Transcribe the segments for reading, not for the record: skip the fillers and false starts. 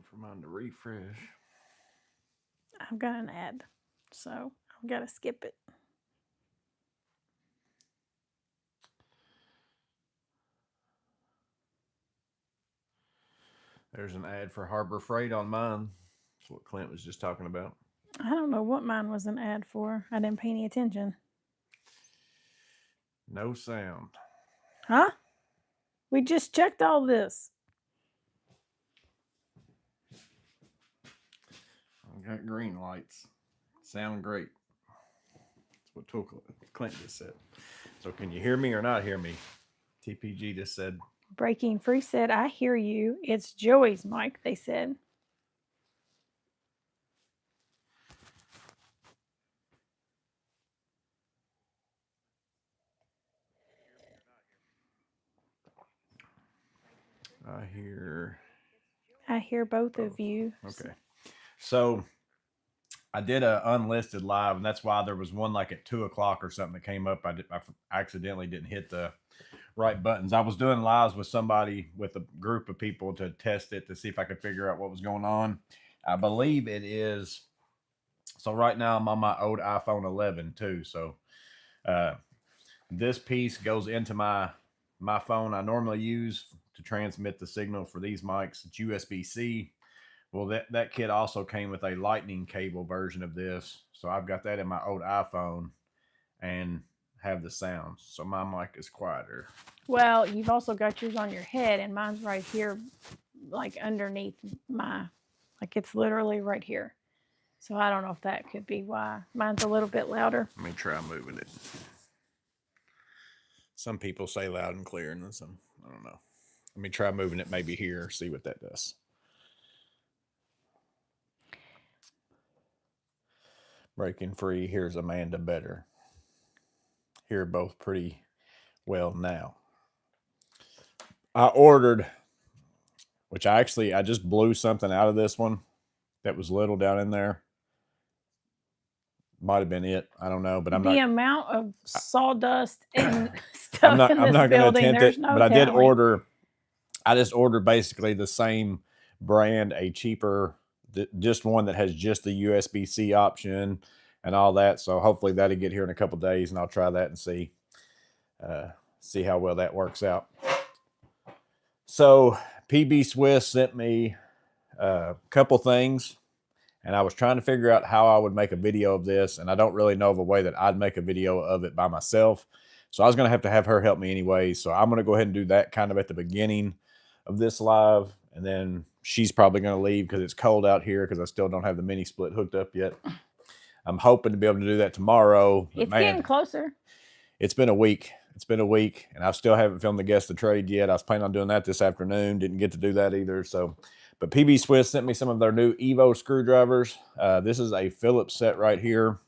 for mine to refresh. I've got an ad, so I've got to skip it. There's an ad for Harbor Freight on mine. That's what Clint was just talking about. I don't know what mine was an ad for. I didn't pay any attention. No sound. Huh? We just checked all this. I got green lights. Sound great. That's what Clint just said. So can you hear me or not hear me? TPG just said. Breaking Free said, I hear you. It's Joey's mic, they said. I hear both of you. Okay. So I did a unlisted live, and that's why there was one like at 2 o'clock or something that came up. I accidentally didn't hit the right buttons. I was doing lives with somebody, with a group of people, to test it to see if I could figure out what was going on. I believe it is. So right now I'm on my old iPhone 11 too. So this piece goes into my phone I normally use to transmit the signal for these mics. It's USB-C. Well, that kit also came with a lightning cable version of this. So I've got that in my old iPhone and have the sounds. So my mic is quieter. Well, you've also got yours on your head, and mine's right here, like underneath like it's literally right here. So I don't know if that could be why. Mine's a little bit louder. Let me try moving it. Some people say loud and clear, and then some, I don't know. Let me try moving it maybe here, see what that does. Breaking Free, here's Amanda better. Hear both pretty well now. I ordered, which I just blew something out of this one that was little down in there. Might have been it. I don't know, but I'm the not. Amount of sawdust and stuff I'm not going to attempt it, no but I did telling. order. I just ordered basically the same brand, a cheaper, just one that has just the USB-C option and all that. So hopefully that'll get here in a couple of days, and I'll try that and see how well that works out. So PB Swiss sent me a couple things, and I was trying to figure out how I would make a video of this, and I don't really know of a way that I'd make a video of it by myself. So I was going to have her help me anyway. So I'm going to go ahead and do that kind of at the beginning of this live, and then she's probably going to leave because it's cold out here because I still don't have the mini split hooked up yet. I'm hoping to be able to do that tomorrow. It's getting closer. It's been a week. And I still haven't filmed the guest of trade yet. I was planning on doing that this afternoon. Didn't get to do that either. So, but PB Swiss sent me some of their new Evo screwdrivers. This is a Phillips set right here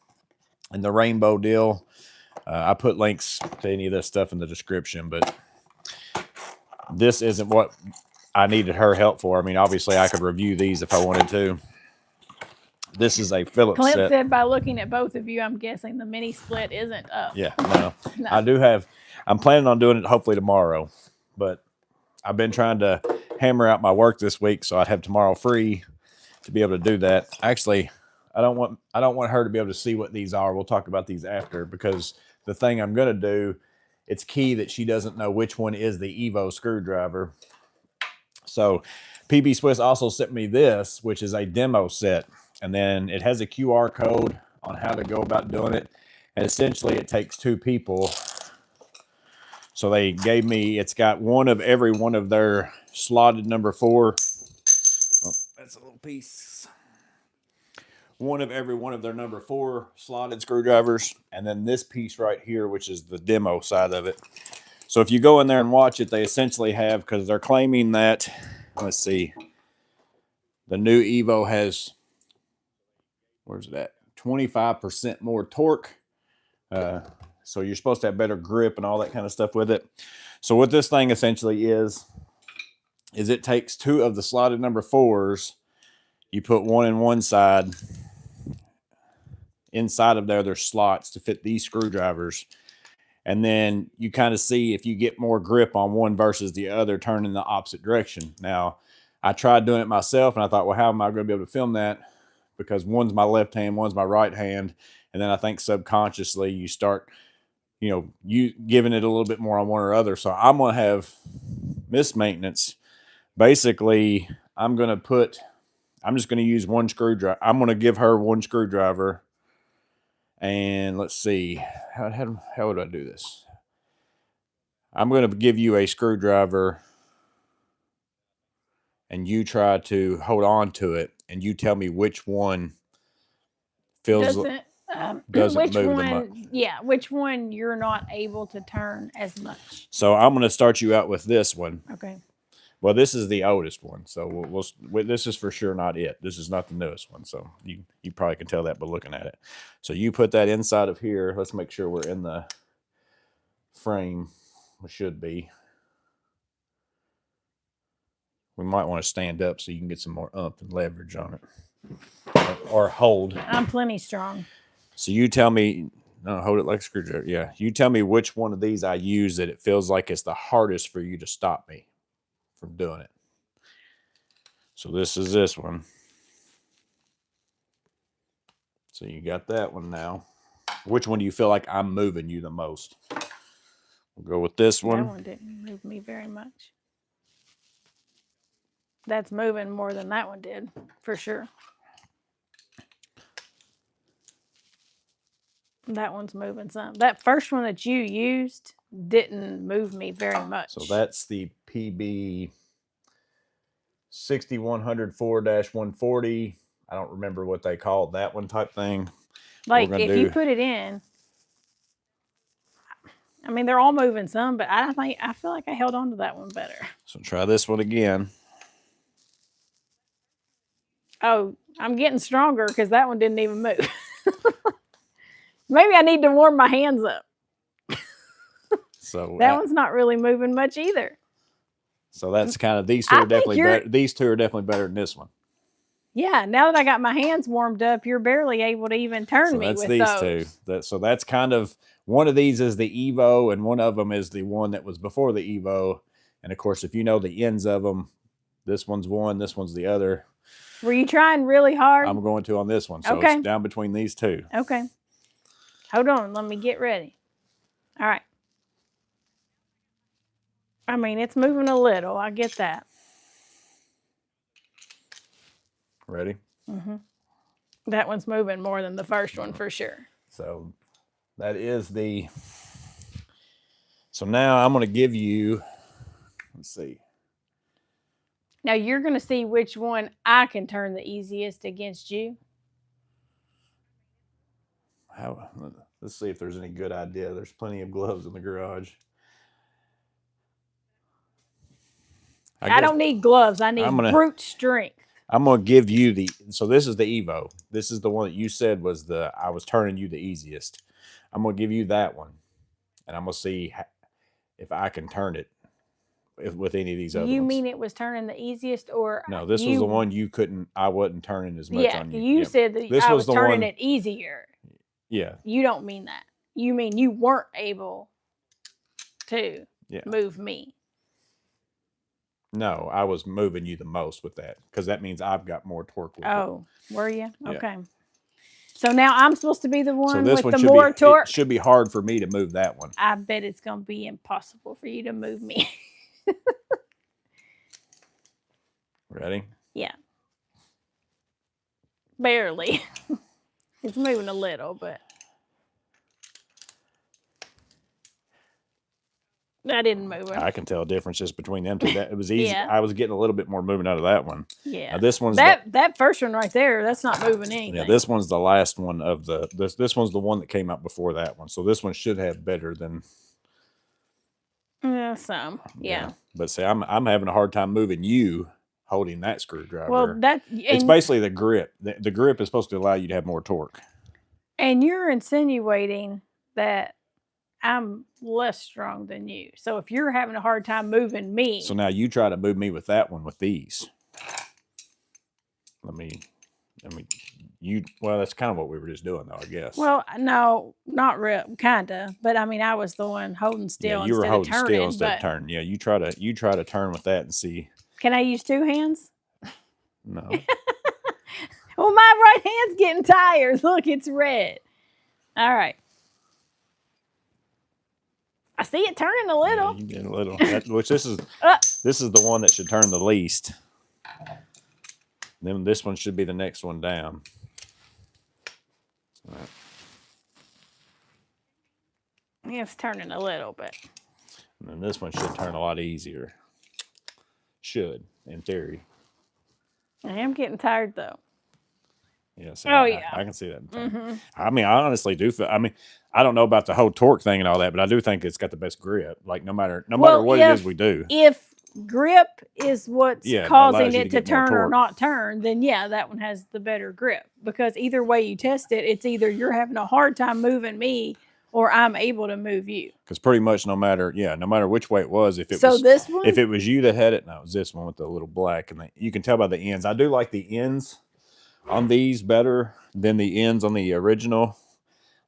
in the rainbow deal. I put links to any of this stuff in the description, but this isn't what I needed her help for. I mean, obviously I could review these if I wanted to. This is a Phillips Clint set. said by looking at both of you, I'm guessing the mini split isn't up. Yeah, no. I'm planning on doing it hopefully tomorrow, but I've been trying to hammer out my work this week so I'd have tomorrow free to be able to do that. Actually, I don't want her to be able to see what these are. We'll talk about these after, because the thing I'm going to do, it's key that she doesn't know which one is the Evo screwdriver. So PB Swiss also sent me this, which is a demo set. And then it has a QR code on how to go about doing it. And essentially it takes two people. So they gave me, it's got one of every one of their slotted number 4. Oh, that's a little piece. One of every one of their number 4 slotted screwdrivers. And then this piece right here, which is the demo side of it. So if you go in there and watch it, they essentially have, because they're claiming that, let's see, the new Evo has, where's it at? 25% more torque. So you're supposed to have better grip and all that kind of stuff with it. So what this thing essentially is it takes 2 of the slotted number 4s. You put one in one side. Inside of there, there's slots to fit these screwdrivers. And then you kind of see if you get more grip on one versus the other, turn in the opposite direction. Now, I tried doing it myself, and I thought, well, how am I going to be able to film that? Because one's my left hand, one's my right hand. And then I think subconsciously you start, you giving it a little bit more on one or other. So I'm going to have Miss Maintenance. Basically, I'm just going to use one screwdriver. I'm going to give her one screwdriver. And let's see, how would I do this? I'm going to give you a screwdriver, and you try to hold on to it, and you tell me which one doesn't which move one, yeah, which one you're not able to turn as much. So I'm going to start you out with this one. Okay. Well, this is the oldest one, so this is for sure not it. This is not the newest one, so you probably can tell that by looking at it. So you put that inside of here. Let's make sure we're in the frame. We should be. We might want to stand up so you can get some more oomph and leverage on it, or hold. I'm plenty strong. So you tell me. No, hold it like a screwdriver. Yeah, you tell me which one of these I use that it feels like it's the hardest for you to stop me from doing it. So this is this one. So you got that one now. Which one do you feel like I'm moving you the most? We'll go with this one. That one didn't move me very much. That's moving more than that one did, for sure. That one's moving some. That first one that you used didn't move me very much. So that's the PB 6104-140. I don't remember what they called that one type thing. Like if you put it in, I mean, they're all moving some, but I feel like I held on to that one better. So try this one again. Oh, I'm getting stronger because that one didn't even move. Maybe I need to warm my hands up. So that one's not really moving much either. So that's kind of, these two are definitely better. These two are definitely better than this one. Yeah, now that I got my hands warmed up, you're barely able to even turn me with those. That's these two. So that's kind of, one of these is the Evo, and one of them is the one that was before the Evo. And of course, if you know the ends of them, this one's one, this one's the other. Were you trying really hard? I'm going to on this one. So it's down between these two. Okay. Hold on. Let me get ready. All right. I mean, it's moving a little. I get that. Ready? Mm-hmm. That one's moving more than the first one for sure. So that is the... So now I'm going to give you... Let's see. Now you're going to see which one I can turn the easiest against you. Let's see if there's any good idea. There's plenty of gloves in the garage. I don't need gloves. I need brute strength. I'm going to give you so this is the Evo. This is the one that you said was I was turning you the easiest. I'm going to give you that one. And I'm going to see if I can turn it with any of these other ones. You mean it was turning the easiest, or no? This was the one you couldn't. I wasn't turning as much on you. You said that I was turning it easier. Yeah. You don't mean that. You mean you weren't able to move me. No, I was moving you the most with that, because that means I've got more torque with it. Were you? Yeah. Okay. So now I'm supposed to be the one with the more torque? It should be hard for me to move that one. I bet it's going to be impossible for you to move me. Ready? Yeah. Barely. It's moving a little, but I didn't move it. I can tell differences between them two. It was easy. I was getting a little bit more movement out of that one. Yeah. Now this one's that first one right there. That's not moving anything. Yeah. This one's the last one of this one's the one that came out before that one. So this one should have better than. Some. Yeah. But see, I'm having a hard time moving you holding that screwdriver. Well, it's basically the grip. The grip is supposed to allow you to have more torque. And you're insinuating that I'm less strong than you. So if you're having a hard time moving me. So now you try to move me with that one with these. Well, that's kind of what we were just doing though, I guess. Well, no, not real, kind of. But I mean, I was the one holding still you were holding still instead of turning. Yeah, you try to turn with that and see. Can I use 2 hands? No. Well, my right hand's getting tired. Look, it's red. All right. I see it turning a little. Yeah, you did a little. Which this is the one that should turn the least. Then this one should be the next one down. All right. Yeah, it's turning a little bit. And then this one should turn a lot easier. Should, in theory. I am getting tired though. Yeah, I can see that. Mm-hmm. I mean, I honestly do feel. I mean, I don't know about the whole torque thing and all that, but I do think it's got the best grip. Like no matter what it is we do. If grip is what's causing it to turn or not turn, then yeah, that one has the better grip. Because either way you test it, it's either you're having a hard time moving me or I'm able to move you. Because pretty much no matter which way it was, if it was you that had it, no, it was this one with the little black, and you can tell by the ends. I do like the ends on these better than the ends on the original.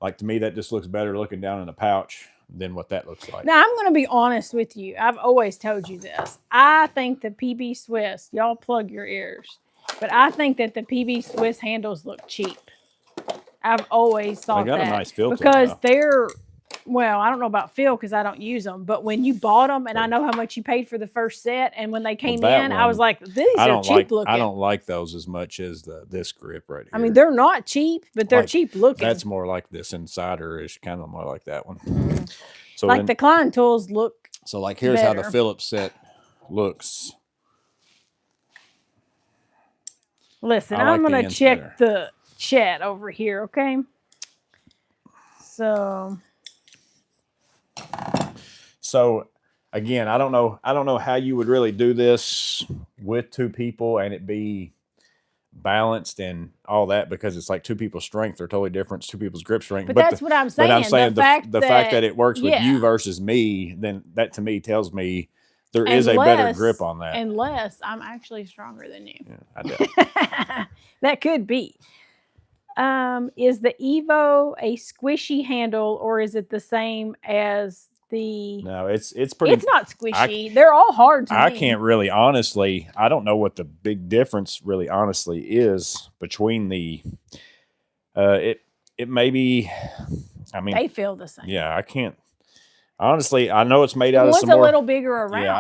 Like to me, that just looks better looking down in a pouch than what that looks like. Now I'm going to be honest with you. I've always told you this. I think the PB Swiss, y'all plug your ears, but I think that the PB Swiss handles look cheap. I've always thought that. They got a nice feel because they're, well, I don't know about feel because I don't use them, but when you bought them, and I know how much you paid for the first set, and when they came in, I was like, these are cheap looking. I don't like those as much as this grip right here. I mean, they're not cheap, but they're cheap looking. That's more like this Insider-ish, kind of more like that one. Mm-hmm. So like the Klein tools look So like here's better. How the Phillips set looks. Listen, I'm going to check the chat over here, okay? So again, I don't know how you would really do this with 2 people and it be balanced and all that, because it's like 2 people's strength are totally different. It's 2 people's grip strength. But that's what I'm saying. But I'm saying the fact that it works with you versus me, then that to me tells me there is a better grip on that. Unless I'm actually stronger than you. Yeah, I do. That could be. Is the Evo a squishy handle or is it the same as the... No, it's pretty... It's not squishy. They're all hard to me. I can't really honestly... I don't know what the big difference really honestly is between the... It may be... I mean... They feel the same. Yeah, I can't... Honestly, I know it's made out of some more... One's a little bigger around. Yeah,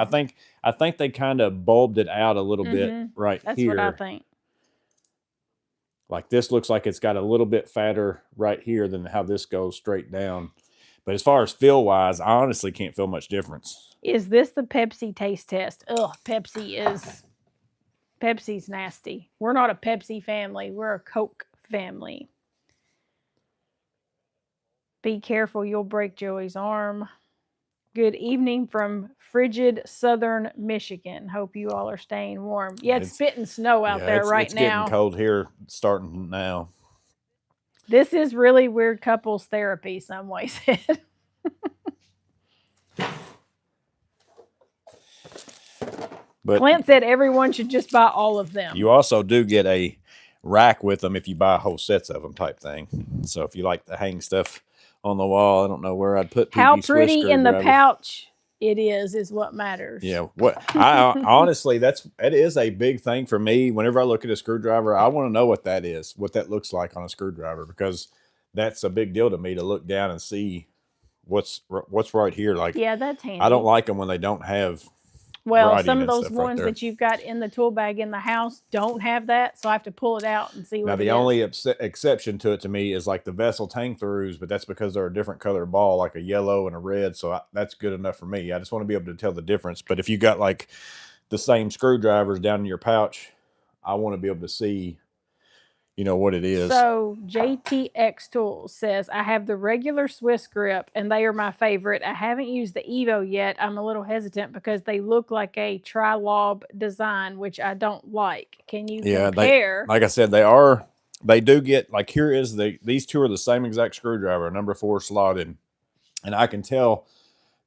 I think they kind of bulbed it out a little bit right That's here. That's what I think. Like this looks like it's got a little bit fatter right here than how this goes straight down. But as far as feel-wise, I honestly can't feel much difference. Is this the Pepsi taste test? Ugh, Pepsi's nasty. We're not a Pepsi family. We're a Coke family. Be careful, you'll break Joey's arm. Good evening from frigid southern Michigan. Hope you all are staying warm. Yeah, it's spitting snow out there right now. It's getting cold here starting now. This is really weird couples therapy, some way said. But Clint said everyone should just buy all of them. You also do get a rack with them if you buy whole sets of them type thing. So if you like to hang stuff on the wall, I don't know where I'd put PB how pretty in the pouch it is what matters. Yeah, I honestly, that is a big thing for me. Whenever I look at a screwdriver, I want to know what that is, what that looks like on a screwdriver, because that's a big deal to me to look down and see what's right here. Like, yeah, that's handy. I don't like them when they don't have. Well, some of those ones that you've got in the tool bag in the house don't have that, so I have to pull it out and see what it is. Now, the only exception to it to me is like the vessel hang-throughs, but that's because they're a different color ball, like a yellow and a red, so that's good enough for me. I just want to be able to tell the difference. But if you got like the same screwdrivers down in your pouch, I want to be able to see, you know, what it is. So JTX Tools says, I have the regular Swiss grip and they are my favorite. I haven't used the Evo yet. I'm a little hesitant because they look like a tri-lob design, which I don't like. Can you compare? Like I said, they do get, like here is these two are the same exact screwdriver, number 4 slotted. And I can tell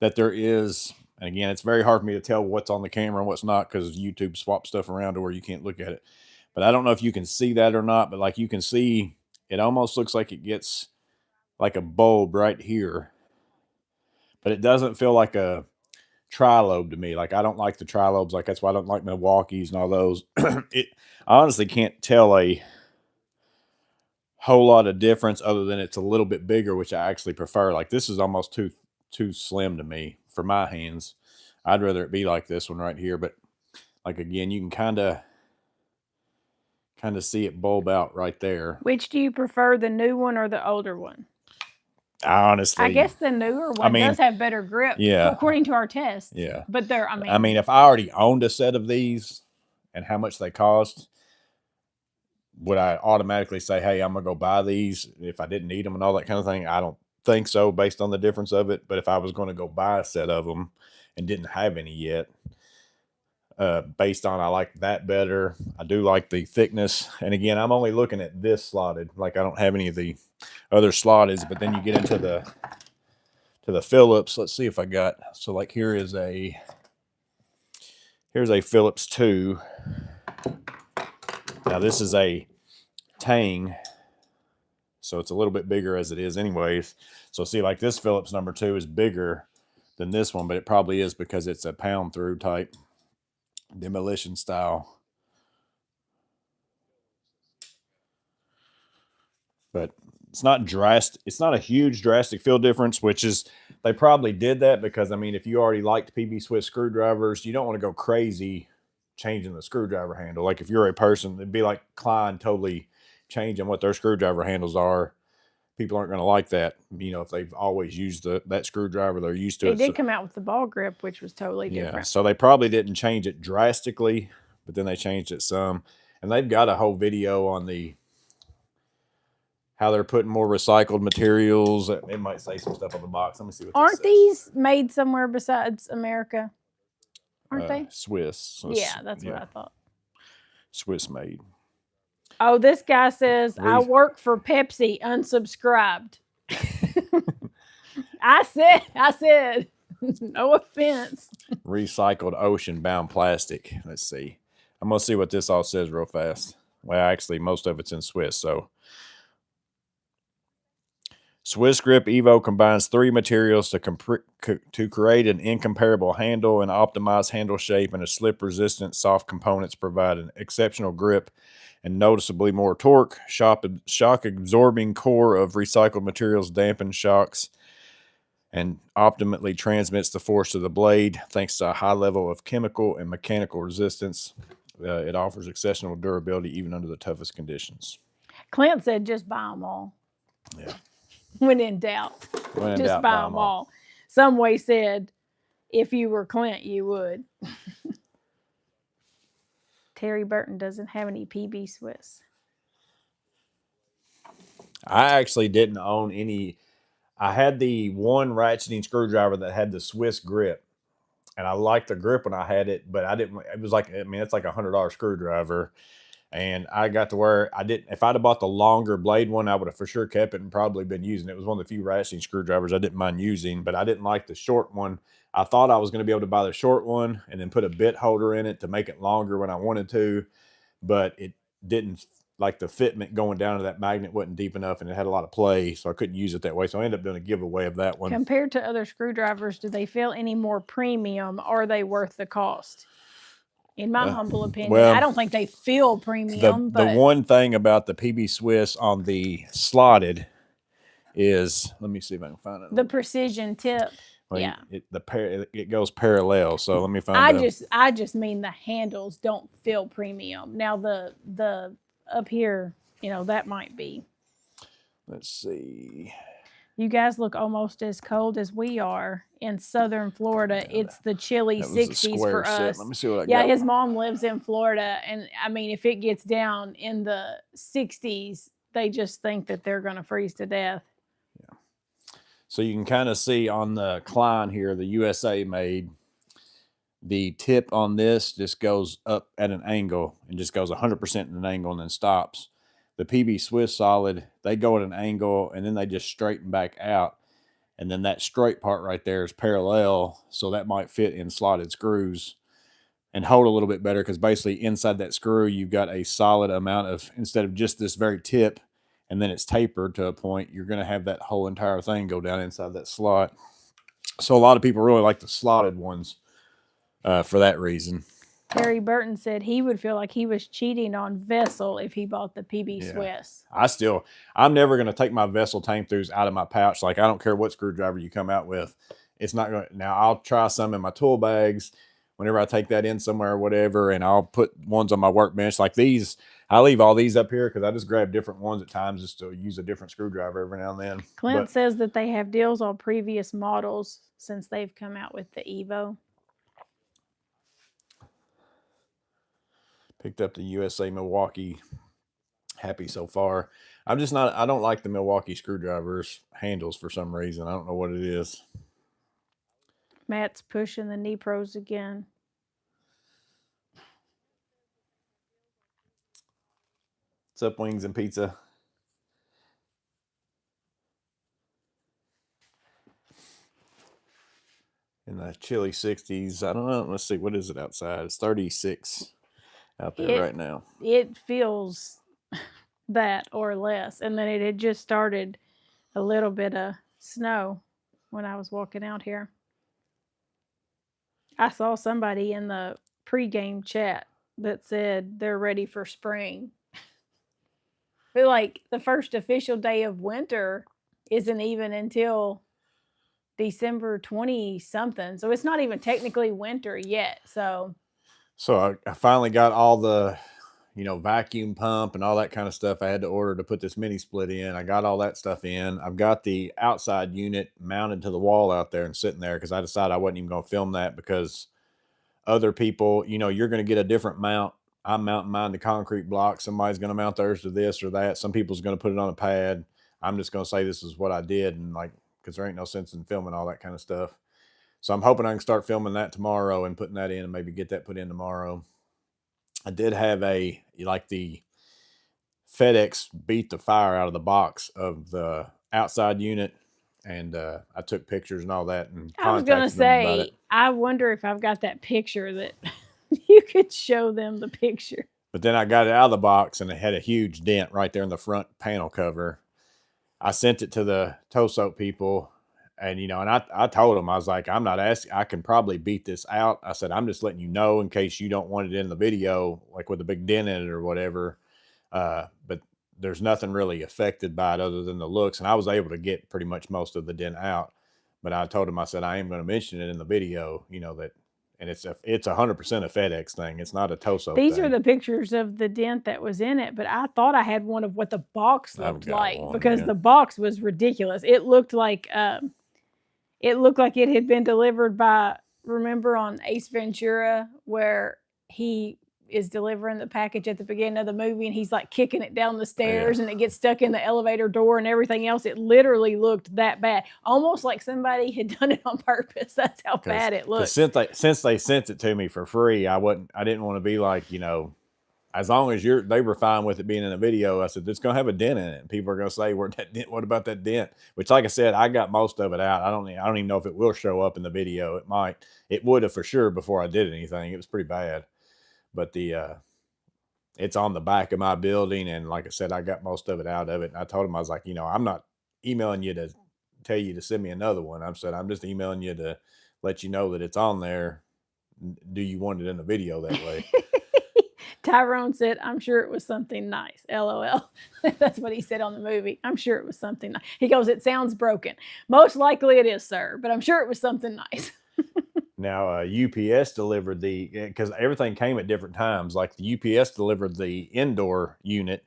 that there is, and again, it's very hard for me to tell what's on the camera and what's not because YouTube swaps stuff around to where you can't look at it. But I don't know if you can see that or not, but like you can see, it almost looks like it gets like a bulb right here. But it doesn't feel like a tri-lobe to me. Like, I don't like the tri-lobes. Like, that's why I don't like Milwaukee's and all those. I honestly can't tell a whole lot of difference other than it's a little bit bigger, which I actually prefer. Like, this is almost too slim to me for my hands. I'd rather it be like this one right here. But like, again, you can kind of see it bulb out right there. Which do you prefer, the new one or the older one? Honestly, I guess the newer one does have better grip, according to our test. Yeah, but they're, I mean, if I already owned a set of these and how much they cost, would I automatically say, hey, I'm gonna go buy these if I didn't need them and all that kind of thing? I don't think so, based on the difference of it. But if I was going to go buy a set of them and didn't have any yet, based on I like that better. I do like the thickness, and again, I'm only looking at this slotted. Like, I don't have any of the other slotteds. But then you get into the Phillips. Let's see if I got, so like here's a Phillips 2. Now this is a Tang, so it's a little bit bigger as it is anyways. So see, like, this Phillips number 2 is bigger than this one, but it probably is because it's a pound through type demolition style. But it's not drastic. It's not a huge drastic feel difference, which is, they probably did that because, I mean, if you already liked PB Swiss screwdrivers, you don't want to go crazy changing the screwdriver handle. Like, if you're a person, it'd be like Klein totally changing what their screwdriver handles are. People aren't going to like that, you know, if they've always used that screwdriver, they're used to it. They did come out with the ball grip, which was totally different. Yeah, so they probably didn't change it drastically, but then they changed it some. And they've got a whole video on how they're putting more recycled materials. It might say some stuff on the box. Let me see what Aren't these made somewhere besides America? Aren't they? Swiss. So yeah, that's what I thought. Swiss made. Oh, this guy says, I work for Pepsi, unsubscribed. I said, no offense. Recycled ocean-bound plastic. Let's see. I'm going to see what this all says real fast. Well, actually, most of it's in Swiss, so. Swiss Grip Evo combines 3 materials to create an incomparable handle and optimized handle shape, and a slip-resistant soft components provide an exceptional grip and noticeably more torque. Shock-absorbing core of recycled materials dampens shocks and optimally transmits the force to the blade thanks to a high level of chemical and mechanical resistance. It offers exceptional durability even under the toughest conditions. Clint said just buy them all. Yeah. When in doubt, just buy them all. Some way said, if you were Clint, you would. Terry Burton doesn't have any PB Swiss. I actually didn't own any. I had the one ratcheting screwdriver that had the Swiss grip, and I liked the grip when I had it, but I didn't. It was like, I mean, it's like $100 screwdriver. And I got to where I didn't, if I'd have bought the longer blade one, I would have for sure kept it and probably been using it. It was one of the few ratcheting screwdrivers I didn't mind using, but I didn't like the short one. I thought I was going to be able to buy the short one and then put a bit holder in it to make it longer when I wanted to, but it didn't, like, the fitment going down to that magnet wasn't deep enough and it had a lot of play, so I couldn't use it that way. So I ended up doing a giveaway of that one. Compared to other screwdrivers, do they feel any more premium? Are they worth the cost? In my humble opinion, I don't think they feel premium. The one thing about the PB Swiss on the slotted is, let me see if I can find it. The precision tip. Well, yeah, it goes parallel. So let me find. I just mean the handles don't feel premium. Now the up here, you know, that might be. Let's see. You guys look almost as cold as we are in southern Florida. Yeah, it's the chilly 60s for us. Let me see what I got. Yeah, his mom lives in Florida, and I mean, if it gets down in the 60s, they just think that they're going to freeze to death. Yeah. So you can kind of see on the Klein here, the USA made, the tip on this just goes up at an angle and just goes 100% in an angle and then stops. The PB Swiss solid, they go at an angle and then they just straighten back out. And then that straight part right there is parallel. So that might fit in slotted screws and hold a little bit better, because basically inside that screw, you've got a solid amount of, instead of just this very tip and then it's tapered to a point, you're going to have that whole entire thing go down inside that slot. So a lot of people really like the slotted ones. for that reason. Terry Burton said he would feel like he was cheating on Vessel if he bought the PB Yeah. Swiss. I'm never going to take my Vessel tank throughs out of my pouch. Like, I don't care what screwdriver you come out with. It's not going to. Now, I'll try some in my tool bags whenever I take that in somewhere or whatever, and I'll put ones on my workbench. Like these, I leave all these up here because I just grab different ones at times just to use a different screwdriver every now and then. Clint says that they have deals on previous models since they've come out with the Evo. Picked up the USA Milwaukee. Happy so far. I'm just not. I don't like the Milwaukee screwdrivers handles for some reason. I don't know what it is. Matt's pushing the knee pros again. What's up, Wings and Pizza? In the chilly 60s. I don't know. Let's see. What is it outside? It's 36 out there right now. It feels that or less. And then it had just started a little bit of snow when I was walking out here. I saw somebody in the pregame chat that said they're ready for spring. But like the first official day of winter isn't even until December 20 something. So it's not even technically winter yet. So I finally got all the, vacuum pump and all that kind of stuff I had to order to put this mini split in. I got all that stuff in. I've got the outside unit mounted to the wall out there and sitting there because I decided I wasn't even going to film that because other people, you're going to get a different mount. I'm mounting mine to concrete blocks. Somebody's going to mount theirs to this or that. Some people's going to put it on a pad. I'm just going to say this is what I did. And because there ain't no sense in filming all that kind of stuff. So I'm hoping I can start filming that tomorrow and putting that in and maybe get that put in tomorrow. I did have the FedEx beat the fire out of the box of the outside unit. And I took pictures and all that. And I was going to say, I wonder if I've got that picture that you could show them the picture. But then I got it out of the box and it had a huge dent right there in the front panel cover. I sent it to the toe soap people. And, and I told them, I was like, I'm not asking, I can probably beat this out. I said, I'm just letting you know in case you don't want it in the video, like with a big dent in it or whatever. But there's nothing really affected by it other than the looks. And I was able to get pretty much most of the dent out. But I told him, I said, I am going to mention it in the video, that, and it's 100% a FedEx thing. It's not a toe soap These are the pictures of the dent that was in it. But I thought I had one of what the box looked like because the box was ridiculous. It looked like it had been delivered by, remember on Ace Ventura where he is delivering the package at the beginning of the movie and he's like kicking it down the stairs and it gets stuck in the elevator door and everything else. It literally looked that bad. Almost like somebody had done it on purpose. That's how bad it looked. Since they sent it to me for free, I didn't want to be like, as long as they were fine with it being in a video, I said, it's going to have a dent in it. And people are going to say, what about that dent? Which, like I said, I got most of it out. I don't even know if it will show up in the video. It might. It would have for sure before I did anything. It was pretty bad. But it's on the back of my building. And like I said, I got most of it out of it. And I told him, I was like, I'm not emailing you to tell you to send me another one. I said, I'm just emailing you to let you know that it's on there. Do you want it in the video that way? Tyrone said, I'm sure it was something nice. LOL. That's what he said on the movie. I'm sure it was something nice. He goes, it sounds broken. Most likely it is, sir, but I'm sure it was something nice. Now, UPS delivered because everything came at different times. Like the UPS delivered the indoor unit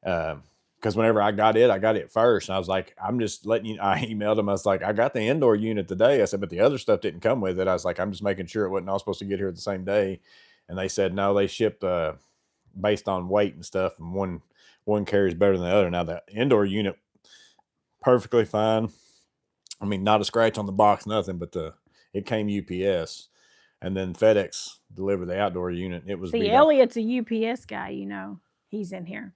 because whenever I got it first. And I was like, I'm just letting you, I emailed them. I was like, I got the indoor unit today. I said, but the other stuff didn't come with it. I was like, I'm just making sure it wasn't all supposed to get here the same day. And they said, no, they ship based on weight and stuff. And one carries better than the other. Now the indoor unit, perfectly fine. I mean, not a scratch on the box, nothing, but it came UPS. And then FedEx delivered the outdoor unit. It was Elliot's a UPS guy, he's in here.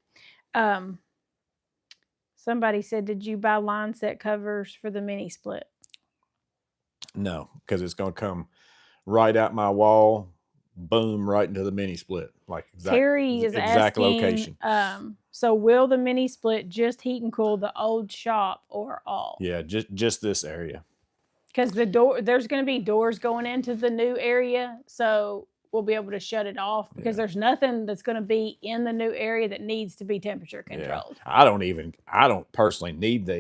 Somebody said, did you buy line set covers for the mini split? No, because it's going to come right out my wall, boom, right into the mini split. Like Terry is exact asking, location. So will the mini split just heat and cool the old shop or all? Yeah, just this area. Because there's going to be doors going into the new area, so we'll be able to shut it off because there's nothing that's going to be in the new area that needs to be temperature controlled. I don't personally need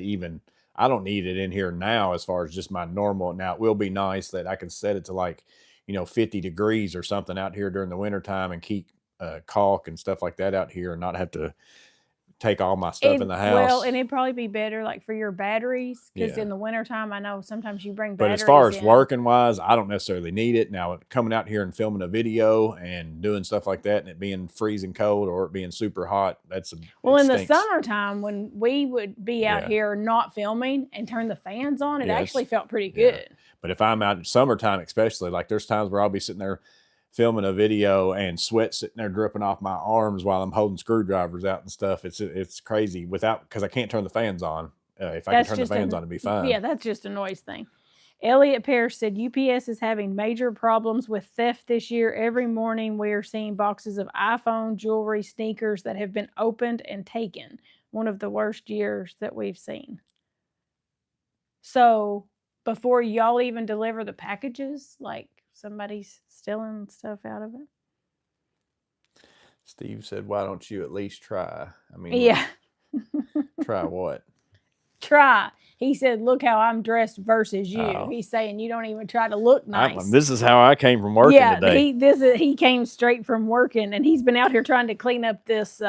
I don't need it in here now as far as just my normal. Now it will be nice that I can set it to like, 50 degrees or something out here during the wintertime and keep caulk and stuff like that out here and not have to take all my stuff in the house. Well, and it'd probably be better like for your batteries because in the wintertime, I know sometimes you bring batteries. But as far as working wise, I don't necessarily need it. Now, coming out here and filming a video and doing stuff like that and it being freezing cold or it being super hot, well, in the summertime when we would be out here not filming and turn the fans on, it actually felt pretty good. But if I'm out in summertime, especially, like there's times where I'll be sitting there filming a video and sweat sitting there dripping off my arms while I'm holding screwdrivers out and stuff. It's crazy because I can't turn the fans on. If I can turn the fans on, it'd be fine. Yeah, that's just a noise thing. Elliot Parrish said UPS is having major problems with theft this year. Every morning we are seeing boxes of iPhone, jewelry, sneakers that have been opened and taken. One of the worst years that we've seen. So before y'all even deliver the packages, like somebody's stealing stuff out of it. Steve said, why don't you at least try? I mean, yeah. Try what? Try. He said, look how I'm dressed versus you. Oh. He's saying you don't even try to look nice. This is how I came from working today. He came straight from working, and he's been out here trying to clean up this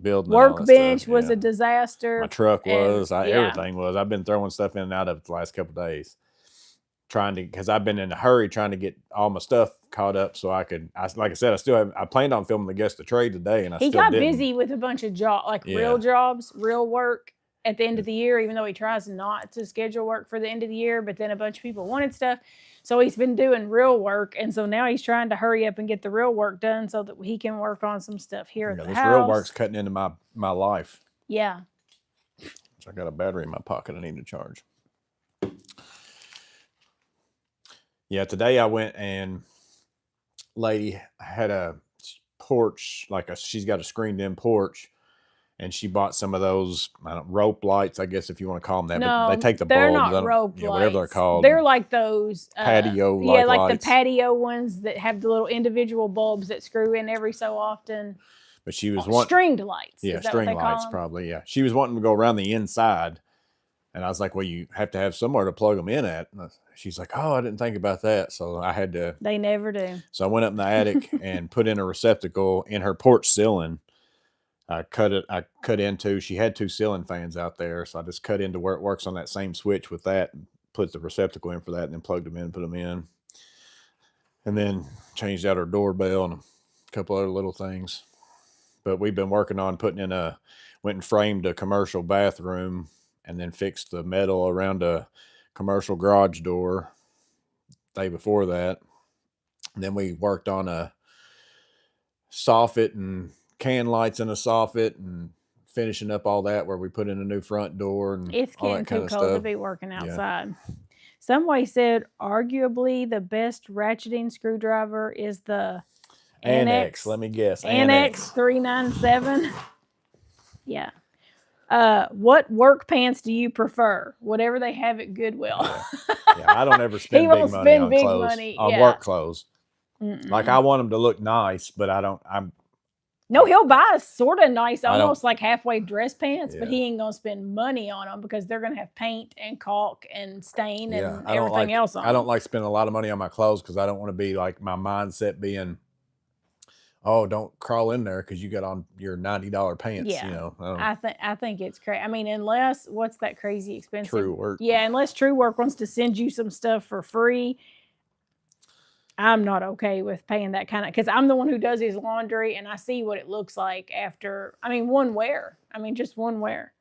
building. Workbench was a disaster. My truck was. Everything was. I've been throwing stuff in and out of it the last couple of days. Because I've been in a hurry trying to get all my stuff caught up so like I said, I planned on filming the guest of trade today and he got busy with a bunch of real jobs, real work at the end of the year, even though he tries not to schedule work for the end of the year, but then a bunch of people wanted stuff. So he's been doing real work. And so now he's trying to hurry up and get the real work done so that he can work on some stuff here at the house. This real work's cutting into my life. Yeah. I got a battery in my pocket I need to charge. Yeah, today I went and lady had a porch, she's got a screened in porch, and she bought some of those rope lights, I guess if you want to call them that. No, but they take the they're bulbs. Not rope lights. Whatever they're called. They're like those patio lights. Yeah, like the patio ones that have the little individual bulbs that screw in every so often. But she was wanting stringed lights. Yeah, string lights probably. Yeah, she was wanting to go around the inside. And I was like, well, you have to have somewhere to plug them in at. And she's like, oh, I didn't think about that. So I had to. They never do. So I went up in the attic and put in a receptacle in her porch ceiling. I cut into, she had 2 ceiling fans out there. So I just cut into where it works on that same switch with that and put the receptacle in for that and then plugged them in, put them in. And then changed out her doorbell and a couple other little things. But we've been working on putting in went and framed a commercial bathroom and then fixed the metal around a commercial garage door the day before that. And then we worked on a soffit and can lights in a soffit and finishing up all that where we put in a new front door and it's all getting that kind too of cold stuff. To be working outside. Yeah. Somebody said arguably the best ratcheting screwdriver is the Annex. Let me guess. Annex 397. Yeah. What work pants do you prefer? Whatever they have at Goodwill. Yeah, I don't ever spend big money on clothes. On work clothes. Like I want them to look nice, but No, he'll buy sort of nice, almost like halfway dress pants, but he ain't gonna spend money on them because they're gonna have paint and caulk and stain and everything else on them. I don't like spending a lot of money on my clothes because I don't want to be like my mindset being, oh, don't crawl in there because you got on your $90 pants. Yeah, I think it's crazy. I mean, unless what's that crazy expensive? True Work. Yeah, unless True Work wants to send you some stuff for free, I'm not okay with paying that kind of, because I'm the one who does his laundry and I see what it looks like after. I mean, one wear. I mean, just one wear.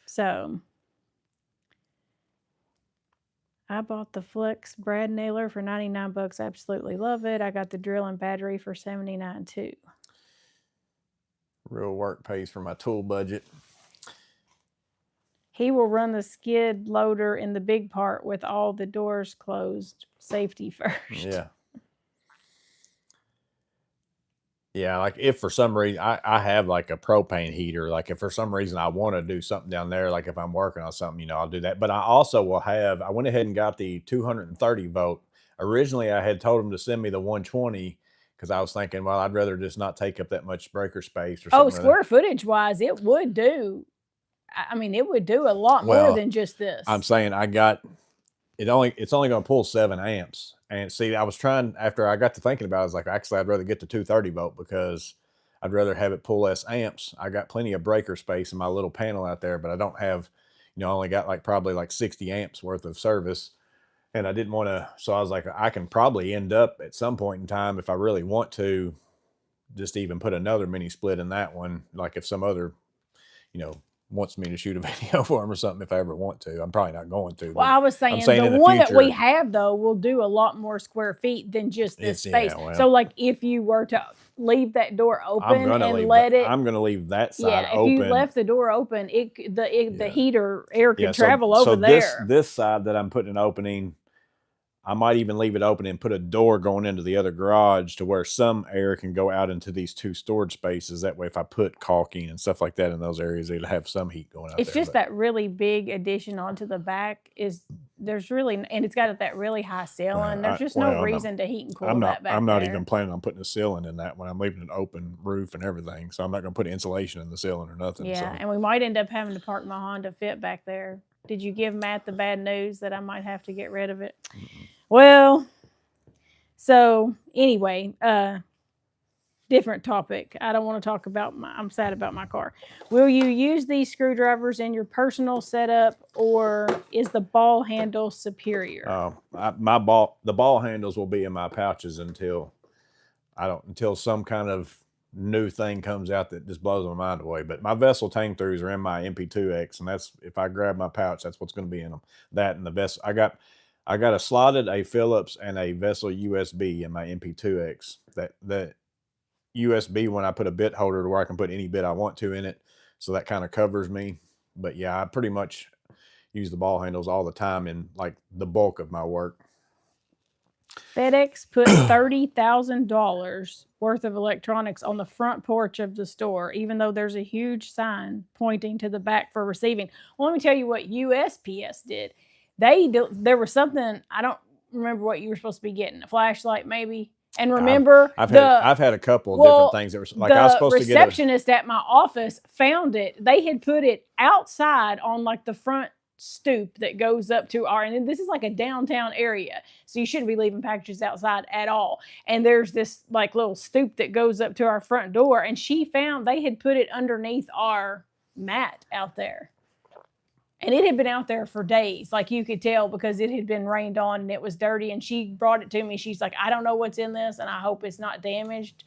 So I bought the Flex brad nailer for $99. Absolutely love it. I got the drill and battery for $79 too. Real Work pays for my tool budget. He will run the skid loader in the big part with all the doors closed. Safety first. Yeah. Yeah, like if for some reason I have like a propane heater, like if for some reason I want to do something down there, like if I'm working on something, I'll do that. But I also will have, I went ahead and got the 230 volt. Originally, I had told them to send me the 120 because I was thinking, well, I'd rather just not take up that much breaker space or Oh, something like that. square footage wise, it would do. I mean, it would do a lot more Well, than just this. I'm saying I got it's only going to pull 7 amps. And see, I was trying, after I got to thinking about it, I was like, actually, I'd rather get the 230 volt because I'd rather have it pull less amps. I got plenty of breaker space in my little panel out there, but I don't have, I only got like probably like 60 amps worth of service. And I didn't want to, so I was like, I can probably end up at some point in time, if I really want to, just even put another mini split in that one. Like if some other, wants me to shoot a video for him or something, if I ever want to. I'm probably not going to. Well, I was saying the one that we have though will do a lot more square feet than just this space. Yeah, well, so like if you were to leave that door open and let it, I'm going to leave that side open. If you left the door open, the heater air could travel over there. This side that I'm putting an opening, I might even leave it open and put a door going into the other garage to where some air can go out into these 2 storage spaces. That way, if I put caulking and stuff like that in those areas, it'll have some heat going out. It's just that really big addition onto the back and it's got that really high ceiling. There's just no reason to heat and cool that back. I'm not even planning on putting a ceiling in that one. I'm leaving an open roof and everything, so I'm not going to put insulation in the ceiling or nothing. Yeah, and we might end up having to park my Honda Fit back there. Did you give Matt the bad news that I might have to get rid of it? Well, so anyway, different topic. I don't want to talk about I'm sad about my car. Will you use these screwdrivers in your personal setup, or is the ball handle superior? The ball handles will be in my pouches until some kind of new thing comes out that just blows my mind away. But my vessel tang throughs are in my MP2X, and that's, if I grab my pouch, that's what's going to be in them. That and the vessel. I got a slotted, a Phillips, and a vessel USB in my MP2X. That USB one, I put a bit holder to where I can put any bit I want to in it, so that kind of covers me. But yeah, I pretty much use the ball handles all the time in like the bulk of my work. FedEx put $30,000 worth of electronics on the front porch of the store, even though there's a huge sign pointing to the back for receiving. Well, let me tell you what USPS did. There was something, I don't remember what you were supposed to be getting, a flashlight maybe. And remember, I've had a couple of different things that were like, I was supposed to get the receptionist at my office found it. They had put it outside on like the front stoop that goes up to and this is like a downtown area, so you shouldn't be leaving packages outside at all. And there's this like little stoop that goes up to our front door, and she found they had put it underneath our mat out there. And it had been out there for days, like you could tell, because it had been rained on and it was dirty. And she brought it to me. She's like, I don't know what's in this, and I hope it's not damaged.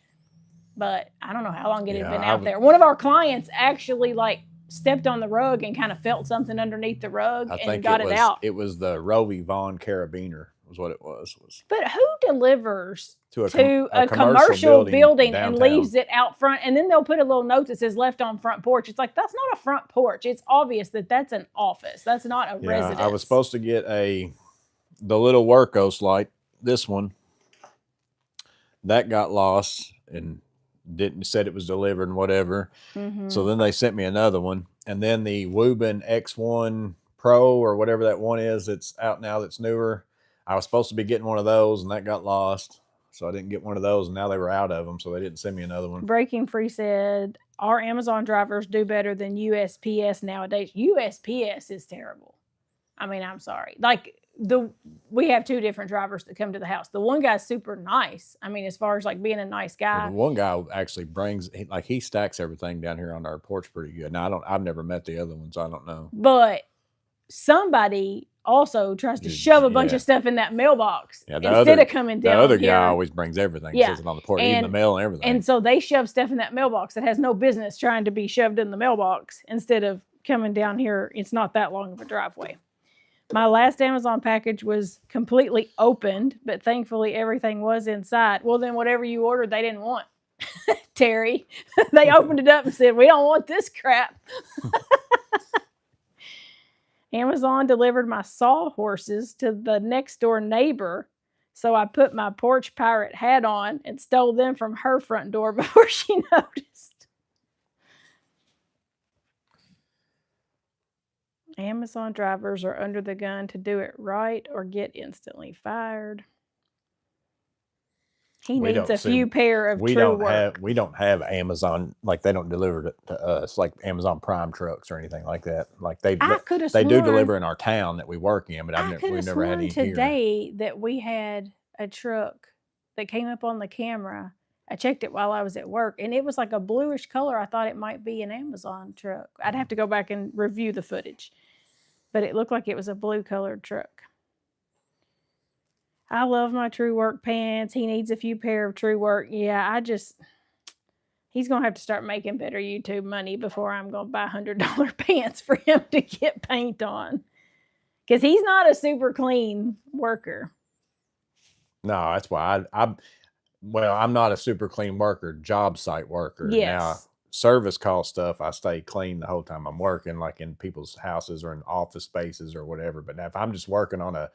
But I don't know how long it had been out there. One of our clients actually like stepped on the rug and kind of felt something underneath the rug and got it out. It was the Rovi Vaughn carabiner was what it was. But who delivers to a commercial building and leaves it out front, and then they'll put a little note that says left on front porch? It's like, that's not a front porch. It's obvious that that's an office. That's not a residence. I was supposed to get the little Workos light, this one. That got lost and said it was delivered and whatever. So then they sent me another one, and then the Woobin X1 Pro or whatever that one is that's out now that's newer. I was supposed to be getting one of those, and that got lost. So I didn't get one of those, and now they were out of them, so they didn't send me another one. Breaking Free said, our Amazon drivers do better than USPS nowadays. USPS is terrible. I mean, I'm sorry. Like, we have 2 different drivers that come to the house. The one guy's super nice. I mean, as far as like being a nice guy. Well, the one guy actually he stacks everything down here on our porch pretty good. Now, I've never met the other one, so I don't know. But somebody also tries to shove a bunch of stuff in that mailbox instead of coming down. The other guy always brings everything. Yeah. Sits on the porch, even the mail and everything. And so they shove stuff in that mailbox that has no business trying to be shoved in the mailbox instead of coming down here. It's not that long of a driveway. My last Amazon package was completely opened, but thankfully everything was inside. Well, then whatever you ordered, they didn't want. Terry, they opened it up and said, we don't want this crap. Amazon delivered my sawhorses to the next door neighbor So I put my porch pirate hat on and stole them from her front door before she noticed. Amazon drivers are under the gun to do it right or get instantly fired. He needs a few pair of true work. We don't have Amazon, like they don't deliver it to us, like Amazon Prime trucks or anything like that. Like they do deliver in our town that we work in, but we've never had any today here. That we had a truck that came up on the camera. I checked it while I was at work, and it was like a bluish color. I thought it might be an Amazon truck. I'd have to go back and review the footage, but it looked like it was a blue colored truck. I love my True Work pants. He needs a few pair of True Work. Yeah, he's going to have to start making better YouTube money before I'm going to buy $100 pants for him to get paint on. Because he's not a super clean worker. No, that's why I'm not a super clean worker, job site worker. Yes. Now, service call stuff, I stay clean the whole time I'm working, like in people's houses or in office spaces or whatever. But now if I'm just working on a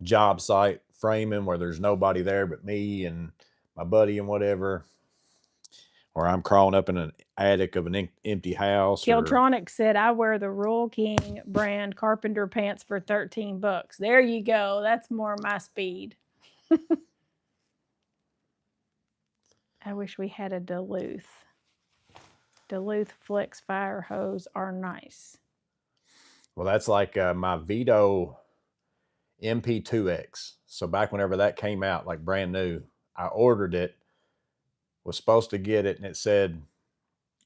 job site framing where there's nobody there but me and my buddy and whatever, or I'm crawling up in an attic of an empty house. Kiltronic said, I wear the Rural King brand carpenter pants for $13. There you go. That's more my speed. I wish we had a Duluth. Duluth Flex fire hose are nice. Well, that's like my Vito MP2X. So back whenever that came out, like brand new, I ordered it, was supposed to get it, and it said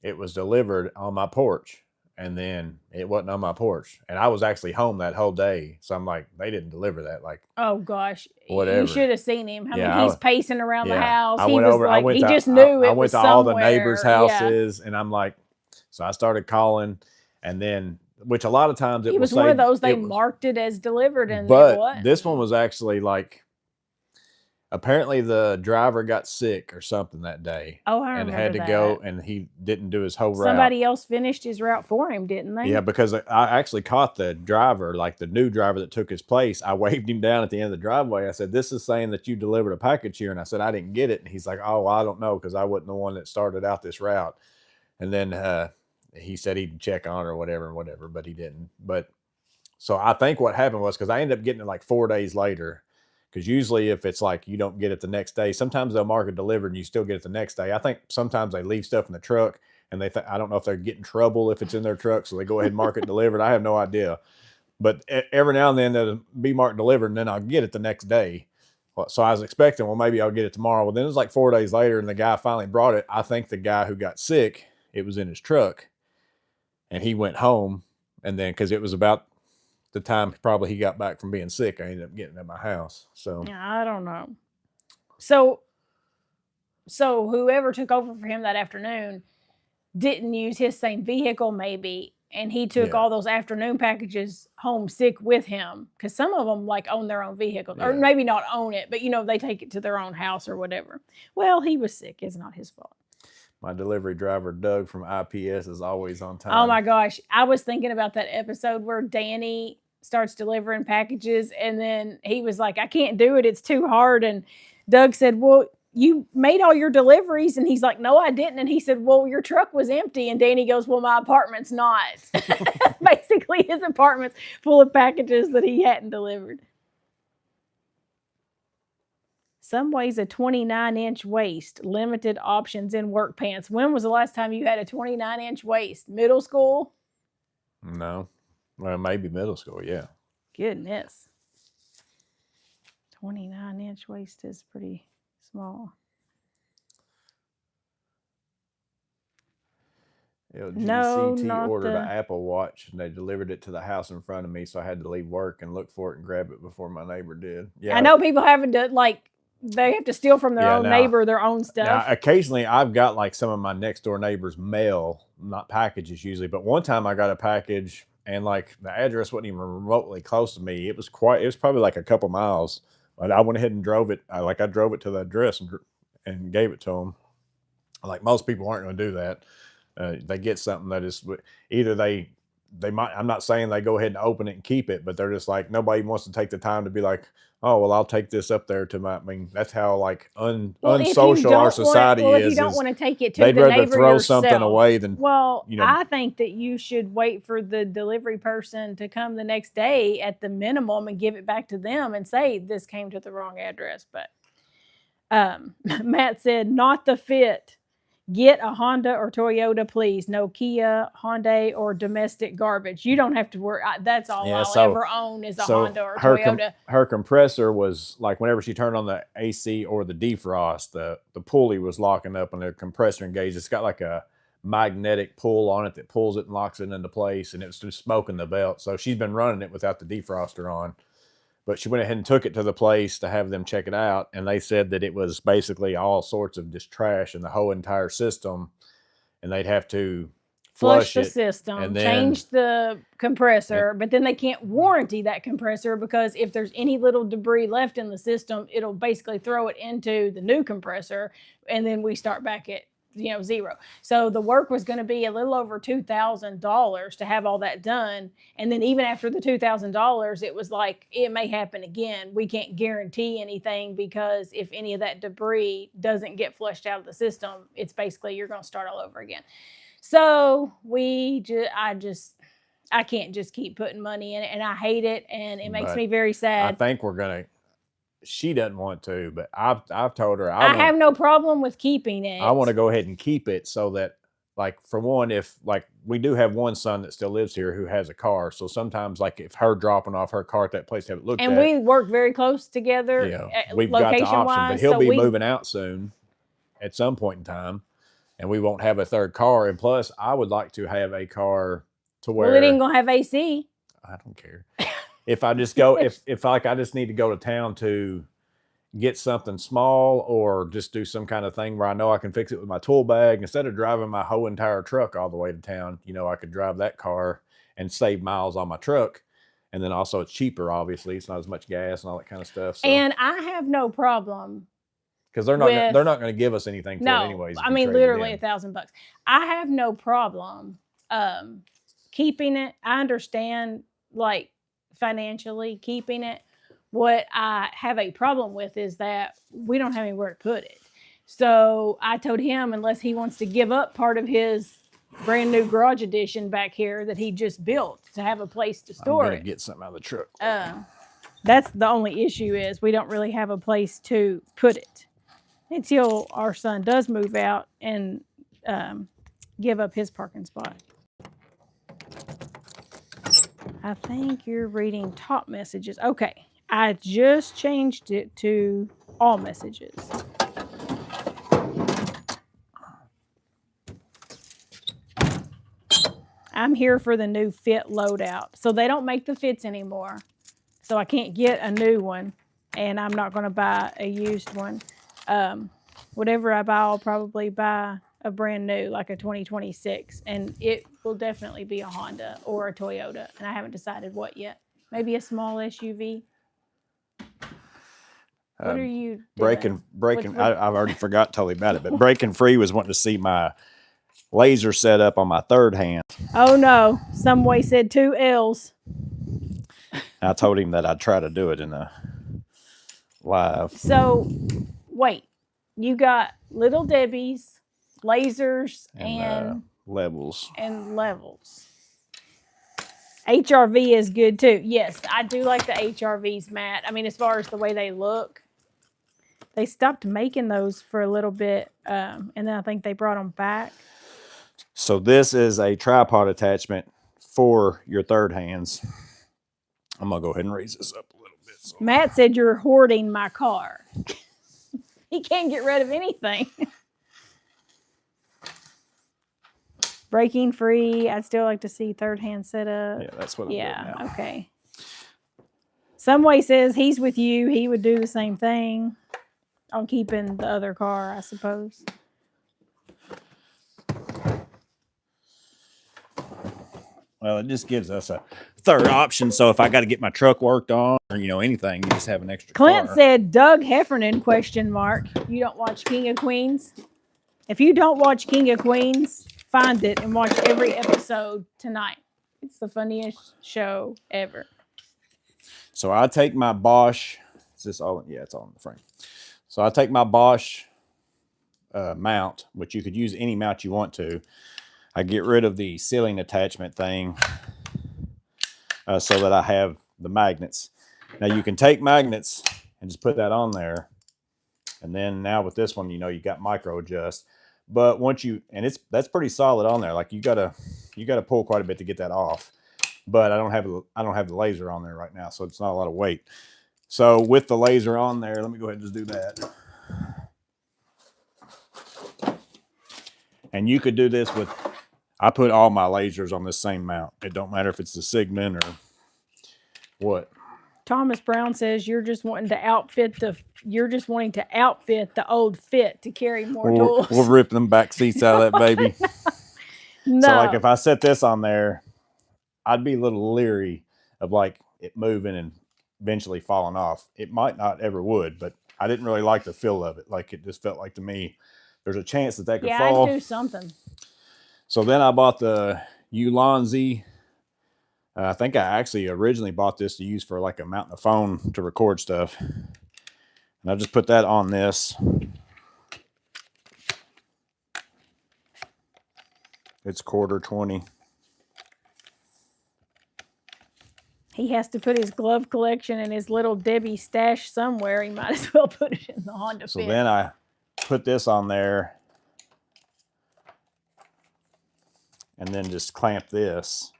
it was delivered on my porch. And then it wasn't on my porch. And I was actually home that whole day. So I'm like, they didn't deliver that. Like, oh gosh, whatever. You should have seen him. I mean, he's pacing around the house. He just knew it was somewhere. I went to all the neighbors' houses, and I'm like, so I started calling, and then, which a lot of times it was one of those they marked it as delivered, and but this one was actually like, apparently the driver got sick or something that day. Oh, I remember and had to go, and he didn't do his whole route. Somebody else finished his route for him, didn't they? Yeah, because I actually caught the driver, like the new driver that took his place. I waved him down at the end of the driveway. I said, this is saying that you delivered a package here. And I said, I didn't get it. And he's like, oh, well, I don't know, because I wasn't the one that started out this route. And then he said he'd check on it or whatever, but he didn't. But so I think what happened was, because I ended up getting it like 4 days later. Because usually if it's like you don't get it the next day, sometimes they'll mark it delivered and you still get it the next day. I think sometimes they leave stuff in the truck and I don't know if they're getting trouble if it's in their truck, so they go ahead and mark it delivered. I have no idea. But every now and then they'll be marked delivered, and then I'll get it the next day. So I was expecting, well, maybe I'll get it tomorrow. Well, then it was like 4 days later and the guy finally brought it. I think the guy who got sick, it was in his truck, and he went home. And then, because it was about the time probably he got back from being sick, I ended up getting it at my house. So I don't know. So whoever took over for him that afternoon didn't use his same vehicle, maybe, and he took all those afternoon packages home sick with him, because some of them like own their own vehicles, or maybe not own it, but they take it to their own house or whatever. Well, he was sick. It's not his fault. My delivery driver, Doug from IPS, is always on time. Oh my gosh. I was thinking about that episode where Danny starts delivering packages, and then he was like, I can't do it. It's too hard. And Doug said, well, you made all your deliveries. And he's like, no, I didn't. And he said, well, your truck was empty. And Danny goes, well, my apartment's not. Basically, his apartment's full of packages that he hadn't delivered. Some ways a 29-inch waist, limited options in work pants. When was the last time you had a 29-inch waist? Middle school? No. Well, maybe middle school, yeah. Goodness. 29-inch waist is pretty small. LGCT ordered an Apple Watch, and they delivered it to the house in front of me, so I had to leave work and look for it and grab it before my neighbor did. Yeah, I know people having to, like, they have to steal from their own neighbor their own stuff. Now, occasionally, I've got like some of my next door neighbors' mail, not packages usually, but one time I got a package, and like the address wasn't even remotely close to me. It was probably like a couple miles, but I went ahead and drove it. I drove it to the address and gave it to them. Like most people aren't going to do that. They get something that is either they they might. I'm not saying they go ahead and open it and keep it, but they're just like nobody wants to take the time to be like, oh well, I'll take this up there to my. I mean, that's how like unsocial our society is. If you don't want to take it to they'd the rather neighbor throw yourself, something away than I think that you should wait for the delivery person to come the next day at the minimum and give it back to them and say this came to the wrong address. But Matt said, not the fit. Get a Honda or Toyota, please. No Kia, Hyundai, or domestic garbage. You don't have to worry. That's all I'll ever own is a Honda or Toyota. Her compressor was like whenever she turned on the AC or the defrost, the pulley was locking up on the compressor engaged. It's got like a magnetic pull on it that pulls it and locks it into place, and it was just smoking the belt. So she's been running it without the defroster on. But she went ahead and took it to the place to have them check it out. And they said that it was basically all sorts of just trash in the whole entire system. And they'd have to flush the system, and then change the compressor. But then they can't warranty that compressor because if there's any little debris left in the system, it'll basically throw it into the new compressor. And then we start back at zero. So the work was going to be a little over $2,000 to have all that done. And then even after the $2,000, it was like, it may happen again. We can't guarantee anything because if any of that debris doesn't get flushed out of the system, it's basically, you're going to start all over again. So I can't just keep putting money in it, and I hate it, and it makes me very sad. I think she doesn't want to, but I've told her I have no problem with keeping it. I want to go ahead and keep it so that, like, for one, if like we do have one son that still lives here who has a car, so sometimes like if her dropping off her car at that place to have it looked at, and we work very close together, we've got the option. But he'll be moving out soon, at some point in time, and we won't have a third car. And plus, I would like to have a car to where it ain't gonna have AC. I don't care. If I just go, if like I just need to go to town to get something small or just do some kind of thing where I know I can fix it with my tool bag, instead of driving my whole entire truck all the way to town, I could drive that car and save miles on my truck. And then also it's cheaper, obviously. It's not as much gas and all that kind of stuff. So. And I have no problem. Because they're not going to give us anything for it anyways. I mean, literally $1,000. I have no problem keeping it. I understand, like, financially keeping it. What I have a problem with is that we don't have anywhere to put it. So I told him, unless he wants to give up part of his brand new garage addition back here that he just built to have a place to store it. I'm going to get something out of the truck. That's the only issue, is we don't really have a place to put it until our son does move out and give up his parking spot. I think you're reading top messages. Okay, I just changed it to all messages. I'm here for the new fit loadout. So they don't make the fits anymore. So I can't get a new one, and I'm not going to buy a used one. Whatever I buy, I'll probably buy a brand new, like a 2026, and it will definitely be a Honda or a Toyota, and I haven't decided what yet. Maybe a small SUV. What are you doing? Breaking. I've already forgot totally about it, but Breaking Free was wanting to see my laser set up on my third hand. Oh no! Some way said 2 L's. I told him that I'd try to do it in a live. So, wait, you got Little Debbie's, lasers, and levels. And levels. HRV is good too. Yes, I do like the HRVs, Matt. I mean, as far as the way they look, they stopped making those for a little bit, and then I think they brought them back. So this is a tripod attachment for your third hands. I'm going to go ahead and raise this up a little bit. So. Matt said you're hoarding my car. He can't get rid of anything. Breaking Free. I'd still like to see third hand setup. Yeah, that's what I'm doing now. Okay. Some way says he's with you. He would do the same thing on keeping the other car, I suppose. Well, it just gives us a third option. So if I got to get my truck worked on or, anything, you just have an extra Clint car. said, Doug Heffernan, ? You don't watch King of Queens? If you don't watch King of Queens, find it and watch every episode tonight. It's the funniest show ever. So I take my Bosch. Is this all? Yeah, it's all in the frame. So I take my Bosch mount, which you could use any mount you want to. I get rid of the ceiling attachment thing so that I have the magnets. Now you can take magnets and just put that on there. And then now with this one, you know, you got micro adjust. But once you, and that's pretty solid on there. Like you gotta pull quite a bit to get that off. But I don't have the laser on there right now, so it's not a lot of weight. So with the laser on there, let me go ahead and just do that. And you could do this with, I put all my lasers on this same mount. It don't matter if it's the Sigma or what. Thomas Brown says you're just wanting to outfit the old Fit to carry more tools. We'll rip them back seats out of that baby. No. So like if I set this on there, I'd be a little leery of like it moving and eventually falling off. It might not ever would, but I didn't really like the feel of it. Like it just felt like to me, there's a chance that could fall. Yeah, I'd do something. So then I bought the Ulanzi. I think I actually originally bought this to use for like a mounting a phone to record stuff. And I just put that on this. It's 1/4 20. He has to put his glove collection and his little Debbie stash somewhere. He might as well put it in the Honda So Fit. then I put this on there and then just clamp this.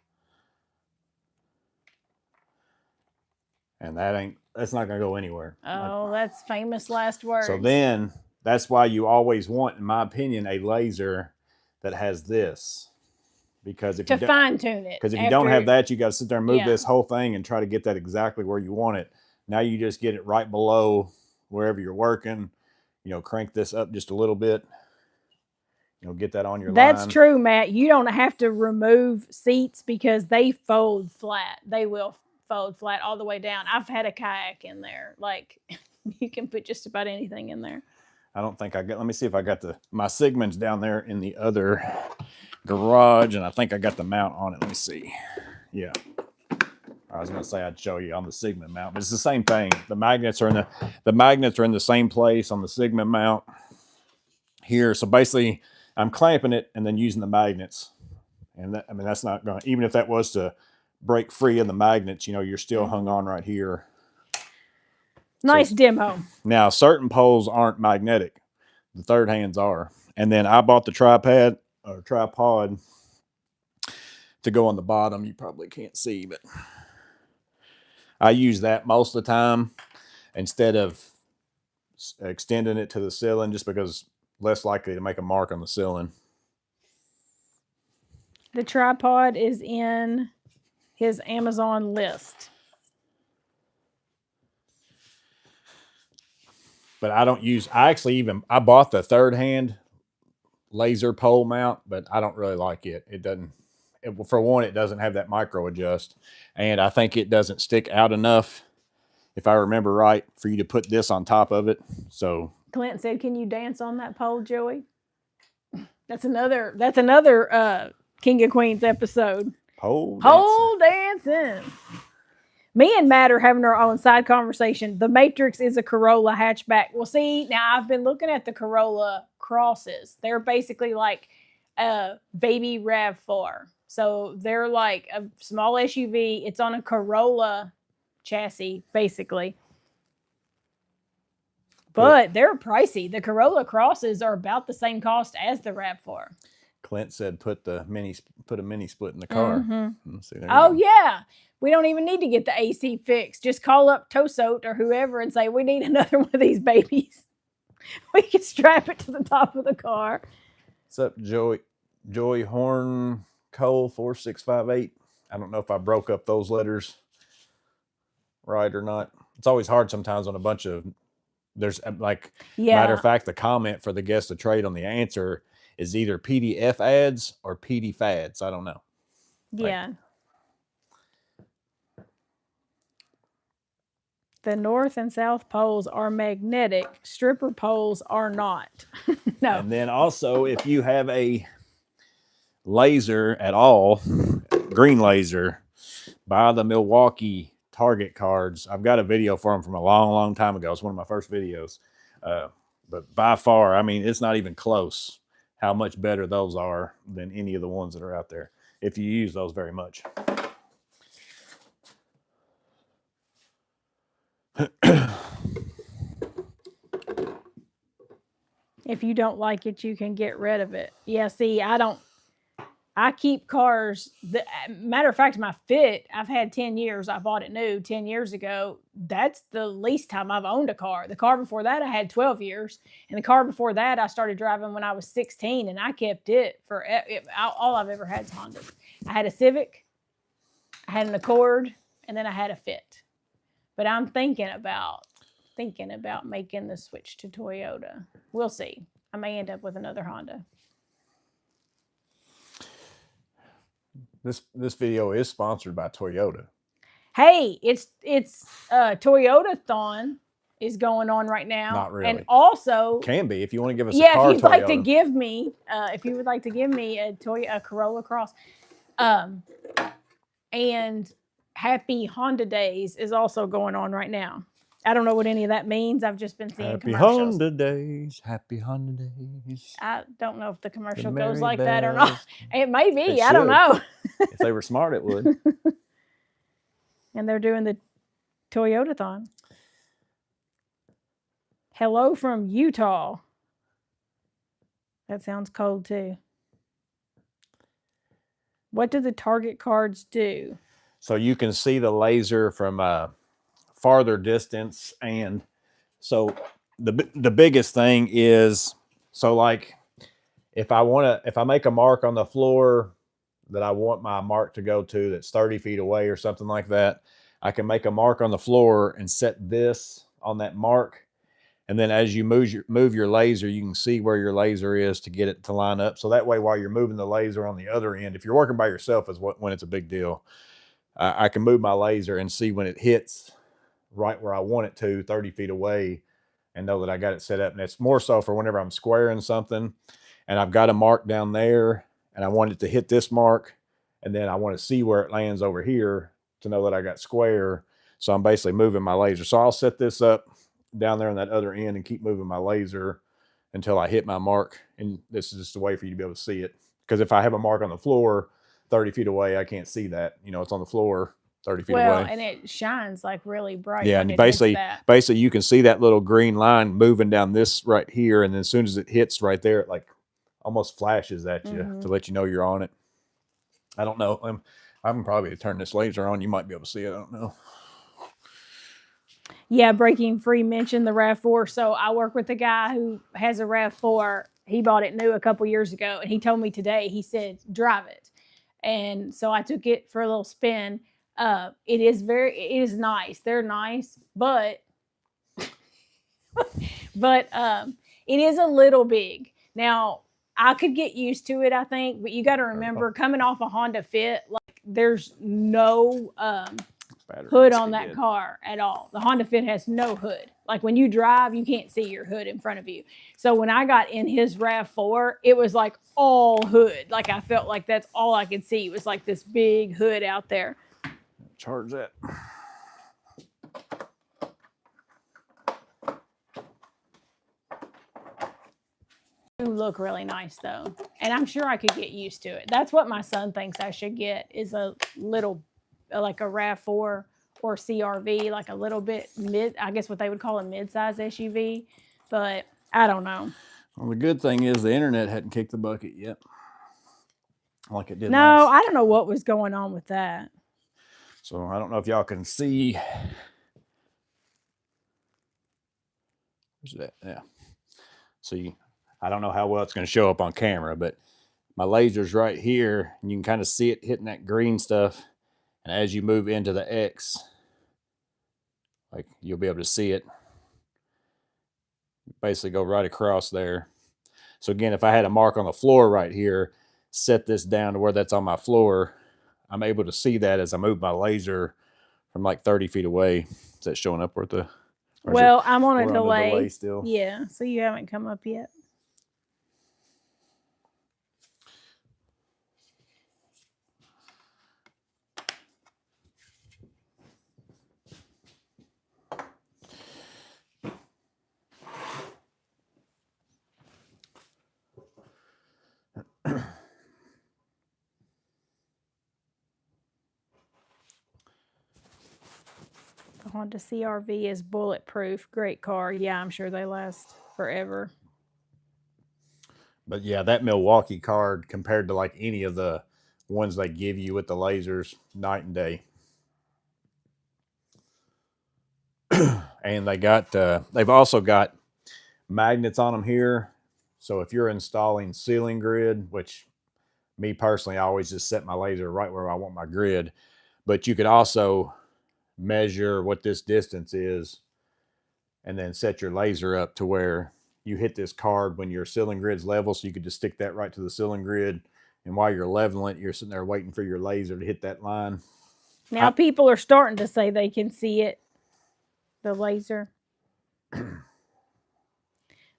And that's not going to go anywhere. Oh, that's famous last words. So then that's why you always want, in my opinion, a laser that has this. Because if to you fine tune it. Because if you don't have that, you got to sit there and move this whole thing and try to get that exactly where you want it. Now you just get it right below wherever you're working. You know, crank this up just a little bit. You know, get that on your line. That's true, Matt. You don't have to remove seats because they fold flat. They will fold flat all the way down. I've had a kayak in there. Like, you can put just about anything in there. I don't think I got, let me see if I got my Sigmund's down there in the other garage, and I think I got the mount on it. Let me see. Yeah. I was going to say I'd show you on the Sigma mount, but it's the same thing. The magnets are in the same place on the Sigma mount here. So basically, I'm clamping it and then using the magnets. And that, I mean, that's not going to, even if that was to break free of the magnets, you know, you're still hung on right here. Nice demo. Now, certain poles aren't magnetic. The third hands are. And then I bought the tripod to go on the bottom. You probably can't see, but I use that most of the time instead of extending it to the ceiling, just because less likely to make a mark on the ceiling. The tripod is in his Amazon list. But I don't use, I bought the third hand laser pole mount, but I don't really like it. It doesn't, for one, it doesn't have that micro adjust. And I think it doesn't stick out enough, if I remember right, for you to put this on top of it. So Clint said, "Can you dance on that pole, Joey?" That's another King of Queens episode. Pole dancing. Me and Matt are having our own side conversation. The Matrix is a Corolla hatchback. Well, see, now I've been looking at the Corolla Crosses. They're basically like a baby RAV4. So they're like a small SUV. It's on a Corolla chassis, basically. But they're pricey. The Corolla Crosses are about the same cost as the RAV4. Clint said put a mini split in the car. Mm-hmm. See, yeah. We don't even need to get the AC fixed. Just call up Tosot or whoever and say, we need another one of these babies. We can strap it to the top of the car. What's up, Joy Horn Cole 4658? I don't know if I broke up those letters right or not. It's always hard sometimes on a bunch of, there's like, matter of fact, the comment for the guest of trade on the answer is either PDF ads or PD fads. I don't know. Yeah. The north and south poles are magnetic. Stripper poles are not. No. And then also, if you have a laser at all, green laser. Buy the Milwaukee target cards. I've got a video for them from a long, long time ago. It's one of my first videos. But by far, I mean, it's not even close how much better those are than any of the ones that are out there, if you use those very much. If you don't like it, you can get rid of it. Yeah, see, I keep cars. Matter of fact, my Fit, I've had 10 years. I bought it new 10 years ago. That's the least time I've owned a car. The car before that, I had 12 years. And the car before that, I started driving when I was 16, and I kept it for all I've ever had is Hondas. I had a Civic, I had an Accord, and then I had a Fit. But I'm thinking about making the switch to Toyota. We'll see. I may end up with another Honda. This video is sponsored by Toyota. Hey, it's Toyota-thon is going on right now. Not really. And also Can be if you want to give us a yeah, car. if you'd Toyota. like to give me if you would like to give me a Corolla Cross. And Happy Honda Days is also going on right now. I don't know what any of that means. I've just been seeing Happy commercials. Honda Days, Happy Honda Days. I don't know if the commercial The goes Merry like that or Bells. not. It may be. It I don't should. know. If they were smart, it would. And they're doing the Toyota-thon. Hello from Utah. That sounds cold too. What do the target cards do? So you can see the laser from a farther distance, and so the biggest thing is, so like if I make a mark on the floor that I want my mark to go to that's 30 feet away or something like that, I can make a mark on the floor and set this on that mark. And then as you move your laser, you can see where your laser is to get it to line up. So that way, while you're moving the laser on the other end, if you're working by yourself, is when it's a big deal. I can move my laser and see when it hits right where I want it to, 30 feet away, and know that I got it set up. And it's more so for whenever I'm squaring something and I've got a mark down there and I want it to hit this mark, and then I want to see where it lands over here to know that I got square. So I'm basically moving my laser. So I'll set this up down there on that other end and keep moving my laser until I hit my mark. And this is just a way for you to be able to see it. Because if I have a mark on the floor 30 feet away, I can't see that. You know, it's on the floor 30 feet away. Well, and it shines like really bright. Yeah, and basically you can see that little green line moving down this right here. And then as soon as it hits right there, it like almost flashes at you to let you know you're on it. I don't know. I can probably turn this laser on. You might be able to see it. I don't know. Yeah, Breaking Free mentioned the RAV4. So I work with a guy who has a RAV4. He bought it new a couple years ago, and he told me today, he said, drive it. And so I took it for a little spin. It is nice. They're nice, but it is a little big. Now, I could get used to it, I think, but you got to remember, coming off a Honda Fit, like there's no hood on that car at all. The Honda Fit has no hood. Like when you drive, you can't see your hood in front of you. So when I got in his RAV4, it was like all hood. Like I felt like that's all I could see. It was like this big hood out there. Charge that. Do look really nice though, and I'm sure I could get used to it. That's what my son thinks I should get, is a little like a RAV4 or CRV, like a little bit I guess what they would call a mid-size SUV, but I don't know. Well, the good thing is the internet hadn't kicked the bucket yet, like it did. No, I don't know what was going on with that. So I don't know if y'all can see. Where's that? Yeah. See, I don't know how well it's going to show up on camera, but my laser's right here, and you can kind of see it hitting that green stuff. And as you move into the X, like you'll be able to see it basically go right across there. So again, if I had a mark on the floor right here, set this down to where that's on my floor, I'm able to see that as I move my laser from like 30 feet away. Is that showing up with the? Well, I'm on a delay still. Yeah, so you haven't come up yet. The Honda CRV is bulletproof. Great car. Yeah, I'm sure they last forever. But yeah, that Milwaukee card compared to like any of the ones they give you with the lasers, night and day. And they've also got magnets on them here. So if you're installing ceiling grid, which me personally, I always just set my laser right where I want my grid, but you could also measure what this distance is and then set your laser up to where you hit this card when your ceiling grid's level. So you could just stick that right to the ceiling grid. And while you're leveling it, you're sitting there waiting for your laser to hit that line. Now people are starting to say they can see it, the laser.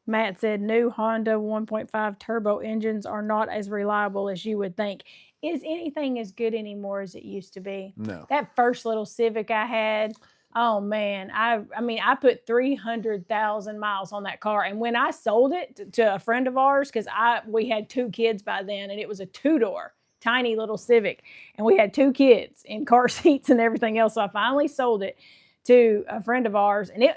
Matt said new Honda 1.5 turbo engines are not as reliable as you would think. Is anything as good anymore as it used to be? No. That first little Civic I had, oh man, I mean, I put 300,000 miles on that car. And when I sold it to a friend of ours, because we had 2 kids by then, and it was a 2-door, tiny little Civic. And we had 2 kids in car seats and everything else. So I finally sold it to a friend of ours, and it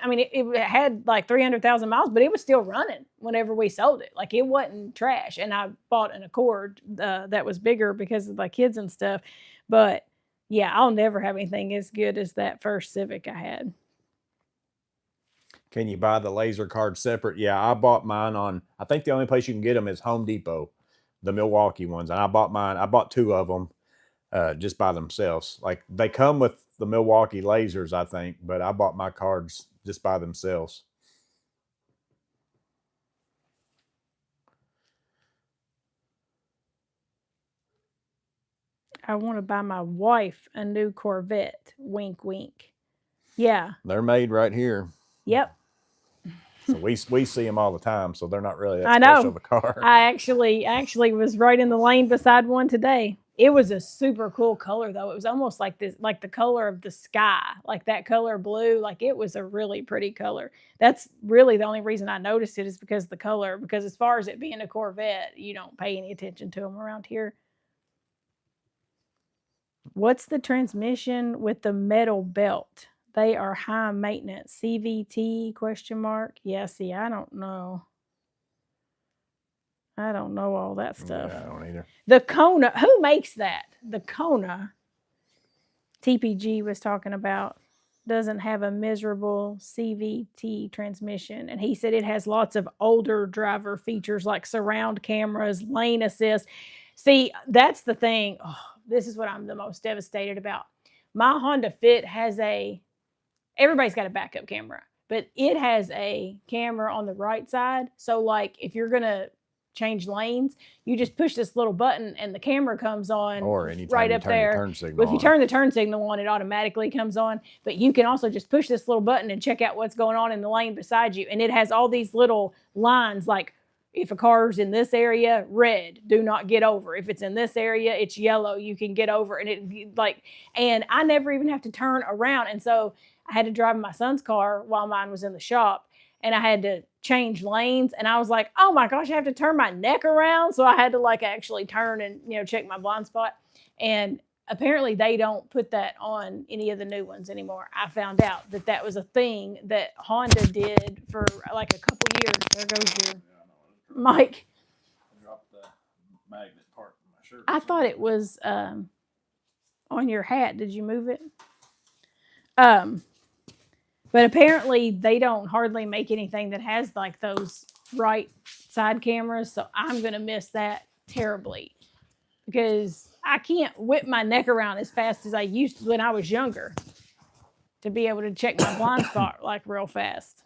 had like 300,000 miles, but it was still running whenever we sold it. Like, it wasn't trash. And I bought an Accord that was bigger because of the kids and stuff. But yeah, I'll never have anything as good as that first Civic I had. Can you buy the laser card separate? Yeah, I bought mine on, I think the only place you can get them is Home Depot, the Milwaukee ones. And I bought mine, I bought 2 of them just by themselves. Like, they come with the Milwaukee lasers, I think, but I bought my cards just by themselves. I want to buy my wife a new Corvette. Wink, wink. Yeah. They're made right here. Yep. So we see them all the time, so they're not really that I special know. of a car. I actually was right in the lane beside one today. It was a super cool color though. It was almost like this, like the color of the sky, like that color blue. Like, it was a really pretty color. That's really the only reason I noticed it, is because of the color. Because as far as it being a Corvette, you don't pay any attention to them around here. What's the transmission with the metal belt? They are high maintenance. CVT question mark. Yeah, see, I don't know. I don't know all that stuff. Yeah, I don't either. The Kona, who makes that? The Kona, TPG was talking about, doesn't have a miserable CVT transmission. And he said it has lots of older driver features like surround cameras, lane assist. See, that's the thing. Oh, this is what I'm the most devastated about. My Honda Fit has everybody's got a backup camera, but it has a camera on the right side. So like, if you're going to change lanes, you just push this little button and the camera comes on, or anytime right you up turn there. the turn signal But if you on. turn the turn signal on, it automatically comes on. But you can also just push this little button and check out what's going on in the lane beside you. And it has all these little lines, like, if a car's in this area, red, do not get over. If it's in this area, it's yellow, you can get over. And I never even have to turn around. And so I had to drive my son's car while mine was in the shop, and I had to change lanes. And I was like, oh my gosh, I have to turn my neck around. So I had to like actually turn and, check my blind spot. And apparently they don't put that on any of the new ones anymore. I found out that was a thing that Honda did for like a couple years. There goes your mic. Drop the magnet part in my shirt. I thought it was on your hat. Did you move it? But apparently they don't hardly make anything that has like those right side cameras. So I'm going to miss that terribly, because I can't whip my neck around as fast as I used to when I was younger to be able to check my blind spot like real fast.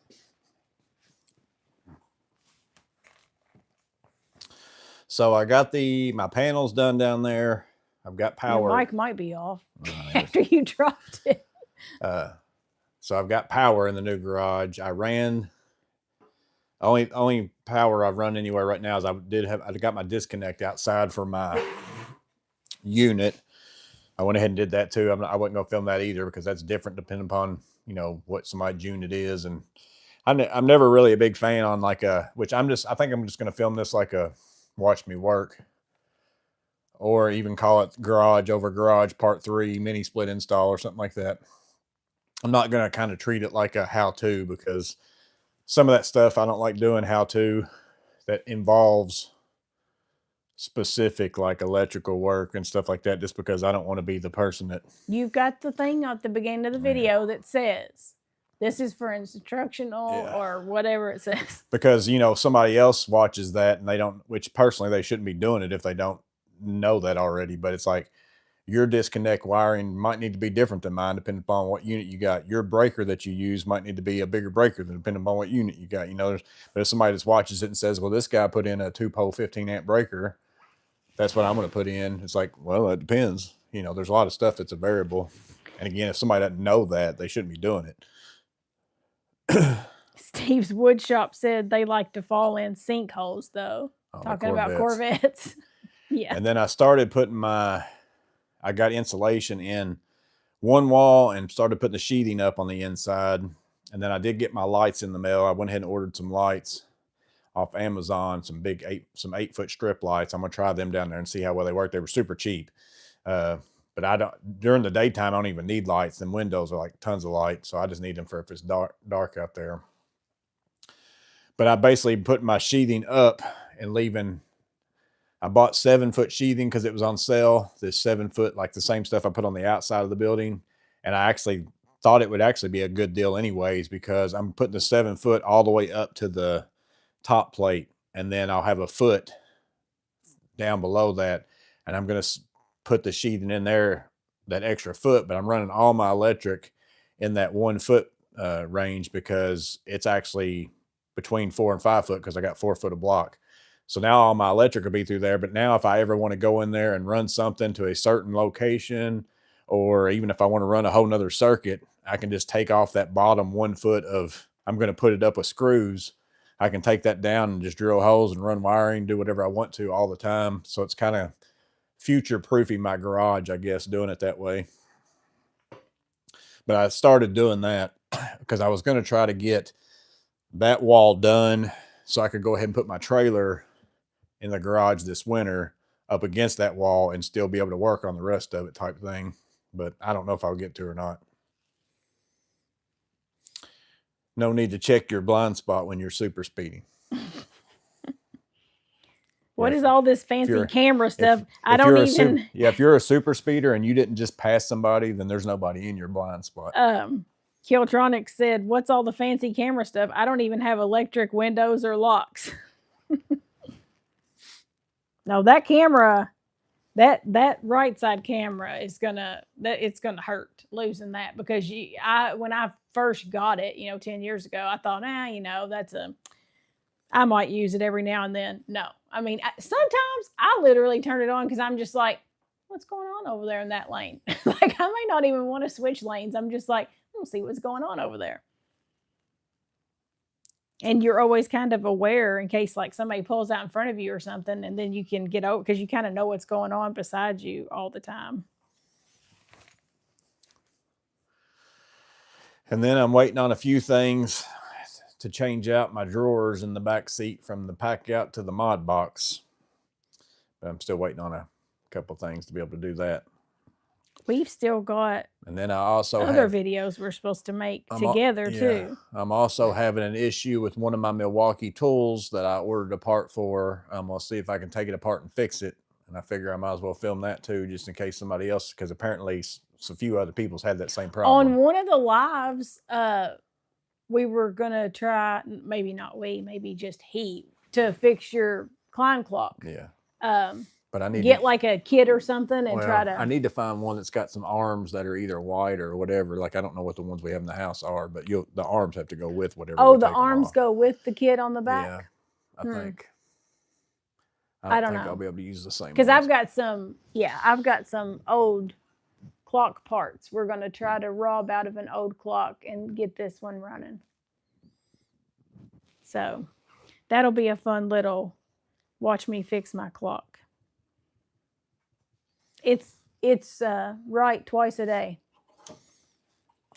So I got my panels done down there. I've got power. Your mic might be off after you dropped it. So I've got power in the new garage. I ran, only power I've run anywhere right now is I got my disconnect outside for my unit. I went ahead and did that too. I wasn't gonna film that either, because that's different depending upon, what somebody's unit is. And I'm never really a big fan on like I think I'm just gonna film this like a watch me work, or even call it garage over garage part 3 mini split install or something like that. I'm not going to kind of treat it like a how-to, because some of that stuff I don't like doing how-to that involves specific like electrical work and stuff like that, just because I don't want to be the person that You've got the thing at the beginning of the video that says this is for instructional or whatever it says. Because, you know, somebody else watches that and they don't, which personally they shouldn't be doing it if they don't know that already. But it's like, your disconnect wiring might need to be different than mine, depending upon what unit you got. Your breaker that you use might need to be a bigger breaker than depending upon what unit you got. You know, but if somebody just watches it and says, well, this guy put in a 2-pole 15-amp breaker, that's what I'm going to put in. It's like, well, it depends. You know, there's a lot of stuff that's a variable. And again, if somebody doesn't know that, they shouldn't be doing it. Steve's Woodshop said they like to fall in sinkholes, though. Talking about Corvettes. Yeah. And then I started putting I got insulation in one wall and started putting the sheathing up on the inside. And then I did get my lights in the mail. I went ahead and ordered some lights off Amazon, some big 8-foot strip lights. I'm going to try them down there and see how well they work. They were super cheap. But during the daytime, I don't even need lights. Them windows are like tons of light. So I just need them for if it's dark out there. But I basically put my sheathing up and leaving. I bought 7-foot sheathing because it was on sale. This 7-foot, like the same stuff I put on the outside of the building. And I actually thought it would actually be a good deal anyways, because I'm putting the 7-foot all the way up to the top plate. And then I'll have a foot down below that. And I'm going to put the sheathing in there, that extra foot. But I'm running all my electric in that 1-foot range, because it's actually between 4 and 5 foot, because I got 4 foot of block. So now all my electric will be through there. But now if I ever want to go in there and run something to a certain location, or even if I want to run a whole nother circuit, I can just take off that bottom 1 foot of, I'm going to put it up with screws. I can take that down and just drill holes and run wiring, do whatever I want to all the time. So it's kind of future proofing my garage, I guess, doing it that way. But I started doing that because I was going to try to get that wall done so I could go ahead and put my trailer in the garage this winter up against that wall and still be able to work on the rest of it, type thing. But I don't know if I'll get to or not. No need to check your blind spot when you're super speeding. What is all this fancy camera stuff? If you're a super speeder and you didn't just pass somebody, then there's nobody in your blind spot. Kiltronic said, what's all the fancy camera stuff? I don't even have electric windows or locks. No, that camera, that right side camera is it's gonna hurt losing that, because when I first got it, 10 years ago, I thought, I might use it every now and then. No, I mean, sometimes I literally turn it on because I'm just like, what's going on over there in that lane? Like, I might not even want to switch lanes. I'm just like, we'll see what's going on over there. And you're always kind of aware in case like somebody pulls out in front of you or something, and then you can get over, because you kind of know what's going on beside you all the time. And then I'm waiting on a few things to change out my drawers in the back seat from the Packout to the Modbox. But I'm still waiting on a couple things to be able to do that. We've still got, and then I also other videos we're supposed to make together too. I'm also having an issue with one of my Milwaukee tools that I ordered a part for. I'm gonna see if I can take it apart and fix it. And I figure I might as well film that too, just in case somebody else, because apparently a few other people's had that same problem. On one of the lives, we were gonna try, maybe just he, to fix your climb clock. Yeah. But I need to get like a kit or something and try to. I need to find one that's got some arms that are either white or whatever. Like, I don't know what the ones we have in the house are, but the arms have to go with whatever. Oh, the arms go with the kit on the back? Yeah, I think. I don't know. I'll be able to use the same. Because I've got some old clock parts. We're going to try to rob out of an old clock and get this one running. So that'll be a fun little watch me fix my clock. It's right twice a day.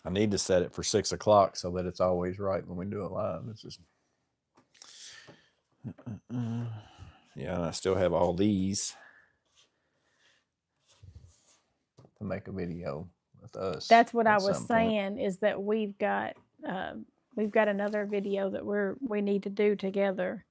I need to set it for 6 o'clock so that it's always right when we do it live. It's just, yeah, and I still have all these to make a video with us. That's what I at was some point. saying, is that we've got another video that we need to do together.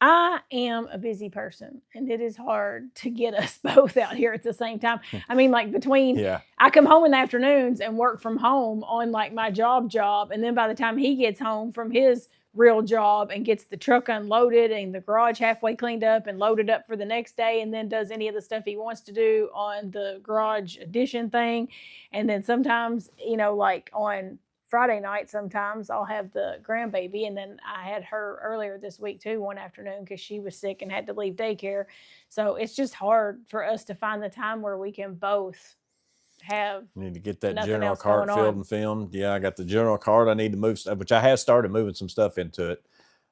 I am a busy person, and it is hard to get us both out here at the same time. I mean, like between Yeah. I come home in the afternoons and work from home on like my job, and then by the time he gets home from his real job and gets the truck unloaded and the garage halfway cleaned up and loaded up for the next day, and then does any of the stuff he wants to do on the garage addition thing, and then sometimes, like on Friday night, sometimes I'll have the grandbaby, and then I had her earlier this week too, one afternoon, because she was sick and had to leave daycare. So it's just hard for us to find the time where we can both have. You need to get that nothing general else cart going filled on. and filmed. Yeah, I got the general cart. I need to move stuff, which I have started moving some stuff into it.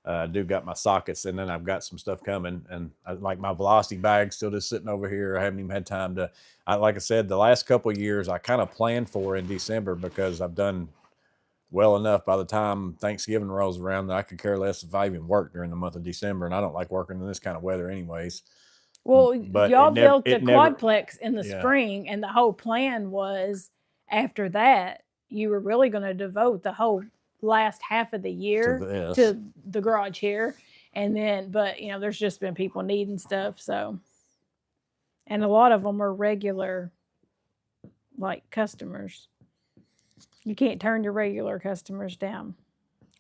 I do got my sockets, and then I've got some stuff coming, and like my velocity bag still just sitting over here. I haven't even had time to. Like I said, the last couple of years I kind of planned for in December, because I've done well enough by the time Thanksgiving rolls around that I could care less if I even work during the month of December, and I don't like working in this kind of weather anyways. Well, But y'all built the it never- quadplex in the yeah. spring, and the whole plan was after that you were really going to devote the whole last half of the year to the garage here, and then, but there's just been people needing stuff, so, and a lot of them are regular, like, customers. You can't turn your regular customers down,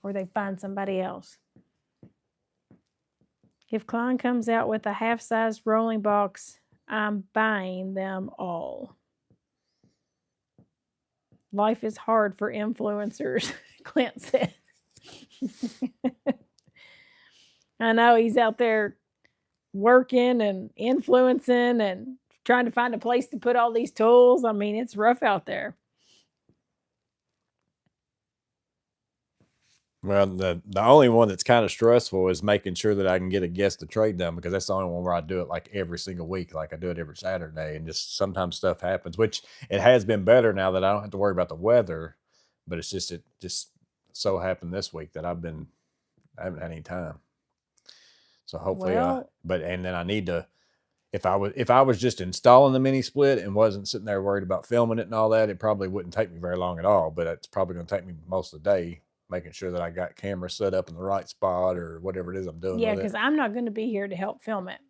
or they find somebody else. If Klein comes out with a half-sized rolling box, I'm buying them all. Life is hard for influencers, Clint said. I know he's out there working and influencing and trying to find a place to put all these tools. I mean, it's rough out there. Well, the only one that's kind of stressful is making sure that I can get a guest to trade done, because that's the only one where I do it like every single week. Like I do it every Saturday, and just sometimes stuff happens, which it has been better now that I don't have to worry about the weather. But it just so happened this week that I haven't had any time. So hopefully, and then I need to, if I was just installing the mini split and wasn't sitting there worried about filming it and all that, it probably wouldn't take me very long at all. But it's probably going to take me most of the day, making sure that I got camera set up in the right spot or whatever it is I'm doing. Yeah, because I'm not going to be here to help film it,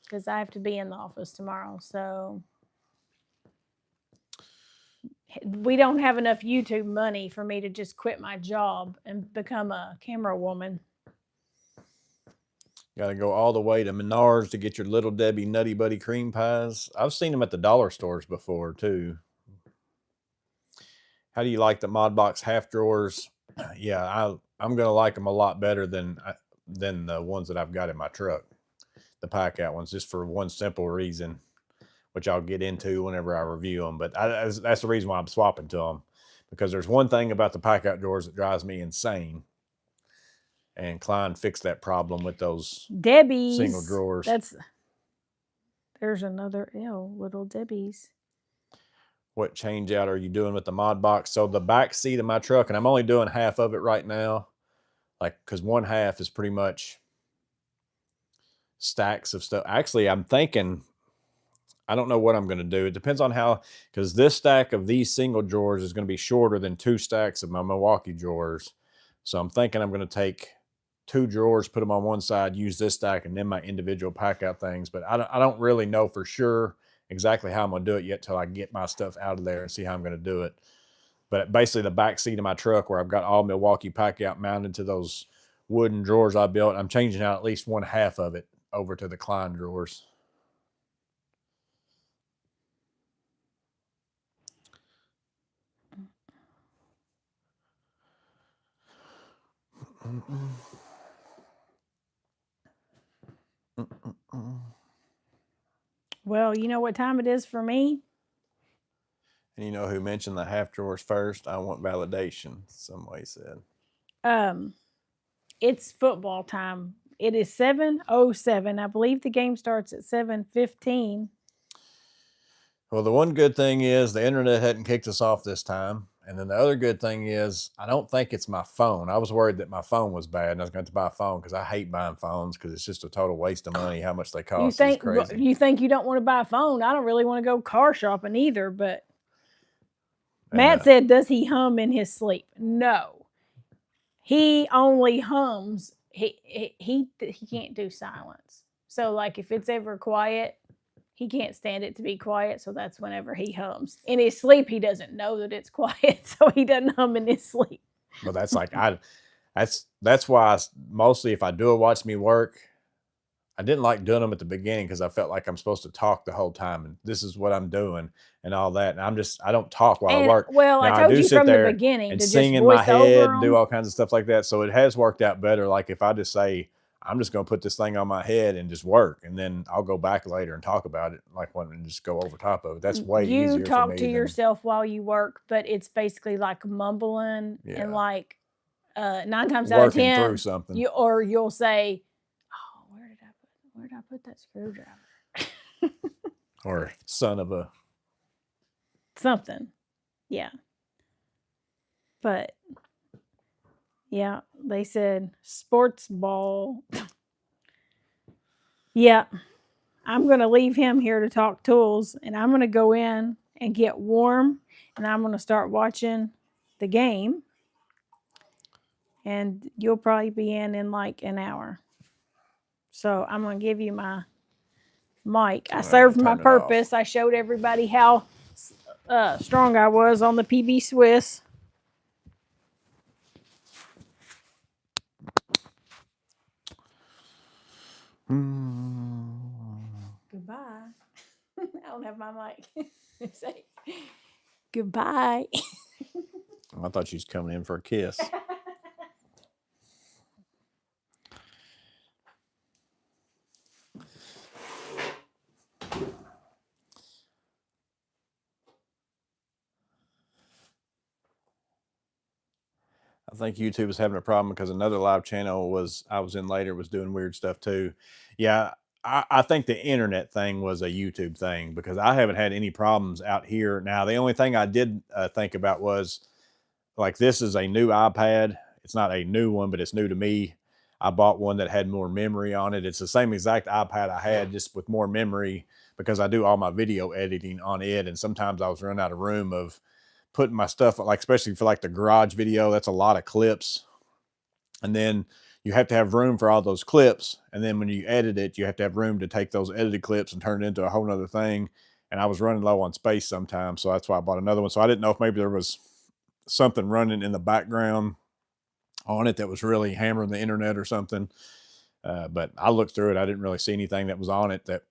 because I have to be in the office tomorrow. So we don't have enough YouTube money for me to just quit my job and become a camera woman. Got to go all the way to Menards to get your Little Debbie Nutty Buddy cream pies. I've seen them at the dollar stores before too. How do you like the Modbox half drawers? Yeah, I'm gonna like them a lot better than the ones that I've got in my truck, the Packout ones, just for one simple reason, which I'll get into whenever I review them. But that's the reason why I'm swapping to them, because there's one thing about the Packout drawers that drives me insane. And Klein fixed that problem with those Debbie's single drawers. There's another L, Little Debbie's. What change out are you doing with the Modbox? So the back seat of my truck, and I'm only doing half of it right now, like, because one half is pretty much stacks of stuff. Actually, I'm thinking, I don't know what I'm going to do. It depends on how, because this stack of these single drawers is going to be shorter than 2 stacks of my Milwaukee drawers. So I'm thinking I'm going to take 2 drawers, put them on one side, use this stack, and then my individual Packout things. But I don't really know for sure exactly how I'm going to do it yet till I get my stuff out of there and see how I'm going to do it. But basically the back seat of my truck, where I've got all Milwaukee Packout mounted to those wooden drawers I built, I'm changing out at least one half of it over to the Klein drawers. Well, you know what time it is for me? And you know who mentioned the half drawers first? I want validation, somebody said. It's football time. It is 7:07. I believe the game starts at 7:15. Well, the one good thing is the internet hadn't kicked us off this time. And then the other good thing is I don't think it's my phone. I was worried that my phone was bad, and I was going to buy a phone, because I hate buying phones, because it's just a total waste of money. How much they cost is crazy. You think you don't want to buy a phone? I don't really want to go car shopping either, but Matt said, does he hum in his sleep? No. He only hums. He can't do silence. So like if it's ever quiet, he can't stand it to be quiet. So that's whenever he hums. In his sleep, he doesn't know that it's quiet, so he doesn't hum in his sleep. Well, that's like that's why mostly if I do a watch me work, I didn't like doing them at the beginning because I felt like I'm supposed to talk the whole time and this is what I'm doing and all that. And I don't talk while I work. Well, now, I told do you sit from the there beginning and to sing just in my voice head over and do them. all kinds of stuff like that. So it has worked out better. Like if I just say, I'm just going to put this thing on my head and just work, and then I'll go back later and talk about it, like one and just go over top of it. That's way easier for me. You talk to yourself while you work, but it's basically like mumbling and like 9 times out of 10 through something. You'll say, "Oh, where did I put that screwdriver?" Or son of a something. Yeah. But yeah, they said sports ball. Yeah. I'm going to leave him here to talk tools, and I'm going to go in and get warm, and I'm going to start watching the game. And you'll probably be in like an hour. So I'm going to give you my mic. I served my purpose. I showed everybody how strong I was on the PB Swiss. Goodbye. I don't have my mic. Say goodbye. I thought she was coming in for a kiss. I think YouTube is having a problem because another live channel I was in later was doing weird stuff too. Yeah, I think the internet thing was a YouTube thing because I haven't had any problems out here. Now, the only thing I did think about was like this is a new iPad. It's not a new one, but it's new to me. I bought one that had more memory on it. It's the same exact iPad I had, just with more memory because I do all my video editing on it. And sometimes I was running out of room of putting my stuff, like especially for like the garage video, that's a lot of clips. And then you have to have room for all those clips. And then when you edit it, you have to have room to take those edited clips and turn it into a whole nother thing. And I was running low on space sometimes. So that's why I bought another one. So I didn't know if maybe there was something running in the background on it that was really hammering the internet or something. But I looked through it. I didn't really see anything that was on it that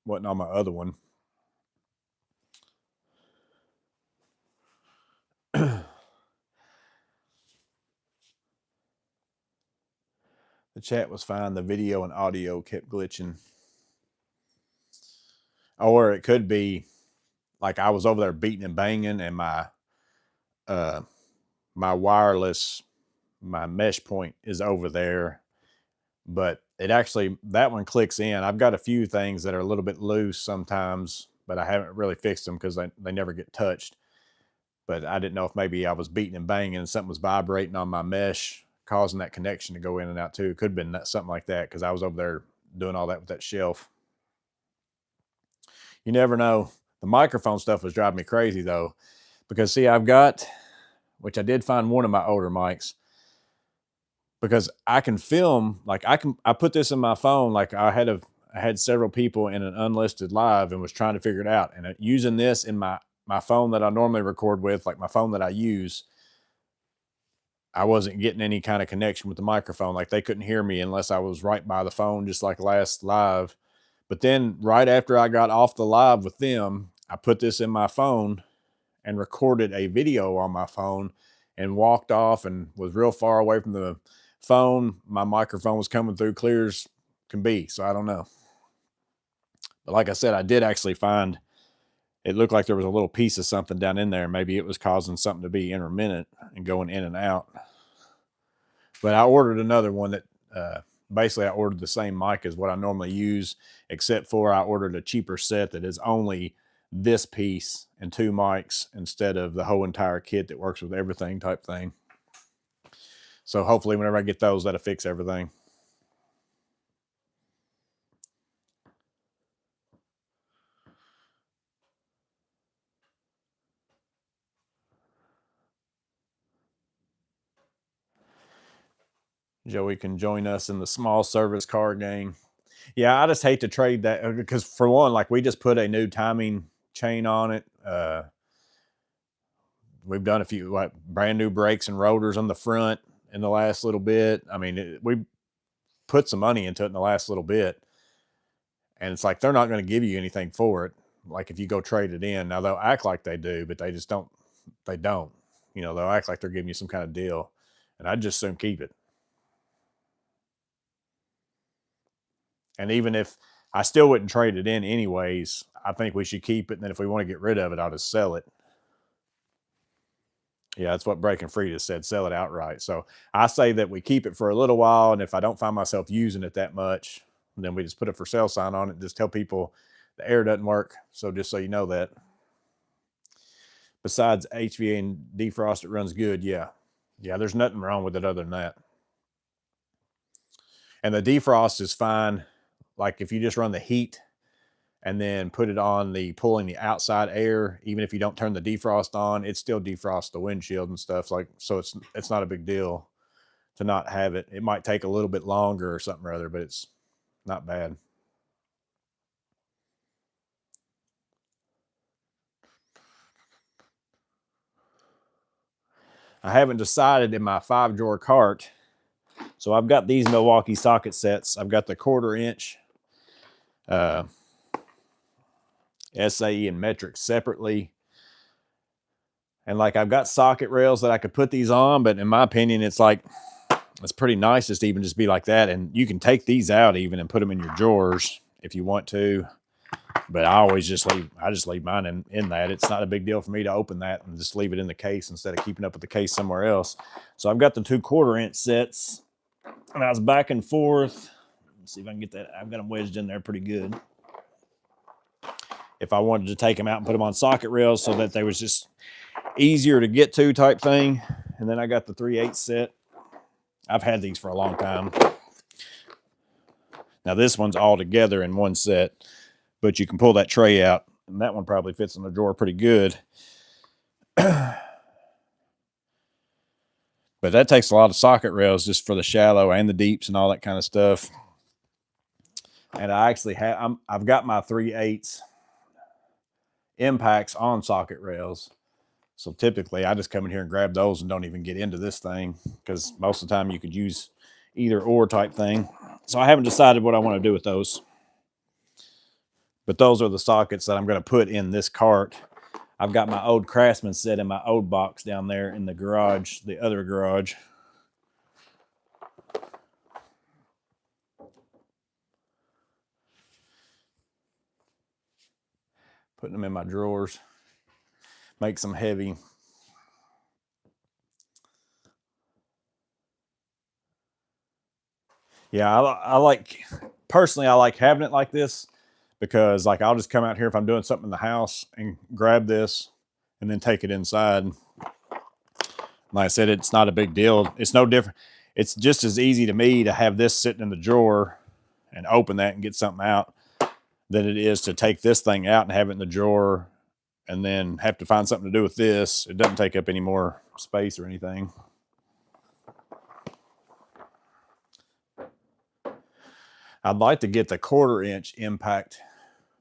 wasn't on my other one. The chat was fine. The video and audio kept glitching. Or it could be like I was over there beating and banging and my wireless, my mesh point is over there. But it actually, that one clicks in. I've got a few things that are a little bit loose sometimes, but I haven't really fixed them because they never get touched. But I didn't know if maybe I was beating and banging and something was vibrating on my mesh, causing that connection to go in and out too. It could have been something like that because I was over there doing all that with that shelf. You never know. The microphone stuff was driving me crazy though, because see, I've got, which I did find one of my older mics, because I can film, like I put this in my phone. Like I had several people in an unlisted live and was trying to figure it out. And using this in my phone that I normally record with, like my phone that I use, I wasn't getting any kind of connection with the microphone. Like they couldn't hear me unless I was right by the phone, just like last live. But then right after I got off the live with them, I put this in my phone and recorded a video on my phone and walked off and was real far away from the phone. My microphone was coming through clear as can be. So I don't know. But like I said, I did actually find, it looked like there was a little piece of something down in there. Maybe it was causing something to be intermittent and going in and out. But I ordered another one that basically I ordered the same mic as what I normally use, except for I ordered a cheaper set that is only this piece and 2 mics instead of the whole entire kit that works with everything type thing. So hopefully whenever I get those, that'll fix everything. Joey can join us in the small service car gang. Yeah, I just hate to trade that because for one, like we just put a new timing chain on it. We've done a few like brand new brakes and rotors on the front in the last little bit. I mean, we put some money into it in the last little bit, and it's like they're not going to give you anything for it. Like if you go trade it in, now they'll act like they do, but they just don't. They don't. You know, they'll act like they're giving you some kind of deal, and I'd just soon keep it. And even if I still wouldn't trade it in anyways, I think we should keep it. And then if we want to get rid of it, I'll just sell it. Yeah, that's what Breaking Free just said, sell it outright. So I say that we keep it for a little while. And if I don't find myself using it that much, then we just put a for sale sign on it and just tell people the air doesn't work. So just so you know that. Besides HVA and defrost, it runs good. Yeah. Yeah, there's nothing wrong with it other than that. And the defrost is fine. Like if you just run the heat and then put it on the pulling the outside air, even if you don't turn the defrost on, it still defrosts the windshield and stuff. Like, so it's not a big deal to not have it. It might take a little bit longer or something or other, but it's not bad. I haven't decided in my 5-drawer cart. So I've got these Milwaukee socket sets. I've got the 1/4 inch SAE and metric separately. And like I've got socket rails that I could put these on, but in my opinion, it's like, it's pretty nice just to even just be like that. And you can take these out even and put them in your drawers if you want to. But I always just leave mine in that. It's not a big deal for me to open that and just leave it in the case instead of keeping up with the case somewhere else. So I've got the 2/4 inch sets and I was back and forth. Let's see if I can get that. I've got them wedged in there pretty good. If I wanted to take them out and put them on socket rails so that they was just easier to get to type thing. And then I got the 3/8 set. I've had these for a long time. Now this one's all together in one set, but you can pull that tray out, and that one probably fits in the drawer pretty good. But that takes a lot of socket rails just for the shallow and the deeps and all that kind of stuff. And I actually have, I've got my 3/8 impacts on socket rails. So typically I just come in here and grab those and don't even get into this thing because most of the time you could use either or type thing. So I haven't decided what I want to do with those. But those are the sockets that I'm going to put in this cart. I've got my old Craftsman set in my old box down there in the garage, the other garage. Putting them in my drawers. Makes them heavy. Yeah, I like, personally, I like having it like this because like I'll just come out here if I'm doing something in the house and grab this and then take it inside. Like I said, it's not a big deal. It's no different. It's just as easy to me to have this sitting in the drawer and open that and get something out than it is to take this thing out and have it in the drawer and then have to find something to do with this. It doesn't take up any more space or anything. I'd like to get the 1/4 inch impact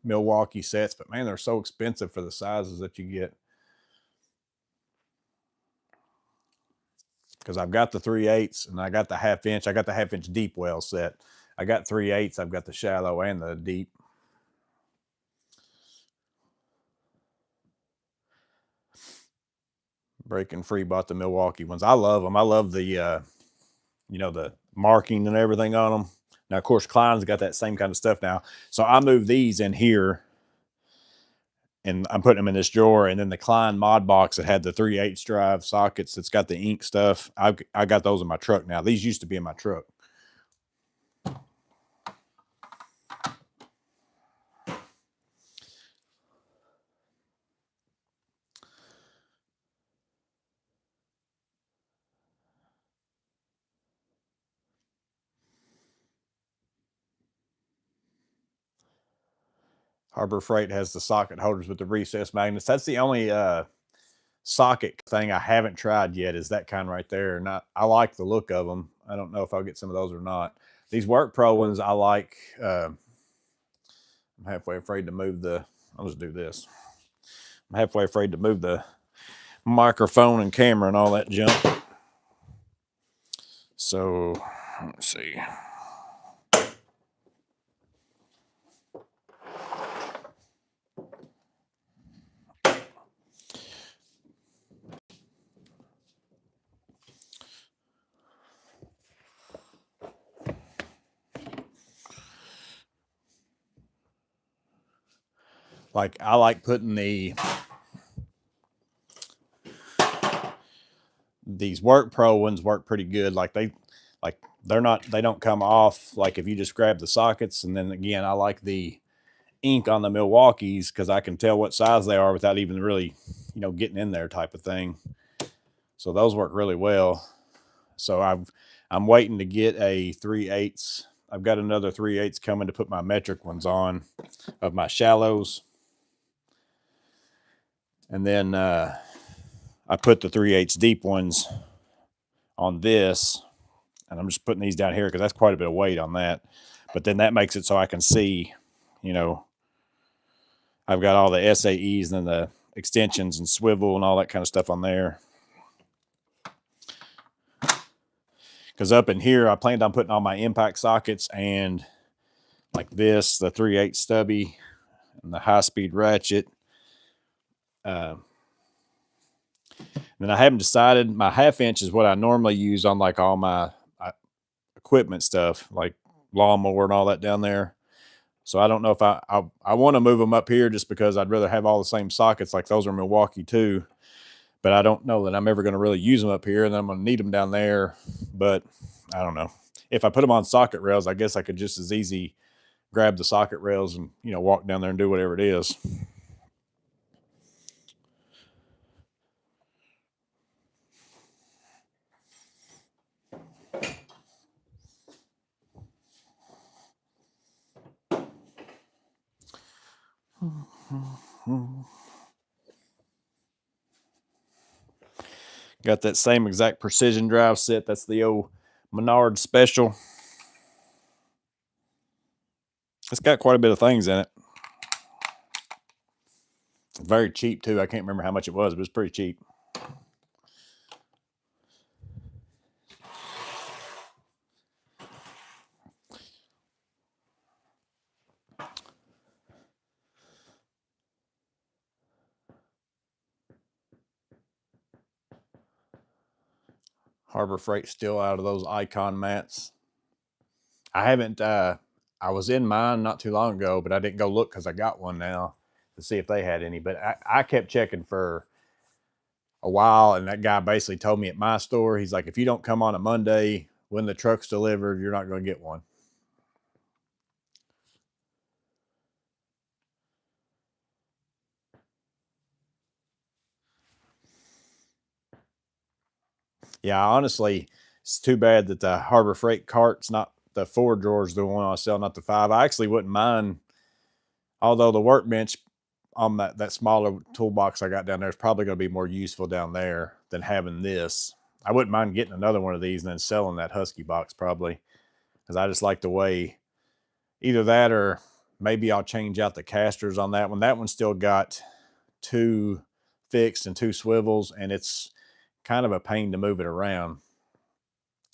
Milwaukee sets, but man, they're so expensive for the sizes that you get. Because I've got the 3/8 and I got the 1/2 inch. I got the 1/2 inch deep well set. I got 3/8. I've got the shallow and the deep. Breaking Free bought the Milwaukee ones. I love them. I love the, you know, the marking and everything on them. Now, of course, Klein's got that same kind of stuff now. So I moved these in here and I'm putting them in this drawer. And then the Klein Modbox that had the 3/8 drive sockets that's got the ink stuff. I got those in my truck now. These used to be in my truck. Harbor Freight has the socket holders with the recessed magnets. That's the only socket thing I haven't tried yet is that kind right there. And I like the look of them. I don't know if I'll get some of those or not. These Work Pro ones I like. I'm halfway afraid to move the, I'll just do this. I'm halfway afraid to move the microphone and camera and all that junk. So let's see. Like I like putting these Work Pro ones work pretty good. Like they don't come off like if you just grab the sockets. And then again, I like the ink on the Milwaukee's because I can tell what size they are without even really, getting in there type of thing. So those work really well. So I'm waiting to get a 3/8. I've got another 3/8 coming to put my metric ones on of my shallows. And then I put the 3/8 deep ones on this. And I'm just putting these down here because that's quite a bit of weight on that. But then that makes it so I can see, I've got all the SAEs and the extensions and swivel and all that kind of stuff on there. Because up in here, I planned on putting all my impact sockets and like this, the 3/8 stubby and the high-speed ratchet. Then I haven't decided. My 1/2 inch is what I normally use on like all my equipment stuff, like lawnmower and all that down there. So I don't know if I want to move them up here just because I'd rather have all the same sockets. Like those are Milwaukee too, but I don't know that I'm ever going to really use them up here, and then I'm going to need them down there. But I don't know. If I put them on socket rails, I guess I could just as easy grab the socket rails and, walk down there and do whatever it is. Got that same exact precision drive set. That's the old Menard Special. It's got quite a bit of things in it. Very cheap too. I can't remember how much it was, but it's pretty cheap. Harbor Freight still out of those icon mats. I haven't, I was in mine not too long ago, but I didn't go look because I got one now to see if they had any. But I kept checking for a while, and that guy basically told me at my store, he's like, if you don't come on a Monday when the truck's delivered, you're not going to get one. Yeah, honestly, it's too bad that the Harbor Freight cart's not the 4 drawers, the one I sell, not the 5. I actually wouldn't mind, although the workbench on that smaller toolbox I got down there is probably going to be more useful down there than having this. I wouldn't mind getting another one of these and then selling that Husky box probably, because I just like the way, either that or maybe I'll change out the casters on that one. That one's still got 2 fixed and 2 swivels, and it's kind of a pain to move it around.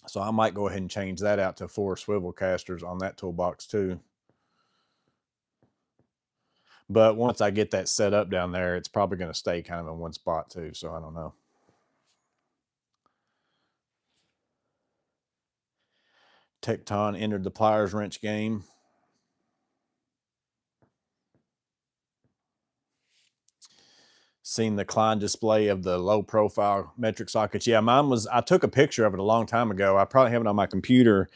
So I might go ahead and change that out to 4 swivel casters on that toolbox too. But once I get that set up down there, it's probably going to stay kind of in one spot too. So I don't know. Tecton entered the pliers wrench game. Seen the Klein display of the low profile metric sockets. Yeah, mine was, I took a picture of it a long time ago. I probably have it on my computer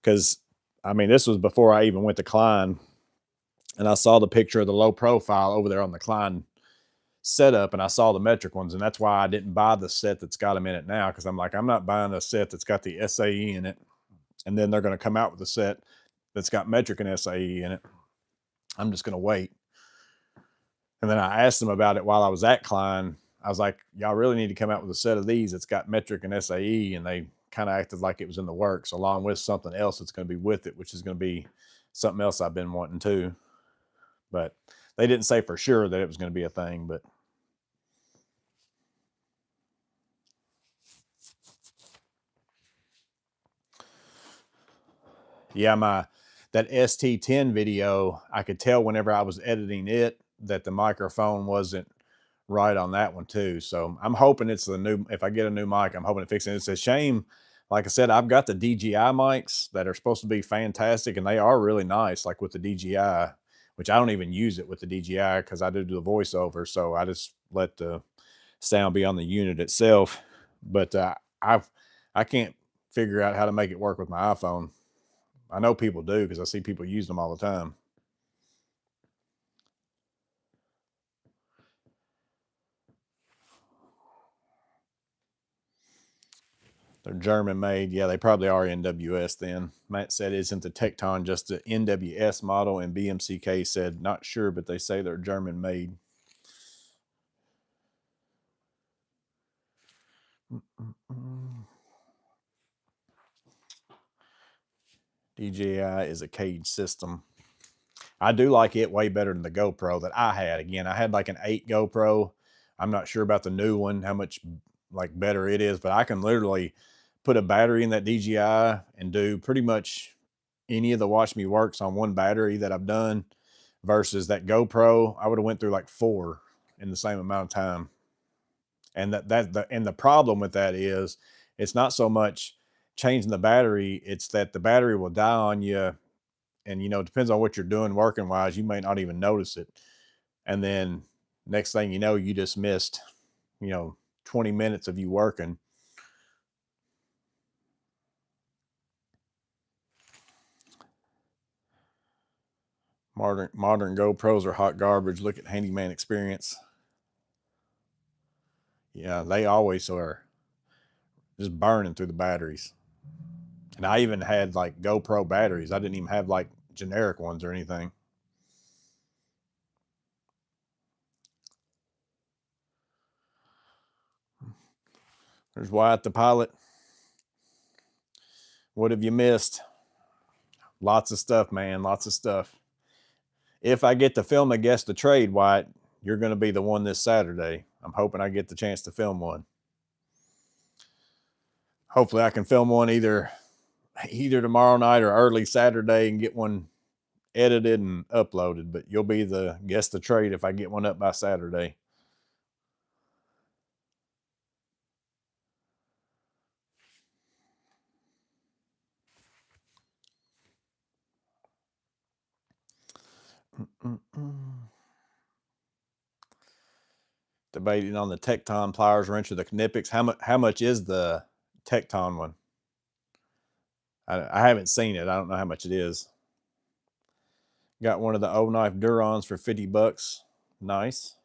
because, I mean, this was before I even went to Klein. And I saw the picture of the low profile over there on the Klein setup, and I saw the metric ones, and that's why I didn't buy the set that's got them in it now, because I'm like, I'm not buying a set that's got the SAE in it, and then they're going to come out with a set that's got metric and SAE in it. I'm just going to wait. And then I asked them about it while I was at Klein. I was like, y'all really need to come out with a set of these. It's got metric and SAE, and they kind of acted like it was in the works, along with something else that's going to be with it, which is going to be something else I've been wanting to. But they didn't say for sure that it was going to be a thing, but yeah, that ST10 video, I could tell whenever I was editing it that the microphone wasn't right on that one too. So I'm hoping it's the new, if I get a new mic, I'm hoping it fixes it. It's a shame. Like I said, I've got the DJI mics that are supposed to be fantastic, and they are really nice, like with the DJI, which I don't even use it with the DJI because I do the voiceover. So I just let the sound be on the unit itself. But I can't figure out how to make it work with my iPhone. I know people do because I see people use them all the time. They're German made. Yeah, they probably are NWS then. Matt said, isn't the Tecton just the NWS model? And BMCK said, not sure, but they say they're German made. DJI is a cage system. I do like it way better than the GoPro that I had. Again, I had like an 8 GoPro. I'm not sure about the new one, how much like better it is, but I can literally put a battery in that DJI and do pretty much any of the Watch Me Works on one battery that I've done, versus that GoPro. I would have went through like 4 in the same amount of time. And the problem with that is it's not so much changing the battery, it's that the battery will die on you. And, you know, it depends on what you're doing working wise. You may not even notice it. And then next thing you know, you just missed, 20 minutes of you working. Modern GoPros are hot garbage. Look at Handyman Experience. Yeah, they always are just burning through the batteries. And I even had like GoPro batteries. I didn't even have like generic ones or anything. There's Wyatt the pilot. What have you missed? Lots of stuff, man. Lots of stuff. If I get to film a guest to trade, Wyatt, you're going to be the one this Saturday. I'm hoping I get the chance to film one. Hopefully I can film one either tomorrow night or early Saturday and get one edited and uploaded, but you'll be the guest to trade if I get one up by Saturday. Debating on the Tecton pliers wrench or the Knipex. How much is the Tecton one? I haven't seen it. I don't know how much it is. Got one of the O Knife Durons for $50. Nice.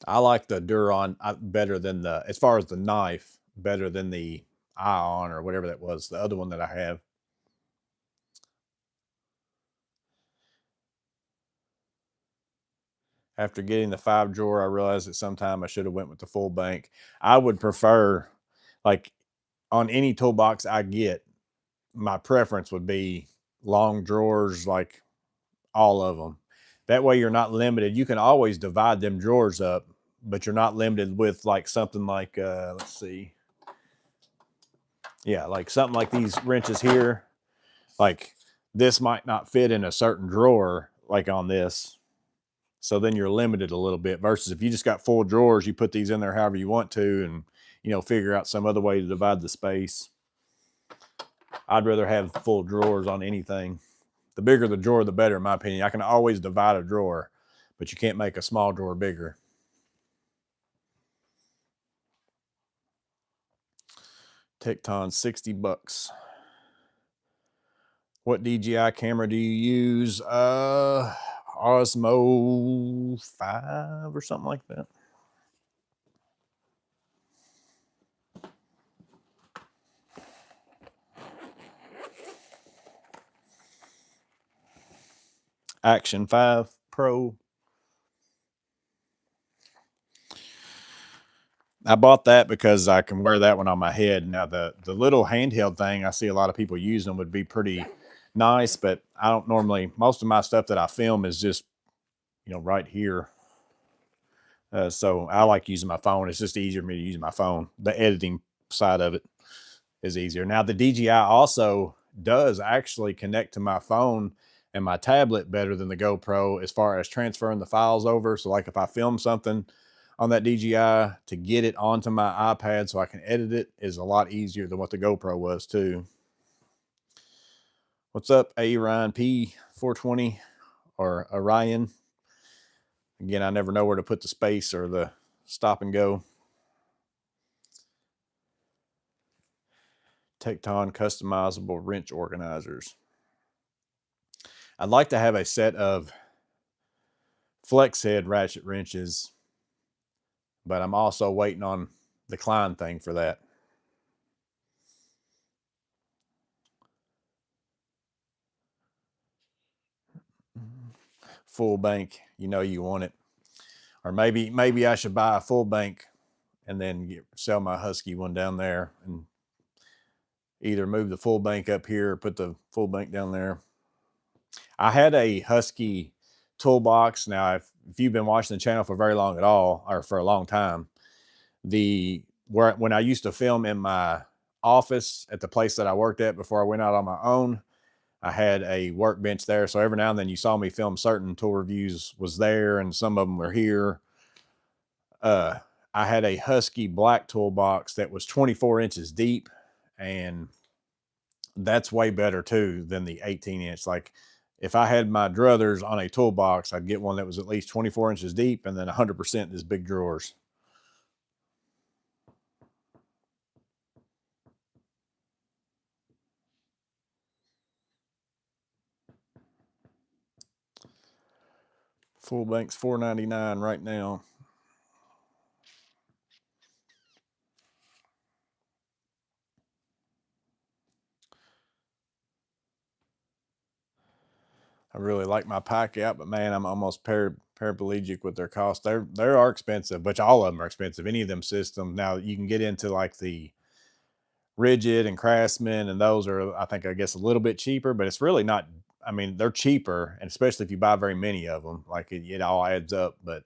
I like the Duron better than as far as the knife, better than the Ion or whatever that was, the other one that I have. After getting the 5 drawer, I realized that sometime I should have went with the full bank. I would prefer, like, on any toolbox I get, my preference would be long drawers, like all of them. That way you're not limited. You can always divide them drawers up, but you're not limited with like something like, let's see. Yeah, like something like these wrenches here. Like this might not fit in a certain drawer like on this. So then you're limited a little bit versus if you just got full drawers, you put these in there however you want to and, figure out some other way to divide the space. I'd rather have full drawers on anything. The bigger the drawer, the better, in my opinion. I can always divide a drawer, but you can't make a small drawer bigger. Tecton, $60. What DJI camera do you use? Osmo 5 or something like that. Action 5 Pro. I bought that because I can wear that one on my head. Now the little handheld thing, I see a lot of people using would be pretty nice, but I don't normally, most of my stuff that I film is just, you know, right here. So I like using my phone. It's just easier for me to use my phone. The editing side of it is easier. Now the DJI also does actually connect to my phone and my tablet better than the GoPro as far as transferring the files over. So like if I film something on that DJI, to get it onto my iPad so I can edit it is a lot easier than what the GoPro was too. What's up, Ryan P420 or Orion? Again, I never know where to put the space or the stop and go. Tecton customizable wrench organizers. I'd like to have a set of flex head ratchet wrenches, but I'm also waiting on the Klein thing for that. Full bank, you know you want it. Or maybe I should buy a full bank and then sell my Husky one down there and either move the full bank up here or put the full bank down there. I had a Husky Toolbox. Now, if you've been watching the channel for very long at all, or for a long time, when I used to film in my office at the place that I worked at before I went out on my own, I had a workbench there. So every now and then you saw me film certain tool reviews was there, and some of them were here. I had a Husky black toolbox that was 24 inches deep, and that's way better too than the 18-inch. Like if I had my druthers on a toolbox, I'd get one that was at least 24 inches deep and then 100% is big drawers. Full bank's $4.99 right now. I really like my Packout, but man, I'm almost paraplegic with their cost. They are expensive, but all of them are expensive. Any of them systems. Now you can get into like the Rigid and Craftsman, and those are, I guess, a little bit cheaper, but it's really not. I mean, they're cheaper, and especially if you buy very many of them, like it all adds up. But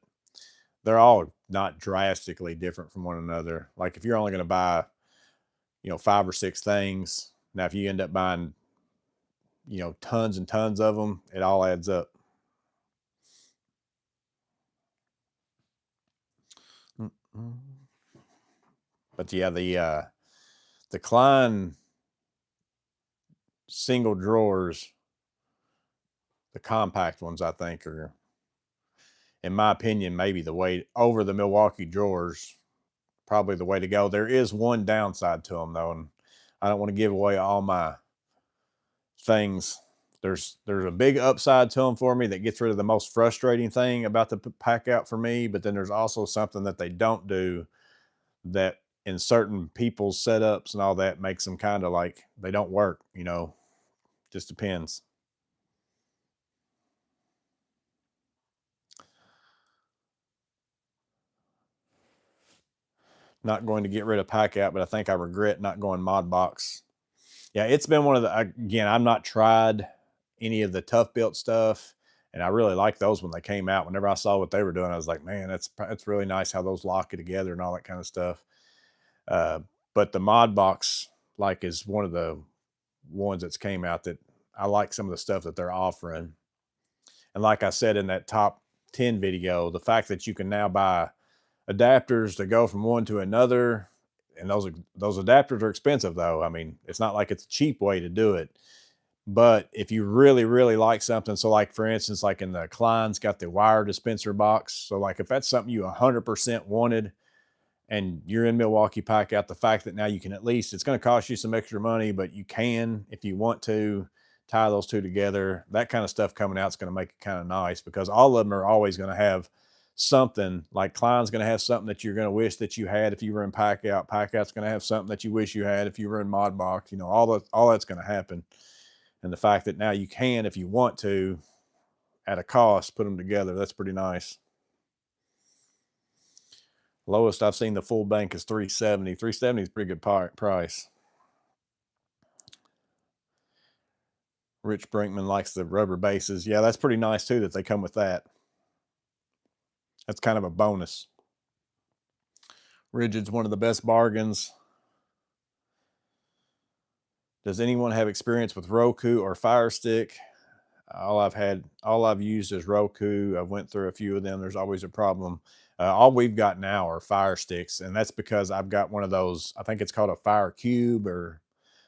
they're all not drastically different from one another. Like if you're only going to buy, you know, 5 or 6 things, now if you end up buying, you know, tons and tons of them, it all adds up. But yeah, the Klein single drawers, the compact ones, I think are, in my opinion, maybe the way over the Milwaukee drawers, probably the way to go. There is one downside to them though, and I don't want to give away all my things. There's a big upside to them for me that gets rid of the most frustrating thing about the Packout for me, but then there's also something that they don't do that in certain people's setups and all that makes them kind of like they don't work, you know. Just depends. Not going to get rid of Packout, but I think I regret not going Modbox. Yeah, it's been one of the, again, I've not tried any of the Tough Built stuff, and I really liked those when they came out. Whenever I saw what they were doing, I was like, man, that's really nice how those lock it together and all that kind of stuff. But the Modbox, like, is one of the ones that's came out that I like some of the stuff that they're offering. And like I said in that top 10 video, the fact that you can now buy adapters to go from one to another, and those adapters are expensive though. I mean, it's not like it's a cheap way to do it. But if you really, really like something, so like for instance, like in the Klein's got the wire dispenser box. So like if that's something you 100% wanted and you're in Milwaukee Packout, the fact that now you can at least, it's going to cost you some extra money, but you can, if you want to, tie those two together. That kind of stuff coming out is going to make it kind of nice because all of them are always going to have something. Like Klein's going to have something that you're going to wish that you had if you were in Packout. Packout's going to have something that you wish you had if you were in Modbox. You know, all that's going to happen. And the fact that now you can, if you want to, at a cost, put them together. That's pretty nice. Lowest I've seen the full bank is $370. $370 is a pretty good price. Rich Brinkman likes the rubber bases. Yeah, that's pretty nice too that they come with that. That's kind of a bonus. Rigid's one of the best bargains. Does anyone have experience with Roku or Fire Stick? All I've used is Roku. I've went through a few of them. There's always a problem. All we've got now are Fire Sticks, and that's because I've got one of those. I think it's called a Fire Cube or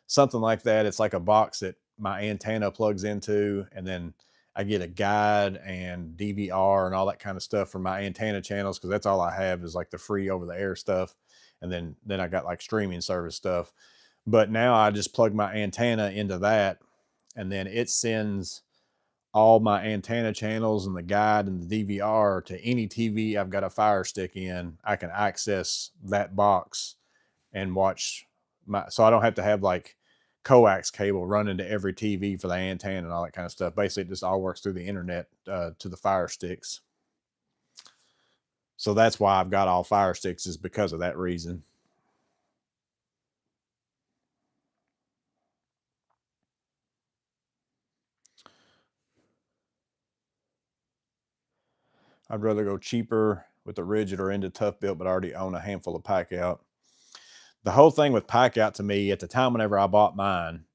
something like that. It's like a box that my antenna plugs into, and then I get a guide and DVR and all that kind of stuff for my antenna channels, because that's all I have is like the free over the air stuff, and then I got like streaming service stuff. But now I just plug my antenna into that, and then it sends all my antenna channels and the guide and the DVR to any TV I've got a Fire Stick in. I can access that box and watch so I don't have to have like coax cable running to every TV for the antenna and all that kind of stuff. Basically, it just all works through the internet to the Fire Sticks. So that's why I've got all Fire Sticks, is because of that reason. I'd rather go cheaper with a rigid or into tough built, but already own a handful of Packout. The whole thing with Packout, to me, at the time whenever I bought mine,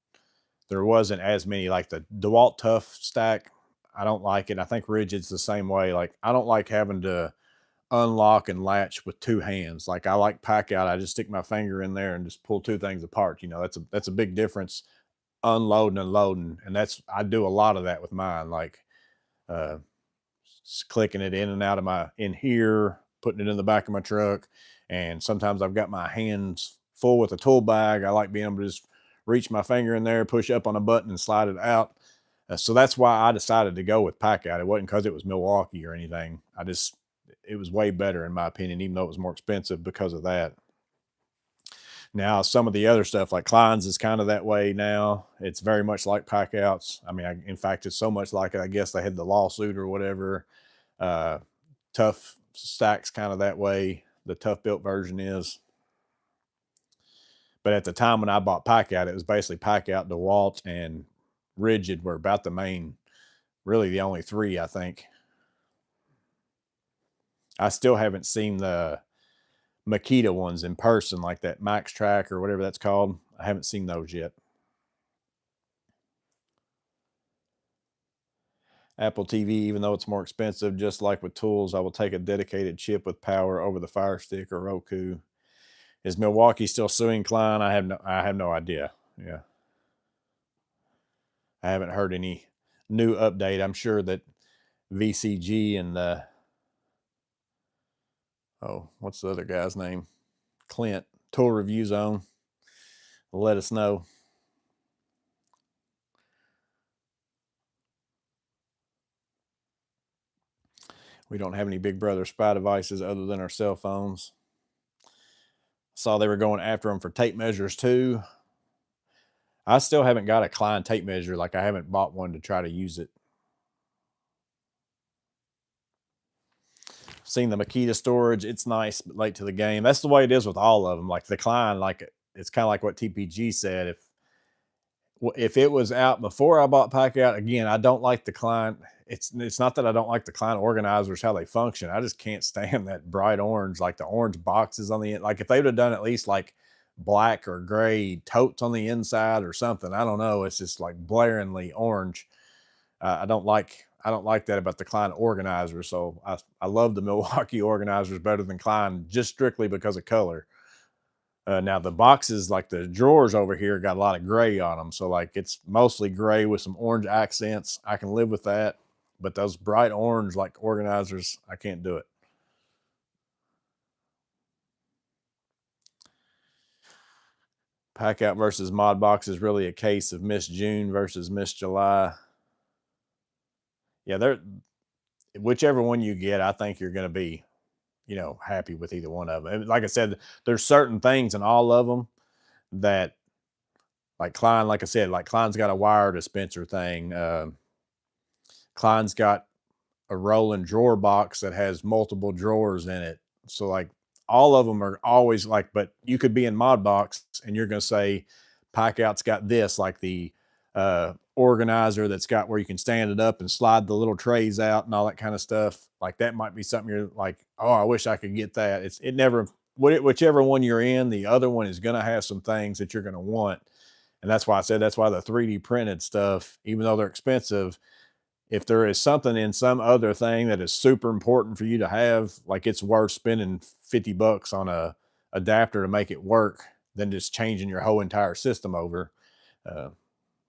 there wasn't as many. Like the DeWalt Tough stack, I don't like it. I think rigid's the same way. Like, I don't like having to unlock and latch with two hands. Like, I like Packout. I just stick my finger in there and just pull two things apart. You know, that's a big difference, unloading and loading. And I do a lot of that with mine. Like, clicking it in and out of in here, putting it in the back of my truck. And sometimes I've got my hands full with a tool bag. I like being able to just reach my finger in there, push up on a button and slide it out. So that's why I decided to go with Packout. It wasn't because it was Milwaukee or anything. It was way better in my opinion, even though it was more expensive because of that. Now, some of the other stuff like Klein's is kind of that way now. It's very much like Packouts. I mean, in fact, it's so much like it, I guess they had the lawsuit or whatever. Tough Stack's kind of that way. The tough built version is. But at the time when I bought Packout, it was basically Packout, DeWalt, and Rigid were about the main, really the only three, I think. I still haven't seen the Makita ones in person, like that Max Track or whatever that's called. I haven't seen those yet. Apple TV, even though it's more expensive, just like with tools, I will take a dedicated chip with power over the Fire Stick or Roku. Is Milwaukee still suing Klein? I have no idea. Yeah. I haven't heard any new update. I'm sure that VCG and what's the other guy's name? Clint, Tool Review Zone, will let us know. We don't have any Big Brother spy devices other than our cell phones. Saw they were going after them for tape measures too. I still haven't got a Klein tape measure. Like, I haven't bought one to try to use it. Seen the Makita storage. It's nice, but late to the game. That's the way it is with all of them. Like the Klein, like it's kind of like what TPG said. If it was out before I bought Packout, again, I don't like the Klein. It's not that I don't like the Klein organizers, how they function. I just can't stand that bright orange, like the orange boxes on the end. Like, if they would have done at least like black or gray totes on the inside or something, I don't know. It's just like blaringly orange. I don't like that about the Klein organizers. So I love the Milwaukee organizers better than Klein, just strictly because of color. Now the boxes, like the drawers over here, got a lot of gray on them. So like it's mostly gray with some orange accents. I can live with that. But those bright orange like organizers, I can't do it. Packout versus Modbox is really a case of Miss June versus Miss July. Yeah, whichever one you get, I think you're going to be, happy with either one of them. And like I said, there's certain things in all of them that, like Klein, like I said, like Klein's got a wire dispenser thing. Klein's got a rolling drawer box that has multiple drawers in it. So like all of them are always like, but you could be in Modbox and you're going to say Packout's got this, like the organizer that's got where you can stand it up and slide the little trays out and all that kind of stuff. Like that might be something you're like, oh, I wish I could get that. It never, whichever one you're in, the other one is going to have some things that you're going to want. And that's why I said that's why the 3D printed stuff, even though they're expensive, if there is something in some other thing that is super important for you to have, like it's worth spending $50 on a adapter to make it work than just changing your whole entire system over.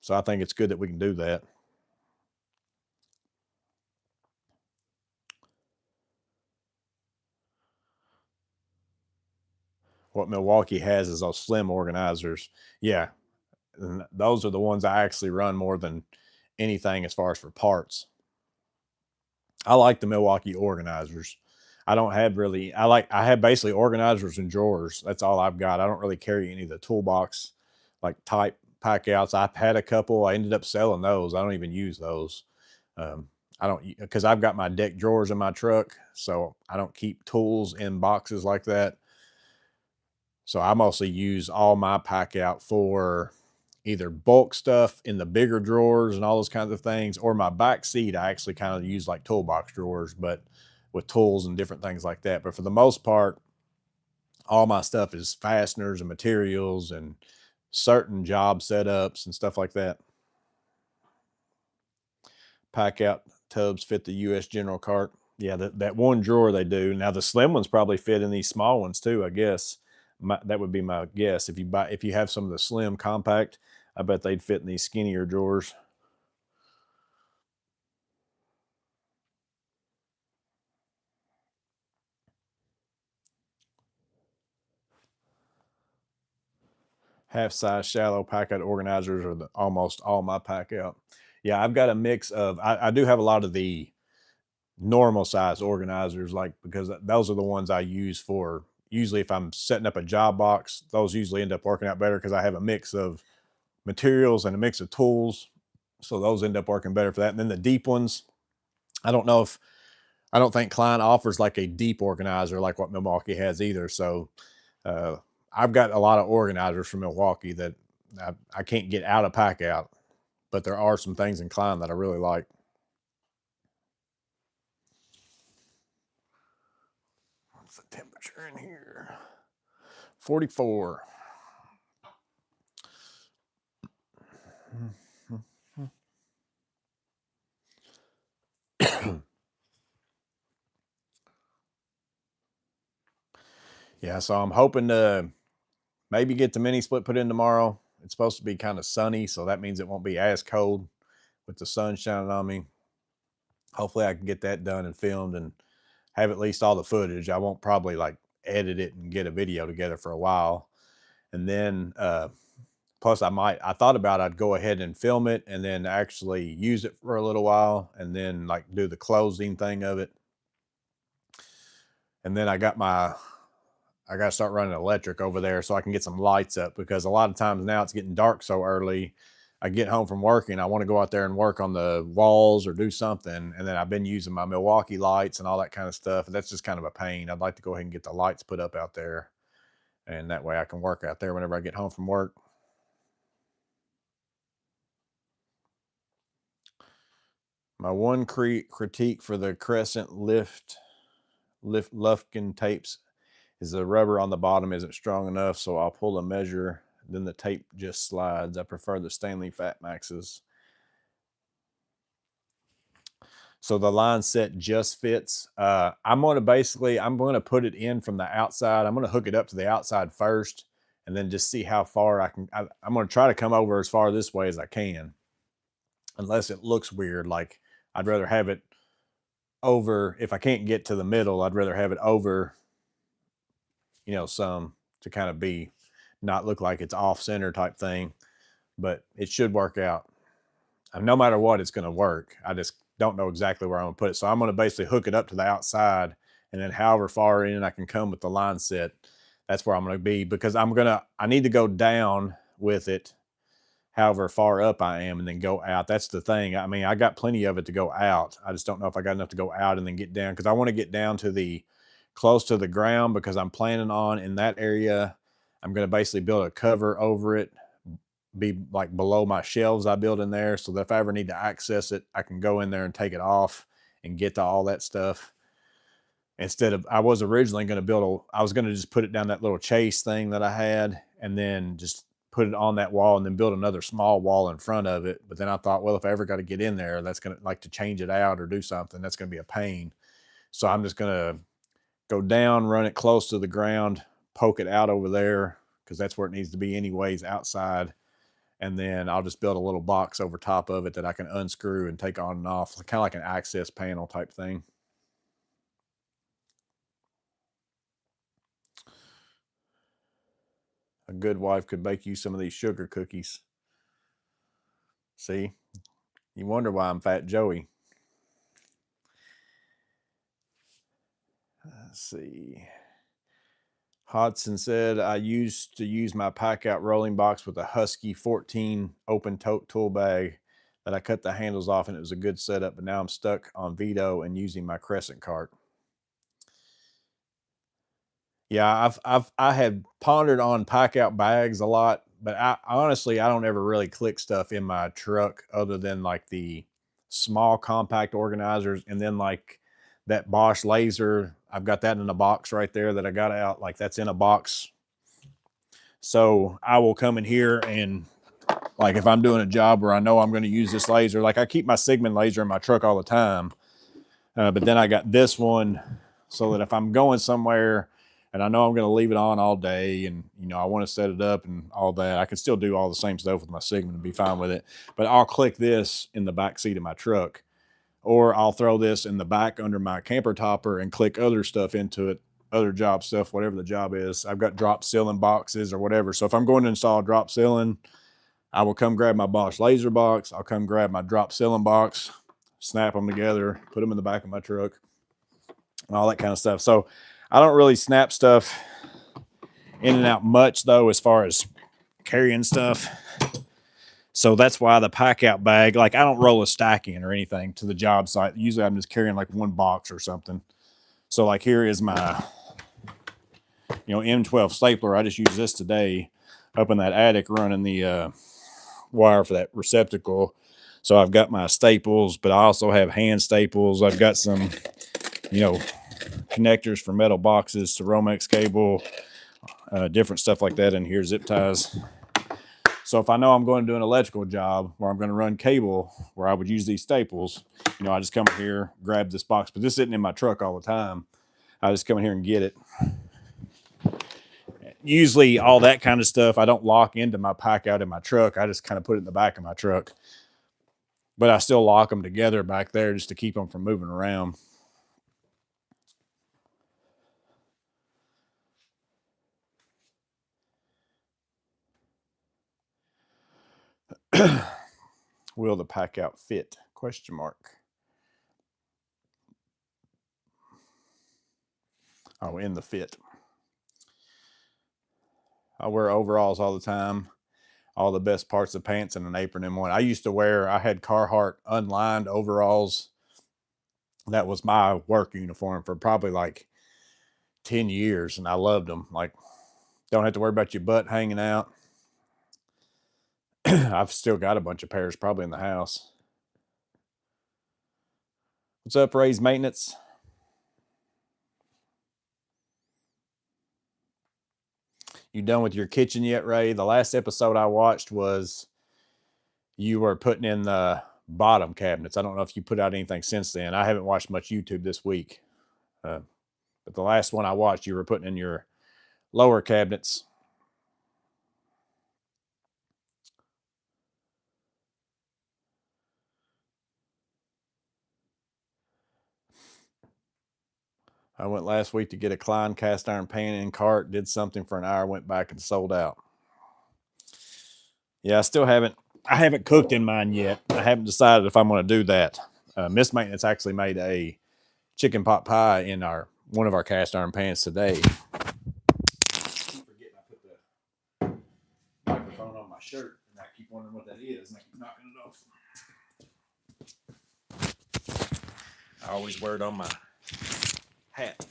So I think it's good that we can do that. What Milwaukee has is those slim organizers. Yeah, and those are the ones I actually run more than anything as far as for parts. I like the Milwaukee organizers. I don't have really, I have basically organizers and drawers. That's all I've got. I don't really carry any of the toolbox like type packouts. I've had a couple. I ended up selling those. I don't even use those. I don't, because I've got my deck drawers in my truck. So I don't keep tools in boxes like that. So I mostly use all my Packout for either bulk stuff in the bigger drawers and all those kinds of things, or my back seat, I actually kind of use like toolbox drawers, but with tools and different things like that. But for the most part, all my stuff is fasteners and materials and certain job setups and stuff like that. Packout tubs fit the US General cart. Yeah, that one drawer they do. Now the slim ones probably fit in these small ones too, I guess. That would be my guess. If you have some of the slim compact, I bet they'd fit in these skinnier drawers. Half-size shallow Packout organizers are almost all my Packout. Yeah, I've got a mix of. I do have a lot of the normal size organizers, like because those are the ones I use for. Usually, if I'm setting up a job box, those usually end up working out better because I have a mix of materials and a mix of tools. So those end up working better for that. And then the deep ones, I don't know if I don't think Klein offers like a deep organizer like what Milwaukee has either. So uh, I've got a lot of organizers from Milwaukee that I can't get out of Packout, but there are some things in Klein that I really like. What's the temperature in here? 44. Yeah, so I'm hoping to maybe get the mini split put in tomorrow. It's supposed to be kind of sunny, so that means it won't be as cold with the sun shining on me. Hopefully I can get that done and filmed and have at least all the footage. I won't probably like edit it and get a video together for a while. And then plus I thought about I'd go ahead and film it and then actually use it for a little while and then like do the closing thing of it. And then I got to start running electric over there so I can get some lights up, because a lot of times now it's getting dark so early. I get home from working, I want to go out there and work on the walls or do something. And then I've been using my Milwaukee lights and all that kind of stuff. And that's just kind of a pain. I'd like to go ahead and get the lights put up out there. And that way I can work out there whenever I get home from work. My one critique for the Crescent Lufkin tapes is the rubber on the bottom isn't strong enough, so I'll pull a measure, then the tape just slides. I prefer the Stanley Fat Maxes. So the line set just fits. I'm going to put it in from the outside. I'm going to hook it up to the outside first and then just see how far I'm going to try to come over as far this way as I can. Unless it looks weird, like I'd rather have it over. If I can't get to the middle, I'd rather have it over, some to kind of be not look like it's off center type thing, but it should work out. No matter what, it's going to work. I just don't know exactly where I'm going to put it. So I'm going to basically hook it up to the outside, and then however far in I can come with the line set, that's where I'm going to be, because I need to go down with it however far up I am and then go out. That's the thing. I mean, I got plenty of it to go out. I just don't know if I got enough to go out and then get down, because I want to get down to the close to the ground, because I'm planning on in that area, I'm going to basically build a cover over it, be like below my shelves I build in there, so that if I ever need to access it, I can go in there and take it off and get to all that stuff. Instead of, I was originally going to build I was going to just put it down that little chase thing that I had, and then just put it on that wall and then build another small wall in front of it. But then I thought, well, if I ever got to get in there, that's going to, like, to change it out or do something, that's going to be a pain. So I'm just going to go down, run it close to the ground, poke it out over there, because that's where it needs to be anyways, outside. And then I'll just build a little box over top of it that I can unscrew and take on and off, kind of like an access panel type thing. A good wife could bake you some of these sugar cookies. See? You wonder why I'm Fat Joey. Let's see. Hodson said, I used to use my Packout rolling box with a Husky 14 open tote tool bag that I cut the handles off, and it was a good setup, but now I'm stuck on Vito and using my Crescent cart. Yeah, I had pondered on Packout bags a lot, but I honestly, I don't ever really click stuff in my truck other than like the small compact organizers, and then like that Bosch laser. I've got that in a box right there that I got out, like that's in a box. So I will come in here and, like, if I'm doing a job where I know I'm going to use this laser, like I keep my Sigma laser in my truck all the time, but then I got this one so that if I'm going somewhere and I know I'm going to leave it on all day, and you know I want to set it up and all that, I can still do all the same stuff with my Sigma and be fine with it. But I'll click this in the back seat of my truck, or I'll throw this in the back under my camper topper and click other stuff into it, other job stuff, whatever the job is. I've got drop ceiling boxes or whatever. So if I'm going to install drop ceiling, I will come grab my Bosch laser box. I'll come grab my drop ceiling box, snap them together, put them in the back of my truck, and all that kind of stuff. So I don't really snap stuff in and out much, though, as far as carrying stuff. So that's why the Packout bag, like I don't roll a stack in or anything to the job site. Usually I'm just carrying like one box or something. So like here is my, M12 stapler. I just used this today up in that attic running the wire for that receptacle. So I've got my staples, but I also have hand staples. I've got some, connectors for metal boxes to Romex cable, different stuff like that in here, zip ties. So if I know I'm going to do an electrical job where I'm going to run cable, where I would use these staples, I just come here, grab this box. But this isn't in my truck all the time. I just come in here and get it. Usually all that kind of stuff, I don't lock into my Packout in my truck. I just kind of put it in the back of my truck. But I still lock them together back there just to keep them from moving around. Will the Packout fit? Question mark. Oh, in the fit. I wear overalls all the time. All the best parts of pants and an apron in one. I had Carhartt unlined overalls. That was my work uniform for probably like 10 years, and I loved them. Like, don't have to worry about your butt hanging out. I've still got a bunch of pairs probably in the house. What's up, Ray's Maintenance? You done with your kitchen yet, Ray? The last episode I watched was you were putting in the bottom cabinets. I don't know if you put out anything since then. I haven't watched much YouTube this week. But the last one I watched, you were putting in your lower cabinets. I went last week to get a Klein cast iron pan in cart, did something for an hour, went back and sold out. Yeah, I haven't cooked in mine yet. I haven't decided if I'm going to do that. Miss Maintenance actually made a chicken pot pie in one of our cast iron pans today. I keep forgetting I put the microphone on my shirt. And I keep wondering what that is, and I keep knocking it off. I always wear it on my hat.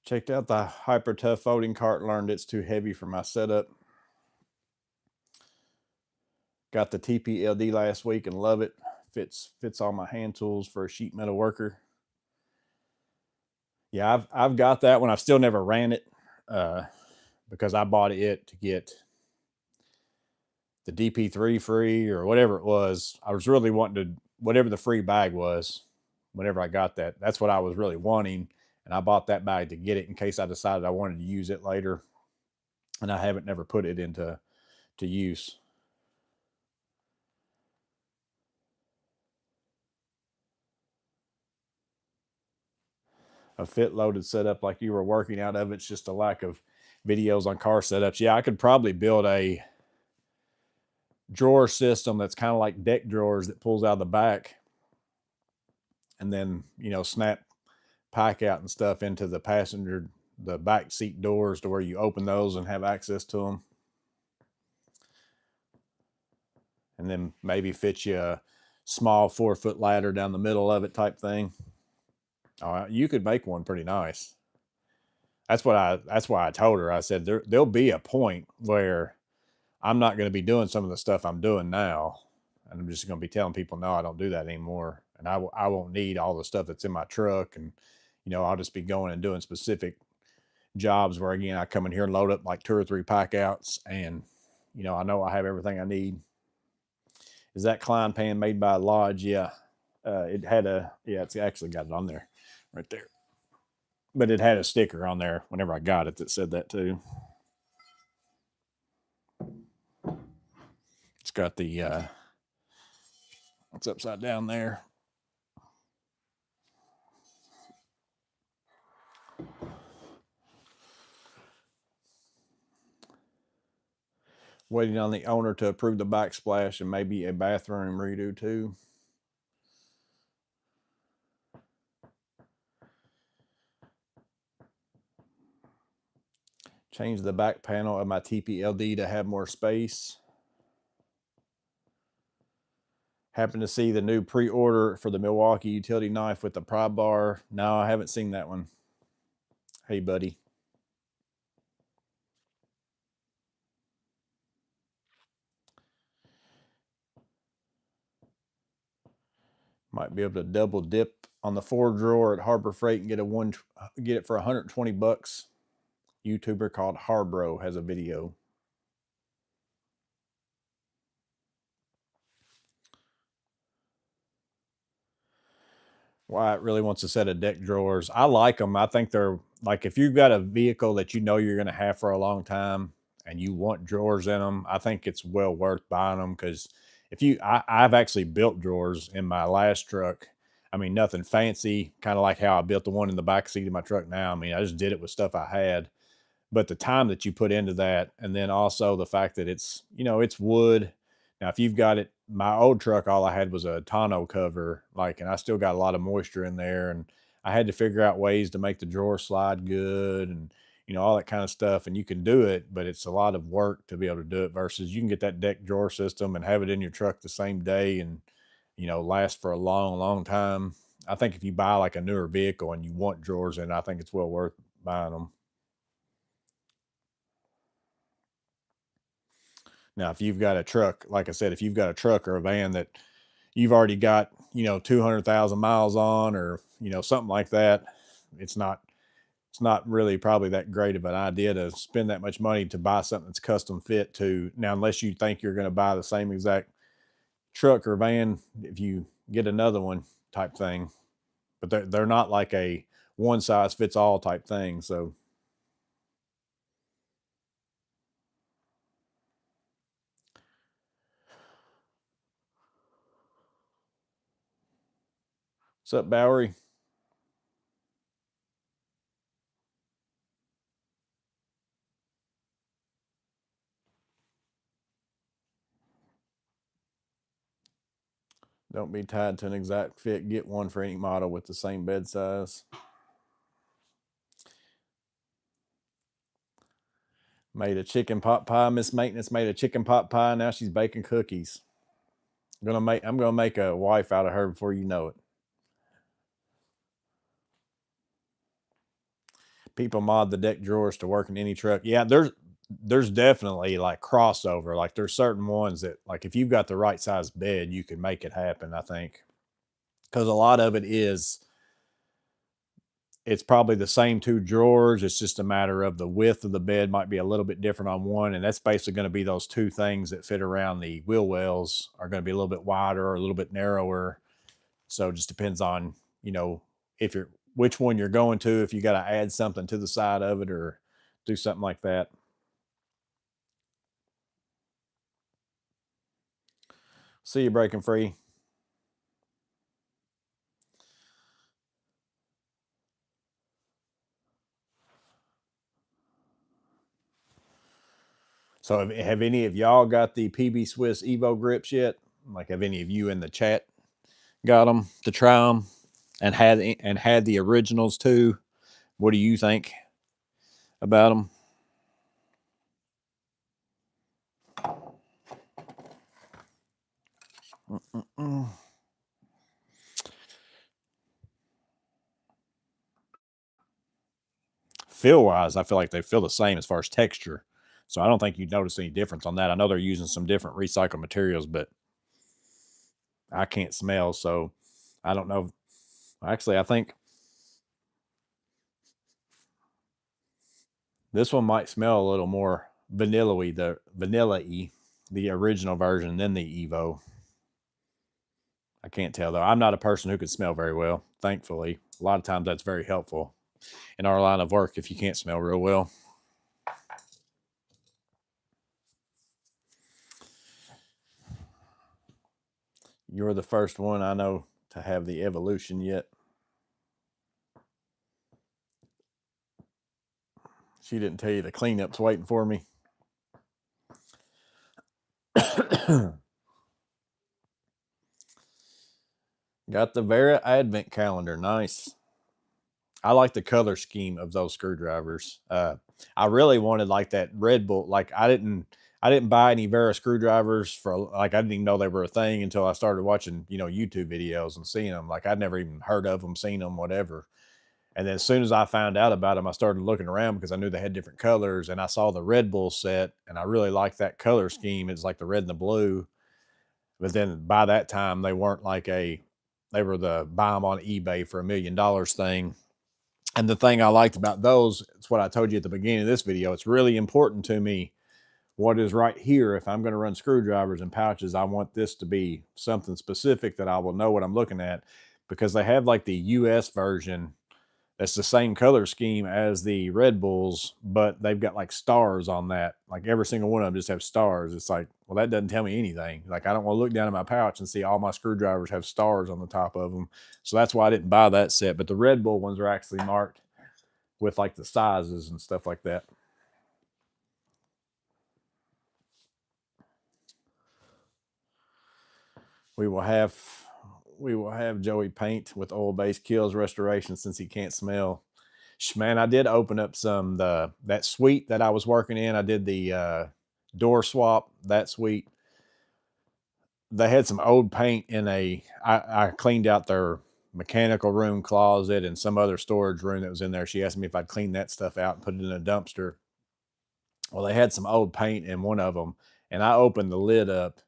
Checked out the Hyper Tough folding cart, learned it's too heavy for my setup. Got the TPLD last week and love it. Fits all my hand tools for a sheet metal worker. Yeah, I've got that one. I've still never ran it because I bought it to get the DP3 free or whatever it was. I was really wanting to, whatever the free bag was, whenever I got that. That's what I was really wanting. And I bought that bag to get it in case I decided I wanted to use it later. And I haven't never put it into use. A fit loaded setup like you were working out of, it's just a lack of videos on car setups. Yeah, I could probably build a drawer system that's kind of like deck drawers that pulls out of the back and then, you know, snap Packout and stuff into the back seat doors to where you open those and have access to them. And then maybe fit you a small 4-foot ladder down the middle of it type thing. You could make one pretty nice. That's why I told her. I said there'll be a point where I'm not going to be doing some of the stuff I'm doing now, and I'm just going to be telling people, no, I don't do that anymore, and I won't need all the stuff that's in my truck, and you know, I'll just be going and doing specific jobs where, again, I come in here and load up like 2 or 3 Packouts, and you know I have everything I need. Is that Klein pan made by Lodge? Yeah, it had it's actually got it on there, right there. But it had a sticker on there whenever I got it that said that too. It's got the it's upside down there. Waiting on the owner to approve the backsplash and maybe a bathroom redo too. Change the back panel of my TPLD to have more space. Happen to see the new pre-order for the Milwaukee utility knife with the pry bar. No, I haven't seen that one. Hey, buddy. Might be able to double dip on the 4-drawer at Harbor Freight and get it for $120. YouTuber called Harbro has a video. Wyatt really wants a set of deck drawers. I like them. I think they're like, if you've got a vehicle that you know you're going to have for a long time and you want drawers in them, I think it's well worth buying them. Because I've actually built drawers in my last truck. I mean, nothing fancy, kind of like how I built the one in the back seat of my truck now. I mean, I just did it with stuff I had. But the time that you put into that, and then also the fact that it's, you know, it's wood. Now, if you've got it, my old truck, all I had was a tonneau cover, like, and I still got a lot of moisture in there, and I had to figure out ways to make the drawer slide good, and you know, all that kind of stuff. And you can do it, but it's a lot of work to be able to do it. Versus you can get that deck drawer system and have it in your truck the same day, and you know, last for a long, long time. I think if you buy like a newer vehicle and you want drawers in, I think it's well worth buying them. Now, if you've got a truck, like I said, if you've got a truck or a van that you've already got, you know, 200,000 miles on, or, you know, something like that, it's not really probably that great of an idea to spend that much money to buy something that's custom fit to. Now, unless you think you're going to buy the same exact truck or van, if you get another one type thing, but they're not like a one size fits all type thing. So, what's up, Bowery? Don't be tied to an exact fit. Get one for any model with the same bed size. Made a chicken pot pie. Miss Maintenance made a chicken pot pie. Now she's baking cookies. I'm gonna make a wife out of her before you know it. People mod the deck drawers to work in any truck. Yeah, there's definitely like crossover. Like there's certain ones that, like, if you've got the right size bed, you can make it happen, I think. Because a lot of it is, it's probably the same two drawers. It's just a matter of the width of the bed might be a little bit different on one. And that's basically going to be those two things that fit around the wheel wells are going to be a little bit wider or a little bit narrower. So it just depends on, you know, if you're, which one you're going to, if you got to add something to the side of it or do something like that. See you, Breaking Free. So have any of y'all got the PB Swiss Evo grips yet? Like, have any of you in the chat got them to try them and had the originals too? What do you think about them? Feel wise, I feel like they feel the same as far as texture. So I don't think you'd notice any difference on that. I know they're using some different recycled materials, but I can't smell, so I don't know. Actually, I think this one might smell a little more vanilla-y, the original version than the Evo. I can't tell though. I'm not a person who can smell very well, thankfully. A lot of times that's very helpful in our line of work if you can't smell real well. You're the first one I know to have the Evolution yet. She didn't tell you the cleanup's waiting for me. Got the Vera Advent Calendar. Nice. I like the color scheme of those screwdrivers. I really wanted like that Red Bull. Like I didn't buy any Vera screwdrivers for, like, I didn't even know they were a thing until I started watching, you know, YouTube videos and seeing them. Like I'd never even heard of them, seen them, whatever. And then as soon as I found out about them, I started looking around because I knew they had different colors, and I saw the Red Bull set, and I really liked that color scheme. It's like the red and the blue. But then by that time, they weren't like they were the buy them on eBay for $1 million thing. And the thing I liked about those, it's what I told you at the beginning of this video. It's really important to me what is right here. If I'm going to run screwdrivers and pouches, I want this to be something specific that I will know what I'm looking at, because they have like the US version that's the same color scheme as the Red Bulls, but they've got like stars on that. Like every single one of them just have stars. It's like, well, that doesn't tell me anything. Like I don't want to look down in my pouch and see all my screwdrivers have stars on the top of them. So that's why I didn't buy that set. But the Red Bull ones are actually marked with like the sizes and stuff like that. We will have Joey paint with oil-based kills restoration since he can't smell. Man, I did open up some that suite that I was working in. I did the door swap, that suite. They had some old paint in I cleaned out their mechanical room closet and some other storage room that was in there. She asked me if I'd clean that stuff out and put it in a dumpster. Well, they had some old paint in one of them, and I opened the lid up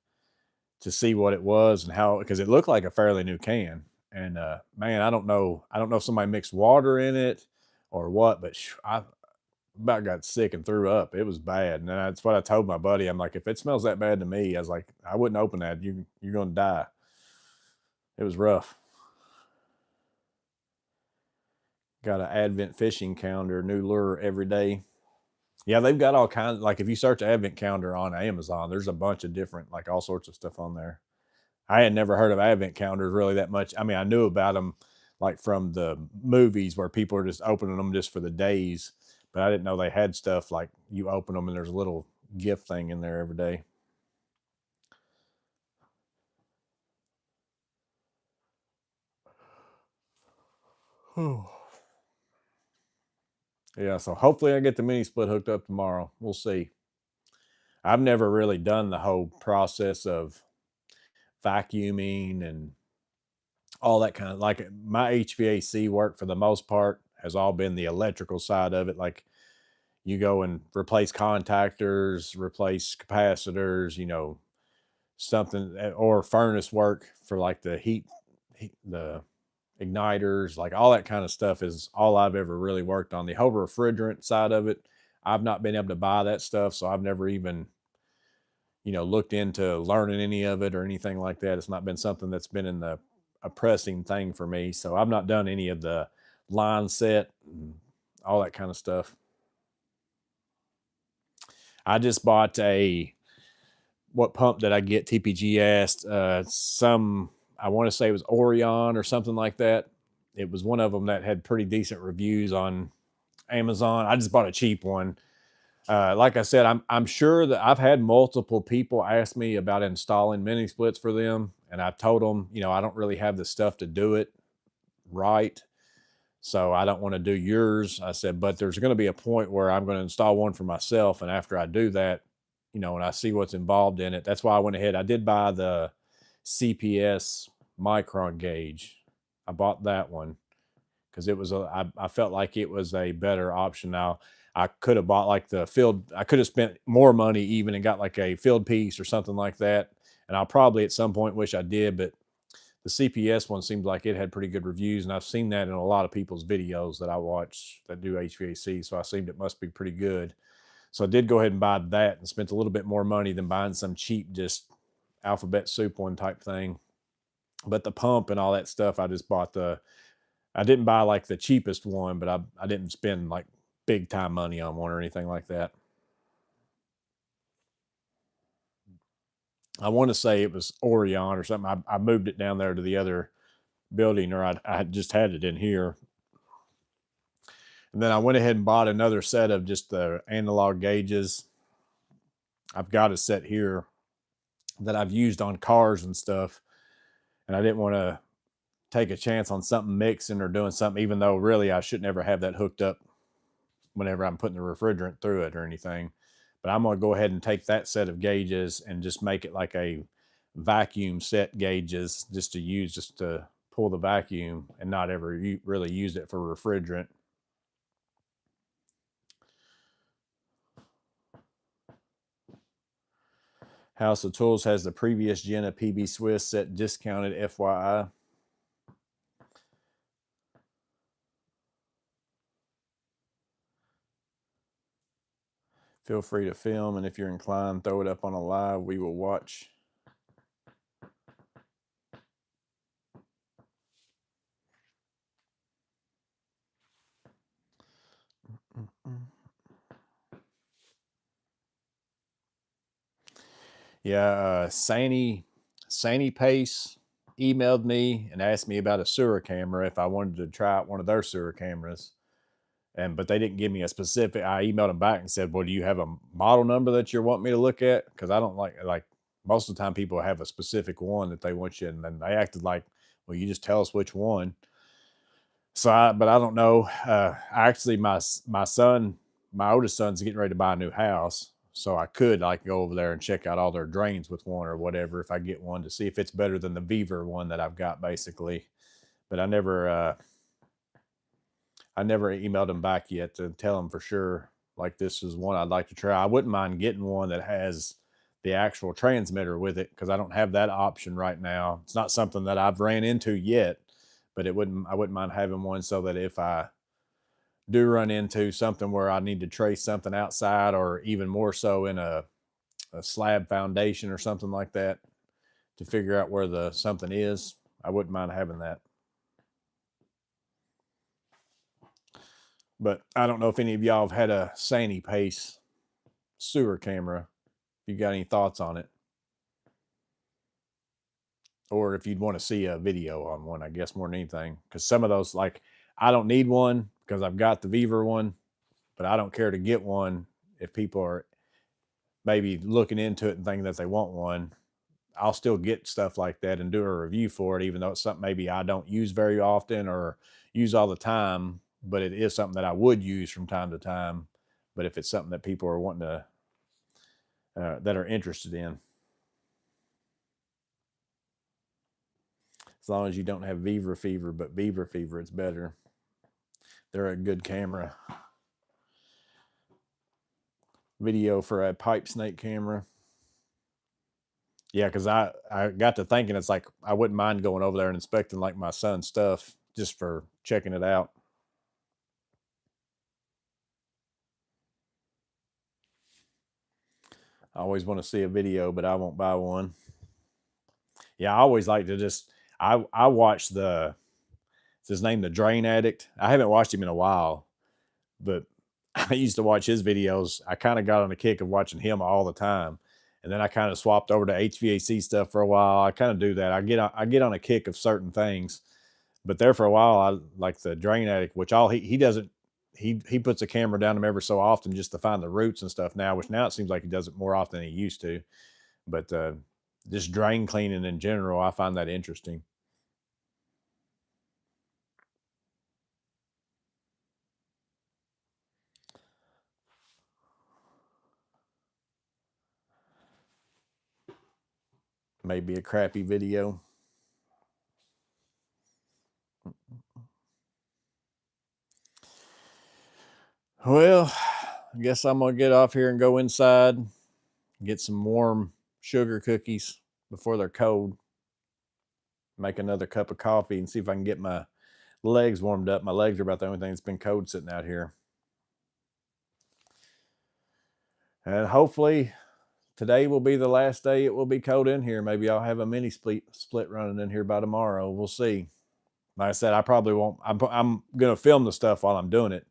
to see what it was and how, because it looked like a fairly new can. And man, I don't know if somebody mixed water in it or what, but I about got sick and threw up. It was bad. And that's what I told my buddy. I'm like, if it smells that bad to me, I was like, I wouldn't open that. You're gonna die. It was rough. Got an Advent fishing calendar, new lure every day. Yeah, they've got all kinds. Like if you search Advent calendar on Amazon, there's a bunch of different, like all sorts of stuff on there. I had never heard of Advent calendars really that much. I mean, I knew about them like from the movies where people are just opening them just for the days, but I didn't know they had stuff like you open them and there's a little gift thing in there every day. Yeah, so hopefully I get the mini split hooked up tomorrow. We'll see. I've never really done the whole process of vacuuming and all that kind of, like, my HVAC work for the most part has all been the electrical side of it. Like, you go and replace contactors, replace capacitors, something, or furnace work for like the the igniters, like all that kind of stuff is all I've ever really worked on. The whole refrigerant side of it, I've not been able to buy that stuff, so I've never even, looked into learning any of it or anything like that. It's not been something that's been in a pressing thing for me. So I've not done any of the line set and all that kind of stuff. I just bought what pump did I get? TPG asked. I want to say it was Orion or something like that. It was one of them that had pretty decent reviews on Amazon. I just bought a cheap one. Like I said, I'm sure that I've had multiple people ask me about installing mini splits for them, and I've told them, I don't really have the stuff to do it right, so I don't want to do yours. I said, but there's going to be a point where I'm going to install one for myself, and after I do that, and I see what's involved in it, that's why I went ahead. I did buy the CPS micron gauge. I bought that one because I felt like it was a better option. Now I could have bought like I could have spent more money even and got like a field piece or something like that. And I'll probably at some point wish I did, but the CPS one seemed like it had pretty good reviews. And I've seen that in a lot of people's videos that I watch that do HVAC. So I assumed it must be pretty good. So I did go ahead and buy that and spent a little bit more money than buying some cheap, just alphabet soup one type thing. But the pump and all that stuff, I just bought I didn't buy like the cheapest one, but I didn't spend like big time money on one or anything like that. I want to say it was Orion or something. I moved it down there to the other building, or I just had it in here. And then I went ahead and bought another set of just the analog gauges. I've got a set here that I've used on cars and stuff, and I didn't want to take a chance on something mixing or doing something, even though really I should never have that hooked up whenever I'm putting the refrigerant through it or anything. But I'm going to go ahead and take that set of gauges and just make it like a vacuum set gauges just to pull the vacuum and not ever really use it for refrigerant. House of Tools has the previous gen of PB Swiss set discounted, FYI. Feel free to film, and if you're inclined, throw it up on a live. We will watch. Yeah, Sani Pace emailed me and asked me about a sewer camera if I wanted to try out one of their sewer cameras. But they didn't give me a specific. I emailed them back and said, "Well, do you have a model number that you want me to look at? Because I don't like most of the time people have a specific one that they want you, and then they acted like, well, you just tell us which one." But I don't know. Actually, my son, my oldest son's getting ready to buy a new house, so I could like go over there and check out all their drains with one or whatever if I get one to see if it's better than the Beaver one that I've got, basically. But I never emailed him back yet to tell him for sure, like, this is one I'd like to try. I wouldn't mind getting one that has the actual transmitter with it because I don't have that option right now. It's not something that I've ran into yet, but I wouldn't mind having one so that if I do run into something where I need to trace something outside, or even more so in a slab foundation or something like that, to figure out where the something is, I wouldn't mind having that. But I don't know if any of y'all have had a Sani Pace sewer camera. If you got any thoughts on it, or if you'd want to see a video on one, I guess, more than anything. Because some of those, like, I don't need one because I've got the Beaver one, but I don't care to get one if people are maybe looking into it and thinking that they want one. I'll still get stuff like that and do a review for it, even though it's something maybe I don't use very often or use all the time, but it is something that I would use from time to time. But if it's something that people are wanting to, that are interested in, as long as you don't have Vibra fever, but Vibra fever, it's better. They're a good camera. Video for a pipe snake camera. Yeah, because I got to thinking, it's like I wouldn't mind going over there and inspecting like my son's stuff just for checking it out. I always want to see a video, but I won't buy one. Yeah, I always like to just I watch it's his name, the Drain Addict. I haven't watched him in a while, but I used to watch his videos. I kind of got on a kick of watching him all the time. And then I kind of swapped over to HVAC stuff for a while. I kind of do that. I get on a kick of certain things. But there for a while, I like the Drain Addict, which he doesn't he puts a camera down him ever so often just to find the roots and stuff now, which now it seems like he does it more often than he used to. But just drain cleaning in general, I find that interesting. Maybe a crappy video. Well, I guess I'm gonna get off here and go inside, get some warm sugar cookies before they're cold. Make another cup of coffee and see if I can get my legs warmed up. My legs are about the only thing that's been cold sitting out here. And hopefully today will be the last day it will be cold in here. Maybe I'll have a mini split running in here by tomorrow. We'll see. Like I said, I probably won't. I'm going to film the stuff while I'm doing it,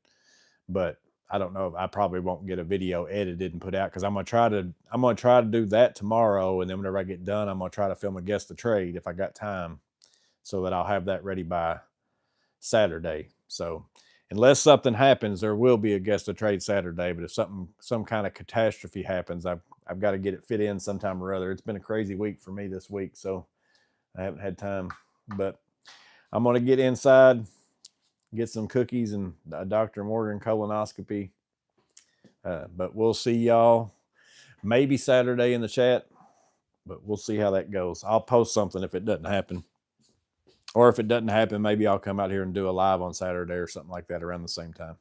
but I don't know. I probably won't get a video edited and put out because I'm going to try to do that tomorrow. And then whenever I get done, I'm going to try to film a guess the trade if I got time, so that I'll have that ready by Saturday. So unless something happens, there will be a guess the trade Saturday. But if some kind of catastrophe happens, I've got to get it fit in sometime or other. It's been a crazy week for me this week, so I haven't had time. But I'm going to get inside, get some cookies and a Dr. Morgan colonoscopy. But we'll see y'all maybe Saturday in the chat, but we'll see how that goes. I'll post something if it doesn't happen. Or if it doesn't happen, maybe I'll come out here and do a live on Saturday or something like that around the same time.